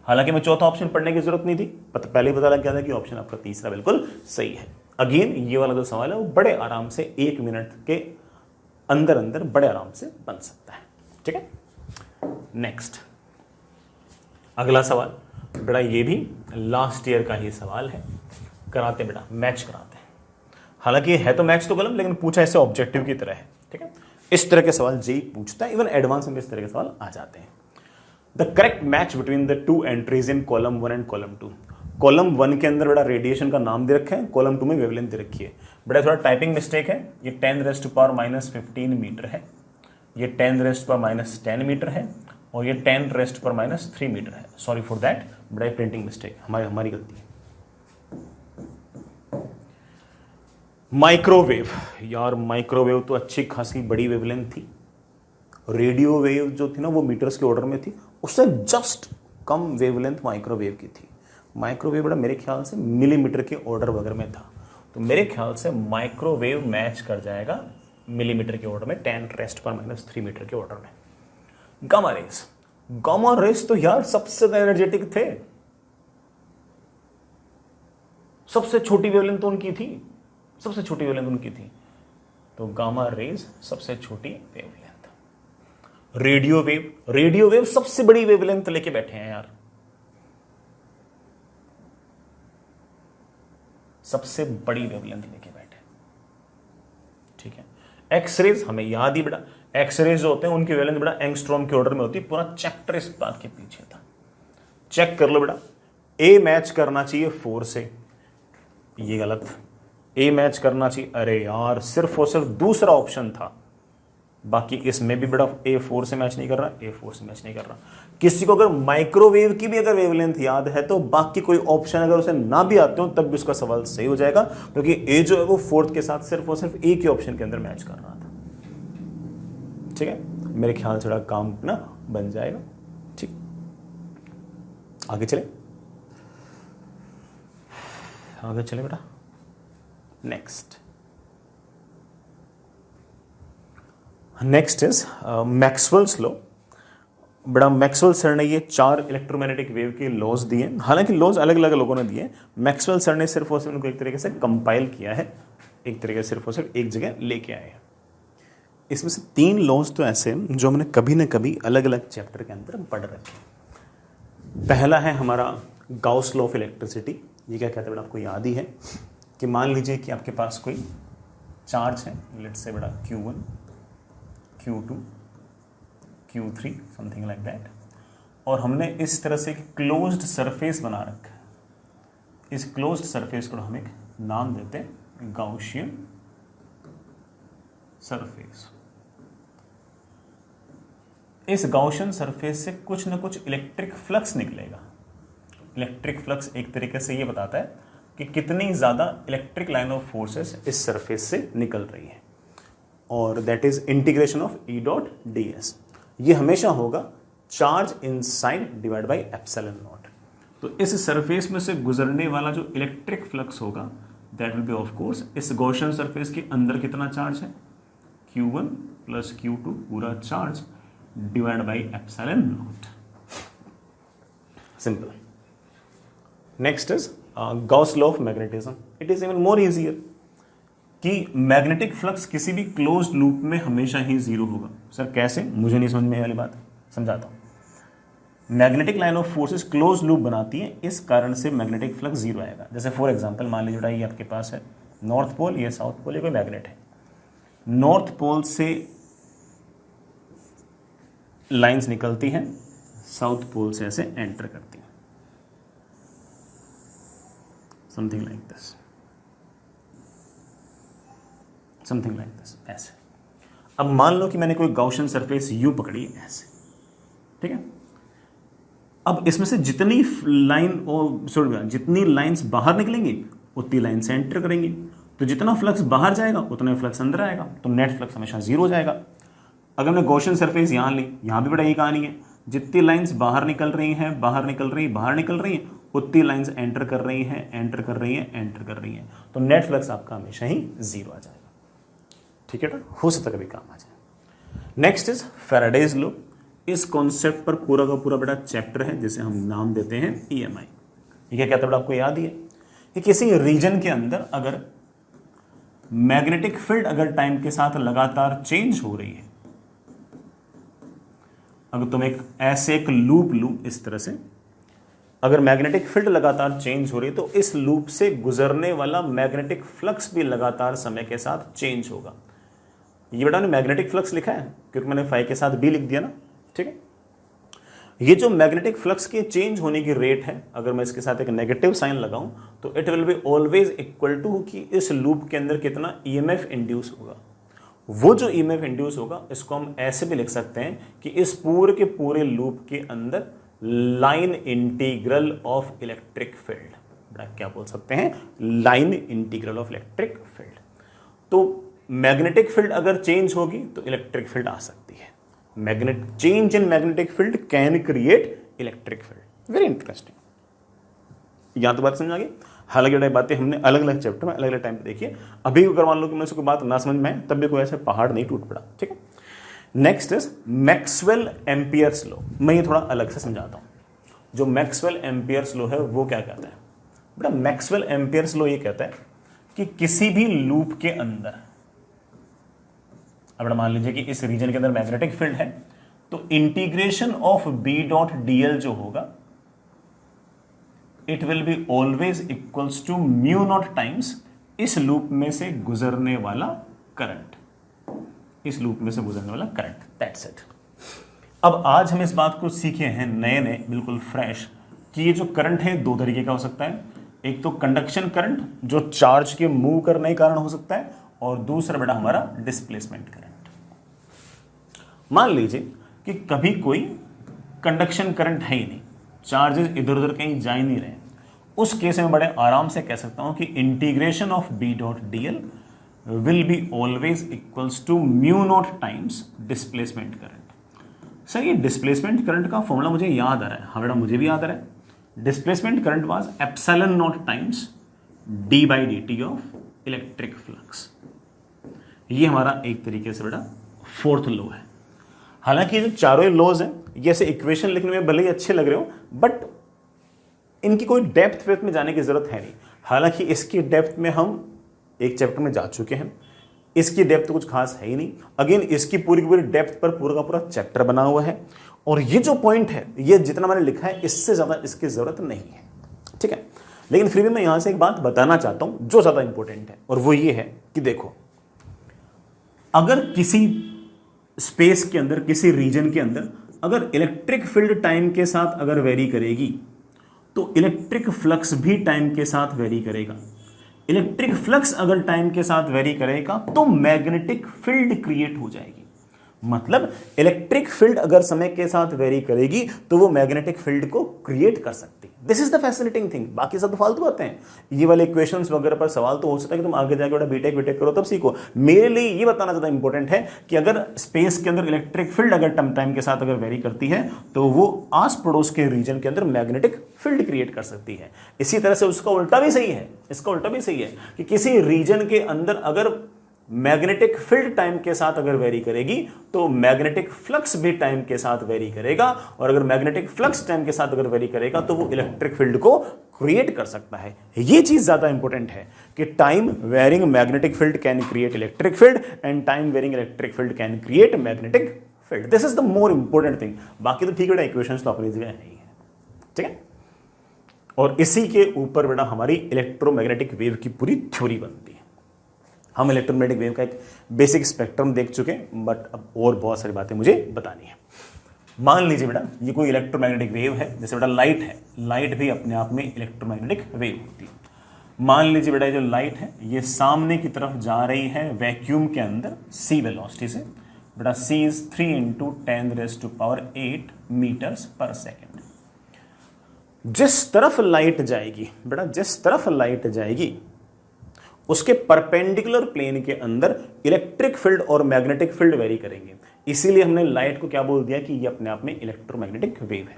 हालांकि मैं चौथा ऑप्शन पढ़ने की जरूरत नहीं थी, पहले ही पता लग गया था कि ऑप्शन आपका तीसरा बिल्कुल सही है। अगेन ये वाला जो सवाल है वो बड़े आराम से 1 मिनट के अंदर अंदर बड़े आराम से बन सकता है, ठीक है। नेक्स्ट अगला सवाल बेटा, ये भी लास्ट ईयर का ही सवाल है। कराते बेटा, मैच कराते हैं। हालांकि है तो मैच तो गलत, लेकिन पूछा ऐसे ऑब्जेक्टिव की तरह है, ठीक है। इस तरह के सवाल जेईई पूछता है, इवन एडवांस में इस तरह के सवाल आ जाते हैं। The correct match between the 2 entries in column 1 and column 2। Column 1 के अंदर बेटा रेडिएशन का नाम दे रखा है, कॉलम 2 में वेवलेंथ दे रखी है। बेटा थोड़ा टाइपिंग मिस्टेक है, ये 10⁻⁻15 मीटर है, ये 10⁻⁻10 मीटर है, और ये 10⁻⁻3 मीटर है। सॉरी फॉर दैट, बड़ा प्रिंटिंग मिस्टेक, हमारी गलती है। माइक्रोवेव, यार माइक्रोवेव तो अच्छी खासी बड़ी वेवलेंथ थी। रेडियो वेव जो थी ना वो मीटर्स के ऑर्डर में थी, उससे जस्ट कम वेवलेंथ माइक्रोवेव की थी। माइक्रोवेव बड़ा मेरे ख्याल से मिलीमीटर के ऑर्डर वगैरह में था, तो मेरे ख्याल से माइक्रोवेव मैच कर जाएगा मिलीमीटर के ऑर्डर में, 10⁻³ मीटर के ऑर्डर में। गामा रेस, गामा रेस तो यार सबसे ज्यादा एनर्जेटिक थे, सबसे छोटी वेवलेंथ तो उनकी थी, सबसे छोटी वेवलेंथ उनकी थी। तो गामा रेस सबसे छोटी वेवलेंथ। रेडियो वेव सबसे बड़ी वेवलेंथ लेके बैठे हैं यार, सबसे बड़ी वेवलेंथ लेके बैठे, ठीक है। एक्सरेज हमें याद ही बेटा, एक्सरेज जो होते हैं उनकी वेवलेंथ बेटा एंगस्ट्रॉम के ऑर्डर में होती है। पूरा चैप्टर इस बात के पीछे था, चेक कर लो बेटा। ए मैच करना चाहिए 4 से, ये गलत। ए मैच करना चाहिए, अरे यार सिर्फ और सिर्फ दूसरा ऑप्शन था, बाकी इसमें भी बेटा ए 4 से मैच नहीं कर रहा, ए 4 से मैच नहीं कर रहा। किसी को अगर माइक्रोवेव की भी अगर वेवलेंथ याद है तो बाकी कोई ऑप्शन अगर उसे ना भी आते हो तब भी उसका सवाल सही हो जाएगा, क्योंकि ए जो है वो 4th के साथ सिर्फ और सिर्फ ए के ऑप्शन के अंदर मैच कर रहा था। ठीक है, मेरे ख्याल से थोड़ा काम ना बन जाएगा। ठीक, आगे चले, आगे चले बेटा। Next is Maxwell's law. बड़ा मैक्सवेल सर ने ये 4 इलेक्ट्रोमैग्नेटिक वेव के लॉज दिए, हालांकि लॉज अलग अलग लोगों ने दिए, मैक्सवेल सर ने सिर्फ और सिर्फ उनको एक तरीके से कंपाइल किया है, एक तरीके से सिर्फ और सिर्फ एक जगह लेके आए हैं। इसमें से 3 लॉज तो ऐसे हैं जो हमने कभी ना कभी अलग अलग चैप्टर के अंदर पढ़ रखे हैं। पहला है हमारा गाउस लॉ ऑफ इलेक्ट्रिसिटी। ये क्या कहता है बेटा, आपको याद ही है कि मान लीजिए कि आपके पास कोई चार्ज है, लेट्स से बेटा Q1, Q2, Q3 something like that, और हमने इस तरह से एक क्लोज्ड सरफेस बना रखा है। इस क्लोज्ड सरफेस को हम एक नाम देते हैं गाउसियन सरफेस। इस गाउसियन सरफेस से कुछ ना कुछ इलेक्ट्रिक फ्लक्स निकलेगा। इलेक्ट्रिक फ्लक्स एक तरीके से ये बताता है कि कितनी ज्यादा इलेक्ट्रिक लाइन ऑफ फोर्सेस इस सरफेस से निकल रही है, और that is integration of E dot ds। ये हमेशा होगा charge inside divide by epsilon not. तो इस सरफेस में से गुजरने वाला जो इलेक्ट्रिक फ्लक्स होगा that will be of course इस गॉसियन सरफेस के अंदर कितना चार्ज है, Q1 प्लस Q2 पूरा charge divide by epsilon not. Simple. Next is Gauss law of magnetism. It is even more easier कि मैग्नेटिक फ्लक्स किसी भी क्लोज्ड लूप में हमेशा ही जीरो होगा। सर कैसे, मुझे नहीं समझ में वाली बात, समझाता हूं। Magnetic line of forces close loop बनाती है, इस कारण से मैग्नेटिक फ्लक्स जीरो आएगा। जैसे फॉर एग्जांपल मान लीजिए ये आपके पास है नॉर्थ पोल, ये साउथ पोल, ये कोई मैग्नेट है। नॉर्थ पोल से लाइंस निकलती हैं, साउथ पोल से ऐसे एंटर करती हैं, something like this, something like this, ऐसे। अब मान लो कि मैंने कोई गाउसियन सरफेस यू पकड़ी ऐसे, ठीक है। अब इसमें से जितनी लाइन और सॉरी जितनी लाइंस बाहर निकलेंगी उतनी लाइन से एंटर करेंगी, तो जितना फ्लक्स बाहर जाएगा उतना फ्लक्स अंदर आएगा, तो नेट फ्लक्स हमेशा जीरो हो जाएगा। अगर मैं गाउसियन सरफेस यहां ली, यहां भी बड़ा यही कहानी है, जितनी लाइंस बाहर निकल रही हैं, बाहर निकल रही हैं, उतनी लाइंस एंटर कर रही हैं, एंटर कर रही हैं, एंटर कर रही हैं, तो नेट फ्लक्स आपका हमेशा ही जीरो आ जाएगा। ठीक है ना, हो सकता कभी काम आ जाए। Next is Faraday's law. इस कॉन्सेप्ट पर पूरा का पूरा बड़ा चैप्टर है जिसे हम नाम देते हैं EMI। ये क्या कहता है आपको याद ही है कि किसी रीजन के अंदर अगर मैग्नेटिक फील्ड अगर टाइम के साथ लगातार चेंज हो रही है, अगर तुम एक लूप लो इस तरह से, अगर मैग्नेटिक फील्ड लगातार चेंज हो रही है तो इस लूप से गुजरने वाला मैग्नेटिक फ्लक्स भी लगातार समय के साथ चेंज होगा। ये बेटा ने मैग्नेटिक फ्लक्स लिखा है क्योंकि मैंने फाई के साथ बी लिख दिया ना, ठीक है। ये जो मैग्नेटिक फ्लक्स के चेंज होने की रेट है, अगर मैं इसके साथ एक नेगेटिव साइन लगाऊं तो it will be always equal to कि इस लूप के अंदर कितना EMF इंड्यूस होगा। वो जो EMF इंड्यूस होगा इसको हम ऐसे भी लिख सकते हैं कि इस पूरे के पूरे लूप के अंदर line integral of electric field, क्या बोल सकते हैं, line integral of electric field. तो मैग्नेटिक फील्ड अगर चेंज होगी तो इलेक्ट्रिक फील्ड आ सकती है। Change in magnetic field can create electric field. Very interesting. यहां तो बात समझ आ गई। हालांकि बातें हमने अलग अलग चैप्टर में अलग अलग टाइम पे देखी है। अभी अगर मान लो कि मैं कोई बात ना समझ में आए तब भी कोई ऐसा पहाड़ नहीं टूट पड़ा, ठीक है। Next is Maxwell Ampere's law. मैं ये थोड़ा अलग से समझाता हूं। जो मैक्सवेल एम्पियर्स लॉ है वो क्या कहता है बेटा, मैक्सवेल एम्पियर्स लॉ ये कहता है कि किसी भी लूप के अंदर, अब मान लीजिए कि इस रीजन के अंदर मैग्नेटिक फील्ड है, तो integration of B dot DL जो होगा it will be always equals to mu naught times इस लूप में से गुजरने वाला करंट, इस लूप में से गुजरने वाला करंट, दैट्स इट। अब आज हम इस बात को सीखे हैं नए नए बिल्कुल फ्रेश कि ये जो करंट है दो तरीके का हो सकता है। एक तो कंडक्शन करंट जो चार्ज के मूव करने के कारण हो सकता है, और दूसरा बेटा हमारा डिस्प्लेसमेंट करंट। मान लीजिए कि कभी कोई कंडक्शन करंट है ही नहीं, चार्जेस इधर उधर कहीं जा ही नहीं रहे, उस केस में बड़े आराम से कह सकता हूं कि integration of B dot DL will be always equals to mu naught times displacement current. Sir ये डिस्प्लेसमेंट करंट का फॉर्मूला मुझे याद आ रहा है, हाँ बेटा मुझे भी याद आ रहा है। Displacement current was epsilon not times D by D T of electric flux. ये हमारा एक तरीके से बेटा फोर्थ लॉ है। हालांकि जो चारों लॉज हैं ये ऐसे इक्वेशन लिखने में भले ही अच्छे लग रहे हो, बट इनकी कोई डेप्थ वेथ में जाने की जरूरत है नहीं। हालांकि इसकी डेप्थ में हम एक चैप्टर में जा चुके हैं, इसकी डेप्थ तो कुछ खास है ही नहीं। अगेन इसकी पूरी की पूरी डेप्थ पर पूरा का पूरा चैप्टर बना हुआ है, और ये जो पॉइंट है ये जितना मैंने लिखा है इससे ज्यादा इसकी जरूरत नहीं है, ठीक है। लेकिन फिर भी मैं यहां से एक बात बताना चाहता हूं जो ज्यादा इंपॉर्टेंट है, और वो ये है कि देखो, अगर किसी स्पेस के अंदर, किसी रीजन के अंदर अगर इलेक्ट्रिक फील्ड टाइम के साथ अगर वेरी करेगी तो इलेक्ट्रिक फ्लक्स भी टाइम के साथ वेरी करेगा। इलेक्ट्रिक फ्लक्स अगर टाइम के साथ वेरी करेगा तो मैग्नेटिक फील्ड क्रिएट हो जाएगी। मतलब इलेक्ट्रिक फील्ड अगर समय के साथ वेरी करेगी तो वो मैग्नेटिक फील्ड को क्रिएट कर सकती है। This is the fascinating thing. बाकी सब तो फालतू बातें हैं, ये वाले इक्वेशंस वगैरह पर सवाल तो हो सकता है कि तुम आगे जाके बड़ा बीटेक करो तब सीखो। मेरे लिए ये बताना ज्यादा इंपॉर्टेंट है कि अगर स्पेस के अंदर इलेक्ट्रिक फील्ड अगर टाइम के साथ अगर वेरी करती है तो वो आस पड़ोस के रीजन के अंदर मैग्नेटिक फील्ड क्रिएट कर सकती है। इसी तरह से उसका उल्टा भी सही है, इसका उल्टा भी सही है कि किसी रीजन के अंदर अगर मैग्नेटिक फील्ड टाइम के साथ अगर वेरी करेगी तो मैग्नेटिक फ्लक्स भी टाइम के साथ वेरी करेगा, और अगर मैग्नेटिक फ्लक्स टाइम के साथ अगर वेरी करेगा तो वो इलेक्ट्रिक फील्ड को क्रिएट कर सकता है। ये चीज ज्यादा इंपॉर्टेंट है कि time varying magnetic field can create electric field and time varying electric field can create magnetic field. This is the more important thing. बाकी तो ठीक है, इक्वेशंस तो अपनी जगह है ही है, ठीक है। और इसी के ऊपर बेटा हमारी इलेक्ट्रोमैग्नेटिक वेव की पूरी थ्योरी बनती है। हम इलेक्ट्रोमैग्नेटिक वेव का एक बेसिक स्पेक्ट्रम देख चुके हैं, बट अब और बहुत सारी बातें मुझे बतानी है। मान लीजिए बेटा ये कोई इलेक्ट्रोमैग्नेटिक वेव है, जैसे बेटा लाइट है, लाइट भी अपने आप में इलेक्ट्रोमैग्नेटिक वेव होती है। मान लीजिए बेटा जो लाइट है ये सामने की तरफ जा रही है वैक्यूम के अंदर c वेलोसिटी से। बेटा c इज 3 × 10⁸ मीटर्स पर सेकेंड। जिस तरफ लाइट जाएगी बेटा, जिस तरफ लाइट जाएगी उसके परपेंडिकुलर प्लेन के अंदर इलेक्ट्रिक फील्ड और मैग्नेटिक फील्ड वेरी करेंगे। इसीलिए हमने लाइट को क्या बोल दिया कि ये अपने आप में इलेक्ट्रोमैग्नेटिक वेव है।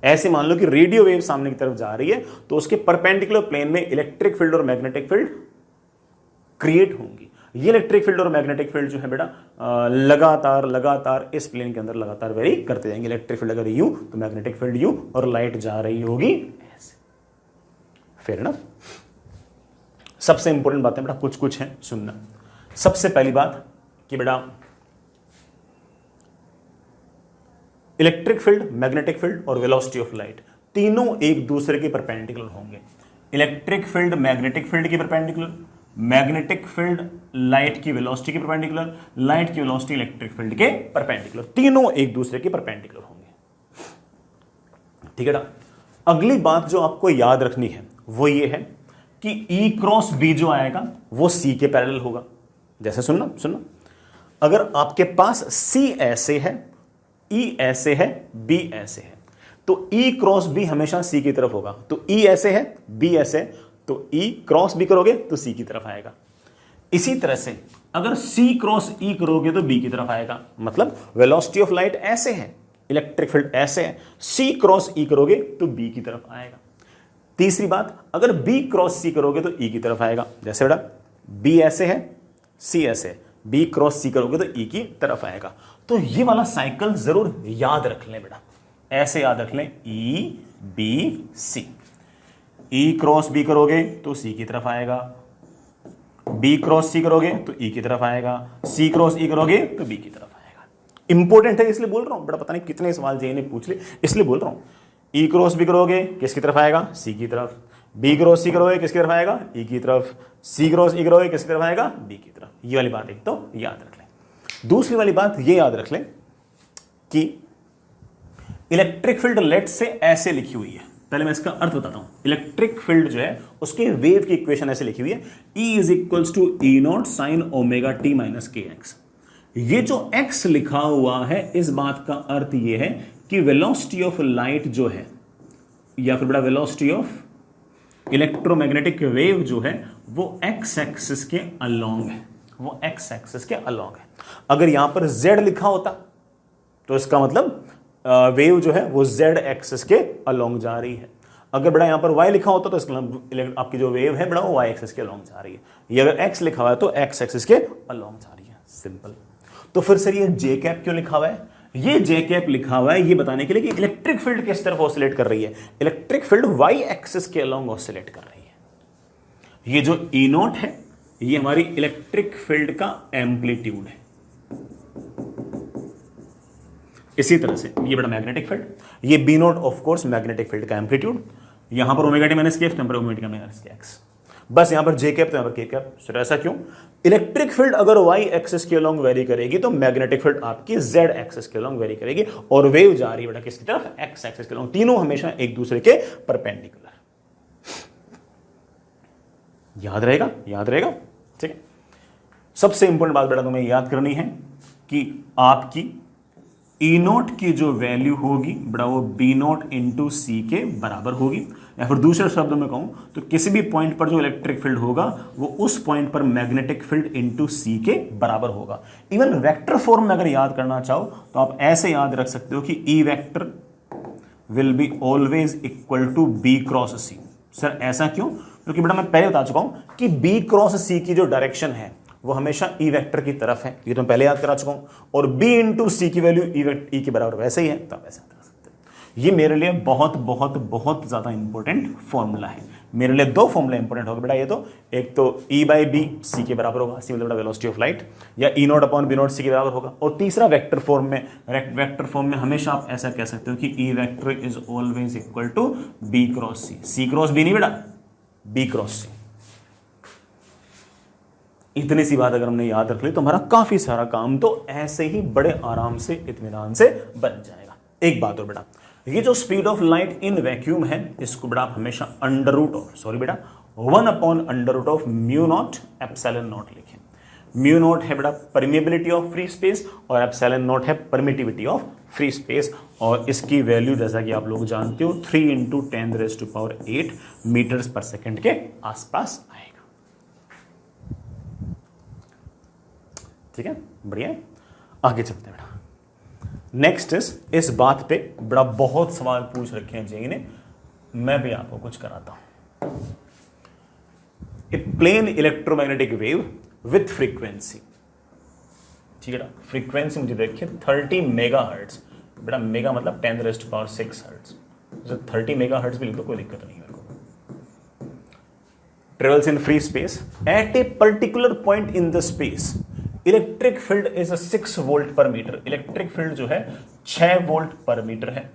ऐसे मान लो कि रेडियो वेव सामने की तरफ जा रही है तो उसके परपेंडिकुलर प्लेन में इलेक्ट्रिक फील्ड और मैग्नेटिक फील्ड क्रिएट होंगी। ये इलेक्ट्रिक फील्ड और मैग्नेटिक फील्ड जो है बेटा लगातार इस प्लेन के अंदर लगातार वेरी करते जाएंगे। इलेक्ट्रिक फील्ड अगर यू तो मैग्नेटिक फील्ड यू, और लाइट जा रही होगी ऐसे। Fair enough. सबसे इंपॉर्टेंट बातें बेटा कुछ कुछ हैं, सुनना। सबसे पहली बात कि बेटा इलेक्ट्रिक फील्ड, मैग्नेटिक फील्ड और वेलोसिटी ऑफ लाइट तीनों एक दूसरे के परपेंडिकुलर होंगे। इलेक्ट्रिक फील्ड मैग्नेटिक फील्ड की परपेंडिकुलर, मैग्नेटिक फील्ड लाइट की वेलोसिटी के परपेंडिकुलर, लाइट की वेलोसिटी इलेक्ट्रिक फील्ड के परपेंडिकुलर, तीनों एक दूसरे के परपेंडिकुलर होंगे, ठीक है ना। अगली बात जो आपको याद रखनी है वो ये है कि E क्रॉस B जो आएगा वो C के पैरेलल होगा। जैसे सुनना, अगर आपके पास C ऐसे है, E ऐसे है, B ऐसे है, तो E क्रॉस B हमेशा C की तरफ होगा। तो E ऐसे है, B ऐसे है, तो E क्रॉस B करोगे तो C की तरफ आएगा। इसी तरह से अगर C क्रॉस E करोगे तो B की तरफ आएगा। मतलब वेलोसिटी ऑफ लाइट ऐसे है, इलेक्ट्रिक फील्ड ऐसे है, C क्रॉस E करोगे तो B की तरफ आएगा। तीसरी बात, अगर B क्रॉस C करोगे तो E की तरफ आएगा। जैसे बेटा B ऐसे है, C ऐसे है, B क्रॉस C करोगे तो E की तरफ आएगा। तो ये वाला साइकिल जरूर याद रख लें बेटा, ऐसे याद रख लें, E B C। E cross B करोगे तो C की तरफ आएगा, B क्रॉस C करोगे तो E की तरफ आएगा, C क्रॉस E करोगे तो B की तरफ आएगा। इंपॉर्टेंट है इसलिए बोल रहा हूं बेटा, पता नहीं कितने सवाल जेईई ने पूछ लिए इसलिए बोल रहा हूं। E क्रॉस B करोगे किसकी तरफ आएगा? C की तरफ। B क्रॉस C करोगे किसकी तरफ आएगा? E की तरफ। C क्रॉस E करोगे किसकी तरफ आएगा? B की तरफ। ये वाली बात एक तो याद रख लें। दूसरी वाली बात ये याद रख लें कि इलेक्ट्रिक फील्ड लेट से ऐसे लिखी हुई है। पहले मैं इसका अर्थ बताता हूं। इलेक्ट्रिक फील्ड जो है उसके वेव की इक्वेशन ऐसे लिखी हुई है, E is equals to E naught sine omega t minus k x. ये जो x लिखा हुआ है इस बात का अर्थ ये है कि वेलोसिटी ऑफ लाइट जो है या फिर बड़ा वेलोसिटी ऑफ इलेक्ट्रोमैग्नेटिक वेव जो है वो x एक्सिस के अलोंग है। वो एक्स एक्सिस के अलॉन्ग है। अगर यहां पर z लिखा होता तो इसका मतलब वेव जो है वो z एक्सिस के अलॉन्ग जा रही है। अगर बड़ा यहां पर y लिखा होता तो इसका मतलब आपकी जो वेव है बड़ा वो y एक्सिस के अलॉन्ग जा रही है। ये अगर x लिखा हुआ है तो x एक्सिस के अलॉन्ग जा रही है। सिंपल। तो फिर सर ये j कैप क्यों लिखा हुआ है? ये j कैप लिखा हुआ है ये बताने के लिए कि इलेक्ट्रिक फील्ड किस तरफ ऑसिलेट कर रही है। इलेक्ट्रिक फील्ड y एक्सिस के अलॉन्ग ऑसिलेट कर रही है। ये जो E नॉट है ये हमारी इलेक्ट्रिक फील्ड का एम्पलीट्यूड है। इसी तरह से ये बड़ा मैग्नेटिक फील्ड, ये B naught of course magnetic field का एम्पलीट्यूड, यहां पर ओमेगा टी माइनस के, यहां पर omega t minus k x, बस यहां पर जे कैप तो यहां पर के कैप। सर ऐसा क्यों? इलेक्ट्रिक फील्ड अगर वाई एक्सिस के अलॉन्ग वेरी करेगी तो मैग्नेटिक फील्ड आपकी जेड एक्सिस के अलॉन्ग वेरी करेगी, और वेव जा रही है बेटा किसकी तरफ? एक्स एक्सिस के अलॉन्ग। तीनों हमेशा एक दूसरे के परपेंडिकुलर। याद रहेगा? याद रहेगा? ठीक है। सबसे इंपॉर्टेंट बात बेटा तुम्हें याद करनी है कि आपकी ई नोट की जो वैल्यू होगी बड़ा वो बी नोट इंटू सी के बराबर होगी, या फिर दूसरे शब्दों में कहूं तो किसी भी पॉइंट पर जो इलेक्ट्रिक फील्ड होगा वो उस पॉइंट पर मैग्नेटिक फील्ड इंटू सी के बराबर होगा। इवन वेक्टर फॉर्म में अगर याद करना चाहो तो आप ऐसे याद रख सकते हो कि E vector will be always equal to B cross C. Sir ऐसा क्यों? क्योंकि बेटा मैं पहले बता चुका हूं कि बी क्रॉस सी की जो डायरेक्शन है वो हमेशा ई वेक्टर की तरफ है, ये तो मैं पहले याद करा चुका हूं, और बी इंटू सी की वैल्यू ई के बराबर वैसे ही है, तो आप ऐसे याद कर सकते हैं। ये मेरे लिए बहुत बहुत बहुत ज्यादा इंपॉर्टेंट फॉर्मूला है। मेरे लिए दो फॉर्मूला इंपॉर्टेंट होगा बेटा, ये तो एक तो ई बाई बी सी के बराबर होगा, सी मतलब वेलोसिटी ऑफ लाइट, या E naught upon B naught C के बराबर होगा, और तीसरा वेक्टर फॉर्म में, वेक्टर फॉर्म में हमेशा आप ऐसा कह सकते हो कि E vector is always equal to B cross C. C cross B नहीं बेटा, बी क्रॉस सी। इतनी सी बात अगर हमने याद रख ली तो हमारा काफी सारा काम तो ऐसे ही बड़े आराम से इत्मीनान से बन जाएगा। एक बात और बेटा, ये जो speed of light in vacuum है इसको बेटा आप हमेशा अंडर रूट ऑफ, सॉरी बेटा 1 upon under root of mu naught epsilon naught लिखें। म्यू नॉट है बेटा परमिएबिलिटी ऑफ फ्री स्पेस और एप्सिलॉन नॉट है परमिटिविटी ऑफ फ्री स्पेस, और इसकी वैल्यू जैसा कि आप लोग जानते हो 3 इंटू 10⁸ मीटर्स पर सेकेंड के आसपास आएगा। ठीक है, बढ़िया है। आगे चलते हैं बेटा। नेक्स्ट इस बात पे बड़ा बहुत सवाल पूछ रखे हैं जेई ने, मैं भी आपको कुछ कराता हूं। A plane electromagnetic wave with frequency, ठीक है ना, फ्रीक्वेंसी मुझे देखिए 30 मेगाहर्ट्ज, बेटा मेगा मतलब 10⁶ हर्ट्ज, 30 मेगाहर्ट्ज भी लिख दो, कोई दिक्कत नहीं है मेरे को। Travels in free space at a particular point in the space, electric field is 6 volt पर मीटर। इलेक्ट्रिक फील्ड जो है 6 वोल्ट पर मीटर है।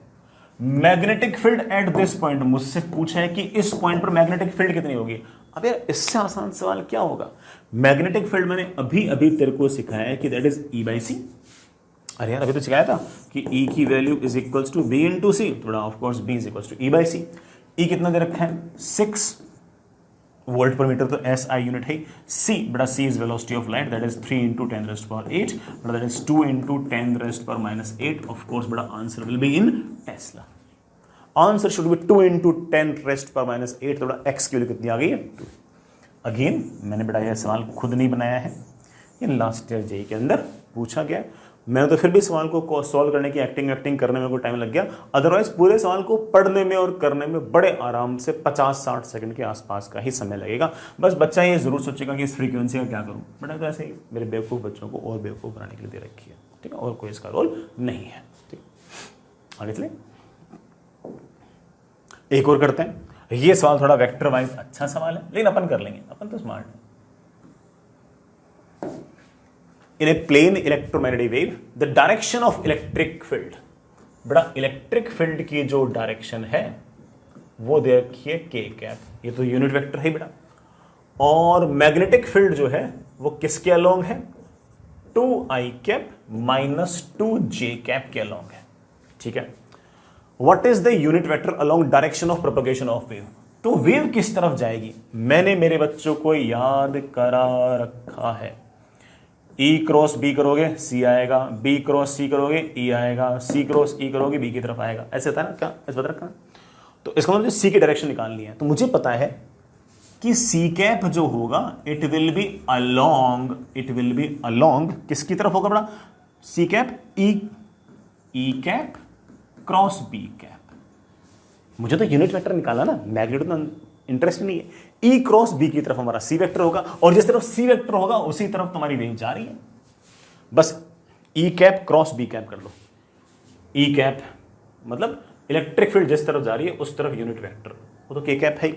Magnetic field at this point, मुझसे पूछा है कि इस पॉइंट पर मैग्नेटिक फील्ड कितनी होगी। अब यार इससे आसान सवाल क्या होगा? मैग्नेटिक फील्ड मैंने अभी अभी तेरे को सिखाया है कि that is E by C. अरे यार अभी तो सिखाया था कि ई की value is equals to B into C, थोड़ा of course B is equals to E by C. E कितना दे रखा है? 6 वोल्ट पर मीटर, तो एस आई यूनिट है। सी बड़ा C is velocity of light, that is 3 into 10⁸, बड़ा that is 2 into 10⁻⁸। Of course बड़ा answer will be in tesla. Answer should be 2 into 10⁻⁸, तो बड़ा एक्स की वैल्यू कितनी आ गई है? 2। अगेन मैंने बड़ा यह सवाल खुद नहीं बनाया है, ये लास्ट ईयर जेई के अंदर पूछा गया। मैंने तो फिर भी सवाल को सॉल्व करने की एक्टिंग करने में कोई टाइम लग गया, अदरवाइज पूरे सवाल को पढ़ने में और करने में बड़े आराम से 50-60 सेकंड के आसपास का ही समय लगेगा। बस बच्चा ये जरूर सोचेगा कि इस फ्रीक्वेंसी का क्या करूं। बट तो ऐसे ही मेरे बेवकूफ़ बच्चों को और बेवकूफ़ बनाने के लिए दे रखी है, ठीक है, और कोई इसका रोल नहीं है। ठीक, आगे चले, एक और करते हैं। ये सवाल थोड़ा वेक्टर वाइज अच्छा सवाल है, लेकिन अपन कर लेंगे, अपन तो स्मार्ट है। In a plane electromagnetic wave, the direction of electric field, बड़ा इलेक्ट्रिक फील्ड की जो डायरेक्शन है वो देखिए के कैप, ये तो यूनिट वेक्टर है बेटा, और मैग्नेटिक फील्ड जो है वो किसके अलोंग है? 2i cap minus 2j cap के अलोंग है। ठीक है, what is the unit vector along direction of propagation of wave? तो वेव किस तरफ जाएगी मैंने मेरे बच्चों को याद करा रखा है। E क्रॉस बी करोगे C आएगा, B क्रॉस C करोगे E आएगा, C क्रॉस E करोगे B की तरफ आएगा। ऐसे होता है ना, क्या ऐसे बता रखा? तो इसका मतलब C की डायरेक्शन निकालनी है, तो मुझे पता है कि सी कैप जो होगा इट विल बी अलोंग किसकी तरफ होगा बड़ा, C cap E cap cross B cap. मुझे तो यूनिट वेक्टर निकाला ना, मैग्नीट्यूड में इंटरेस्ट नहीं है। ई क्रॉस बी की तरफ हमारा सी वेक्टर होगा, और जिस तरफ सी वेक्टर होगा उसी तरफ तुम्हारी रेंज जा रही है। बस ई कैप क्रॉस बी कैप कर लो। ई कैप मतलब इलेक्ट्रिक फील्ड जिस तरफ जा रही है उस तरफ यूनिट वेक्टर, वो तो के कैप है।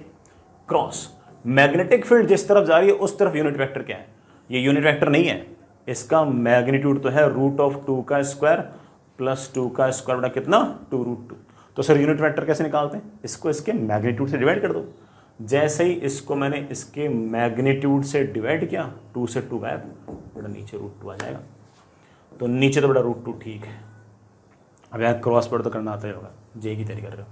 क्रॉस मैग्नेटिक फील्ड जिस तरफ जा रही है उस तरफ यूनिट वेक्टर क्या है, ये यूनिट वेक्टर नहीं है, इसका मैग्नीट्यूड तो है √2 का स्क्वायर प्लस 2 का स्क्वायर बटा कितना 2√2। तो सर यूनिट वेक्टर कैसे निकालते हैं, इसको इसके मैग्नीट्यूड से डिवाइड कर दो। जैसे ही इसको मैंने इसके मैग्नीट्यूड से डिवाइड किया 2 से 2 गायब, बड़ा नीचे √2 आ जाएगा। तो नीचे तो बड़ा √2 ठीक है। अब यहाँ क्रॉस पर तो करना आता ही होगा, जे की तैयारी कर रहे हो।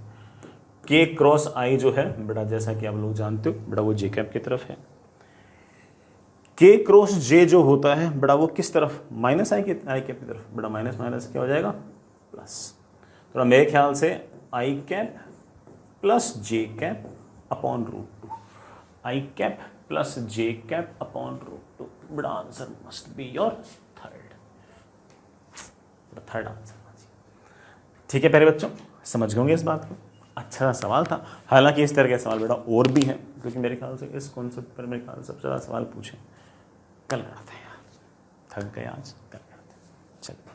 के क्रॉस आई जो है बड़ा, जैसा कि आप लोग जानते हो बड़ा, वो जे कैप की तरफ है। के क्रॉस जे जो होता है बड़ा, वो किस तरफ, माइनस आई कैप की तरफ। बड़ा माइनस माइनस क्या हो जाएगा प्लस। थोड़ा मेरे ख्याल से आई कैप प्लस जे कैप अपॉन √2, आई कैप प्लस जे कैप अपॉन √2। बड़ा answer must be your third answer. ठीक है प्यारे बच्चों, समझ गए इस बात को। अच्छा सवाल था, हालांकि इस तरह के सवाल बेटा और भी हैं, क्योंकि मेरे ख्याल से इस कॉन्सेप्ट पर मेरे ख्याल से सबसे ज़्यादा सवाल पूछे। कल कराते हैं यार, थक गए आज, कल कराते हैं। चलिए।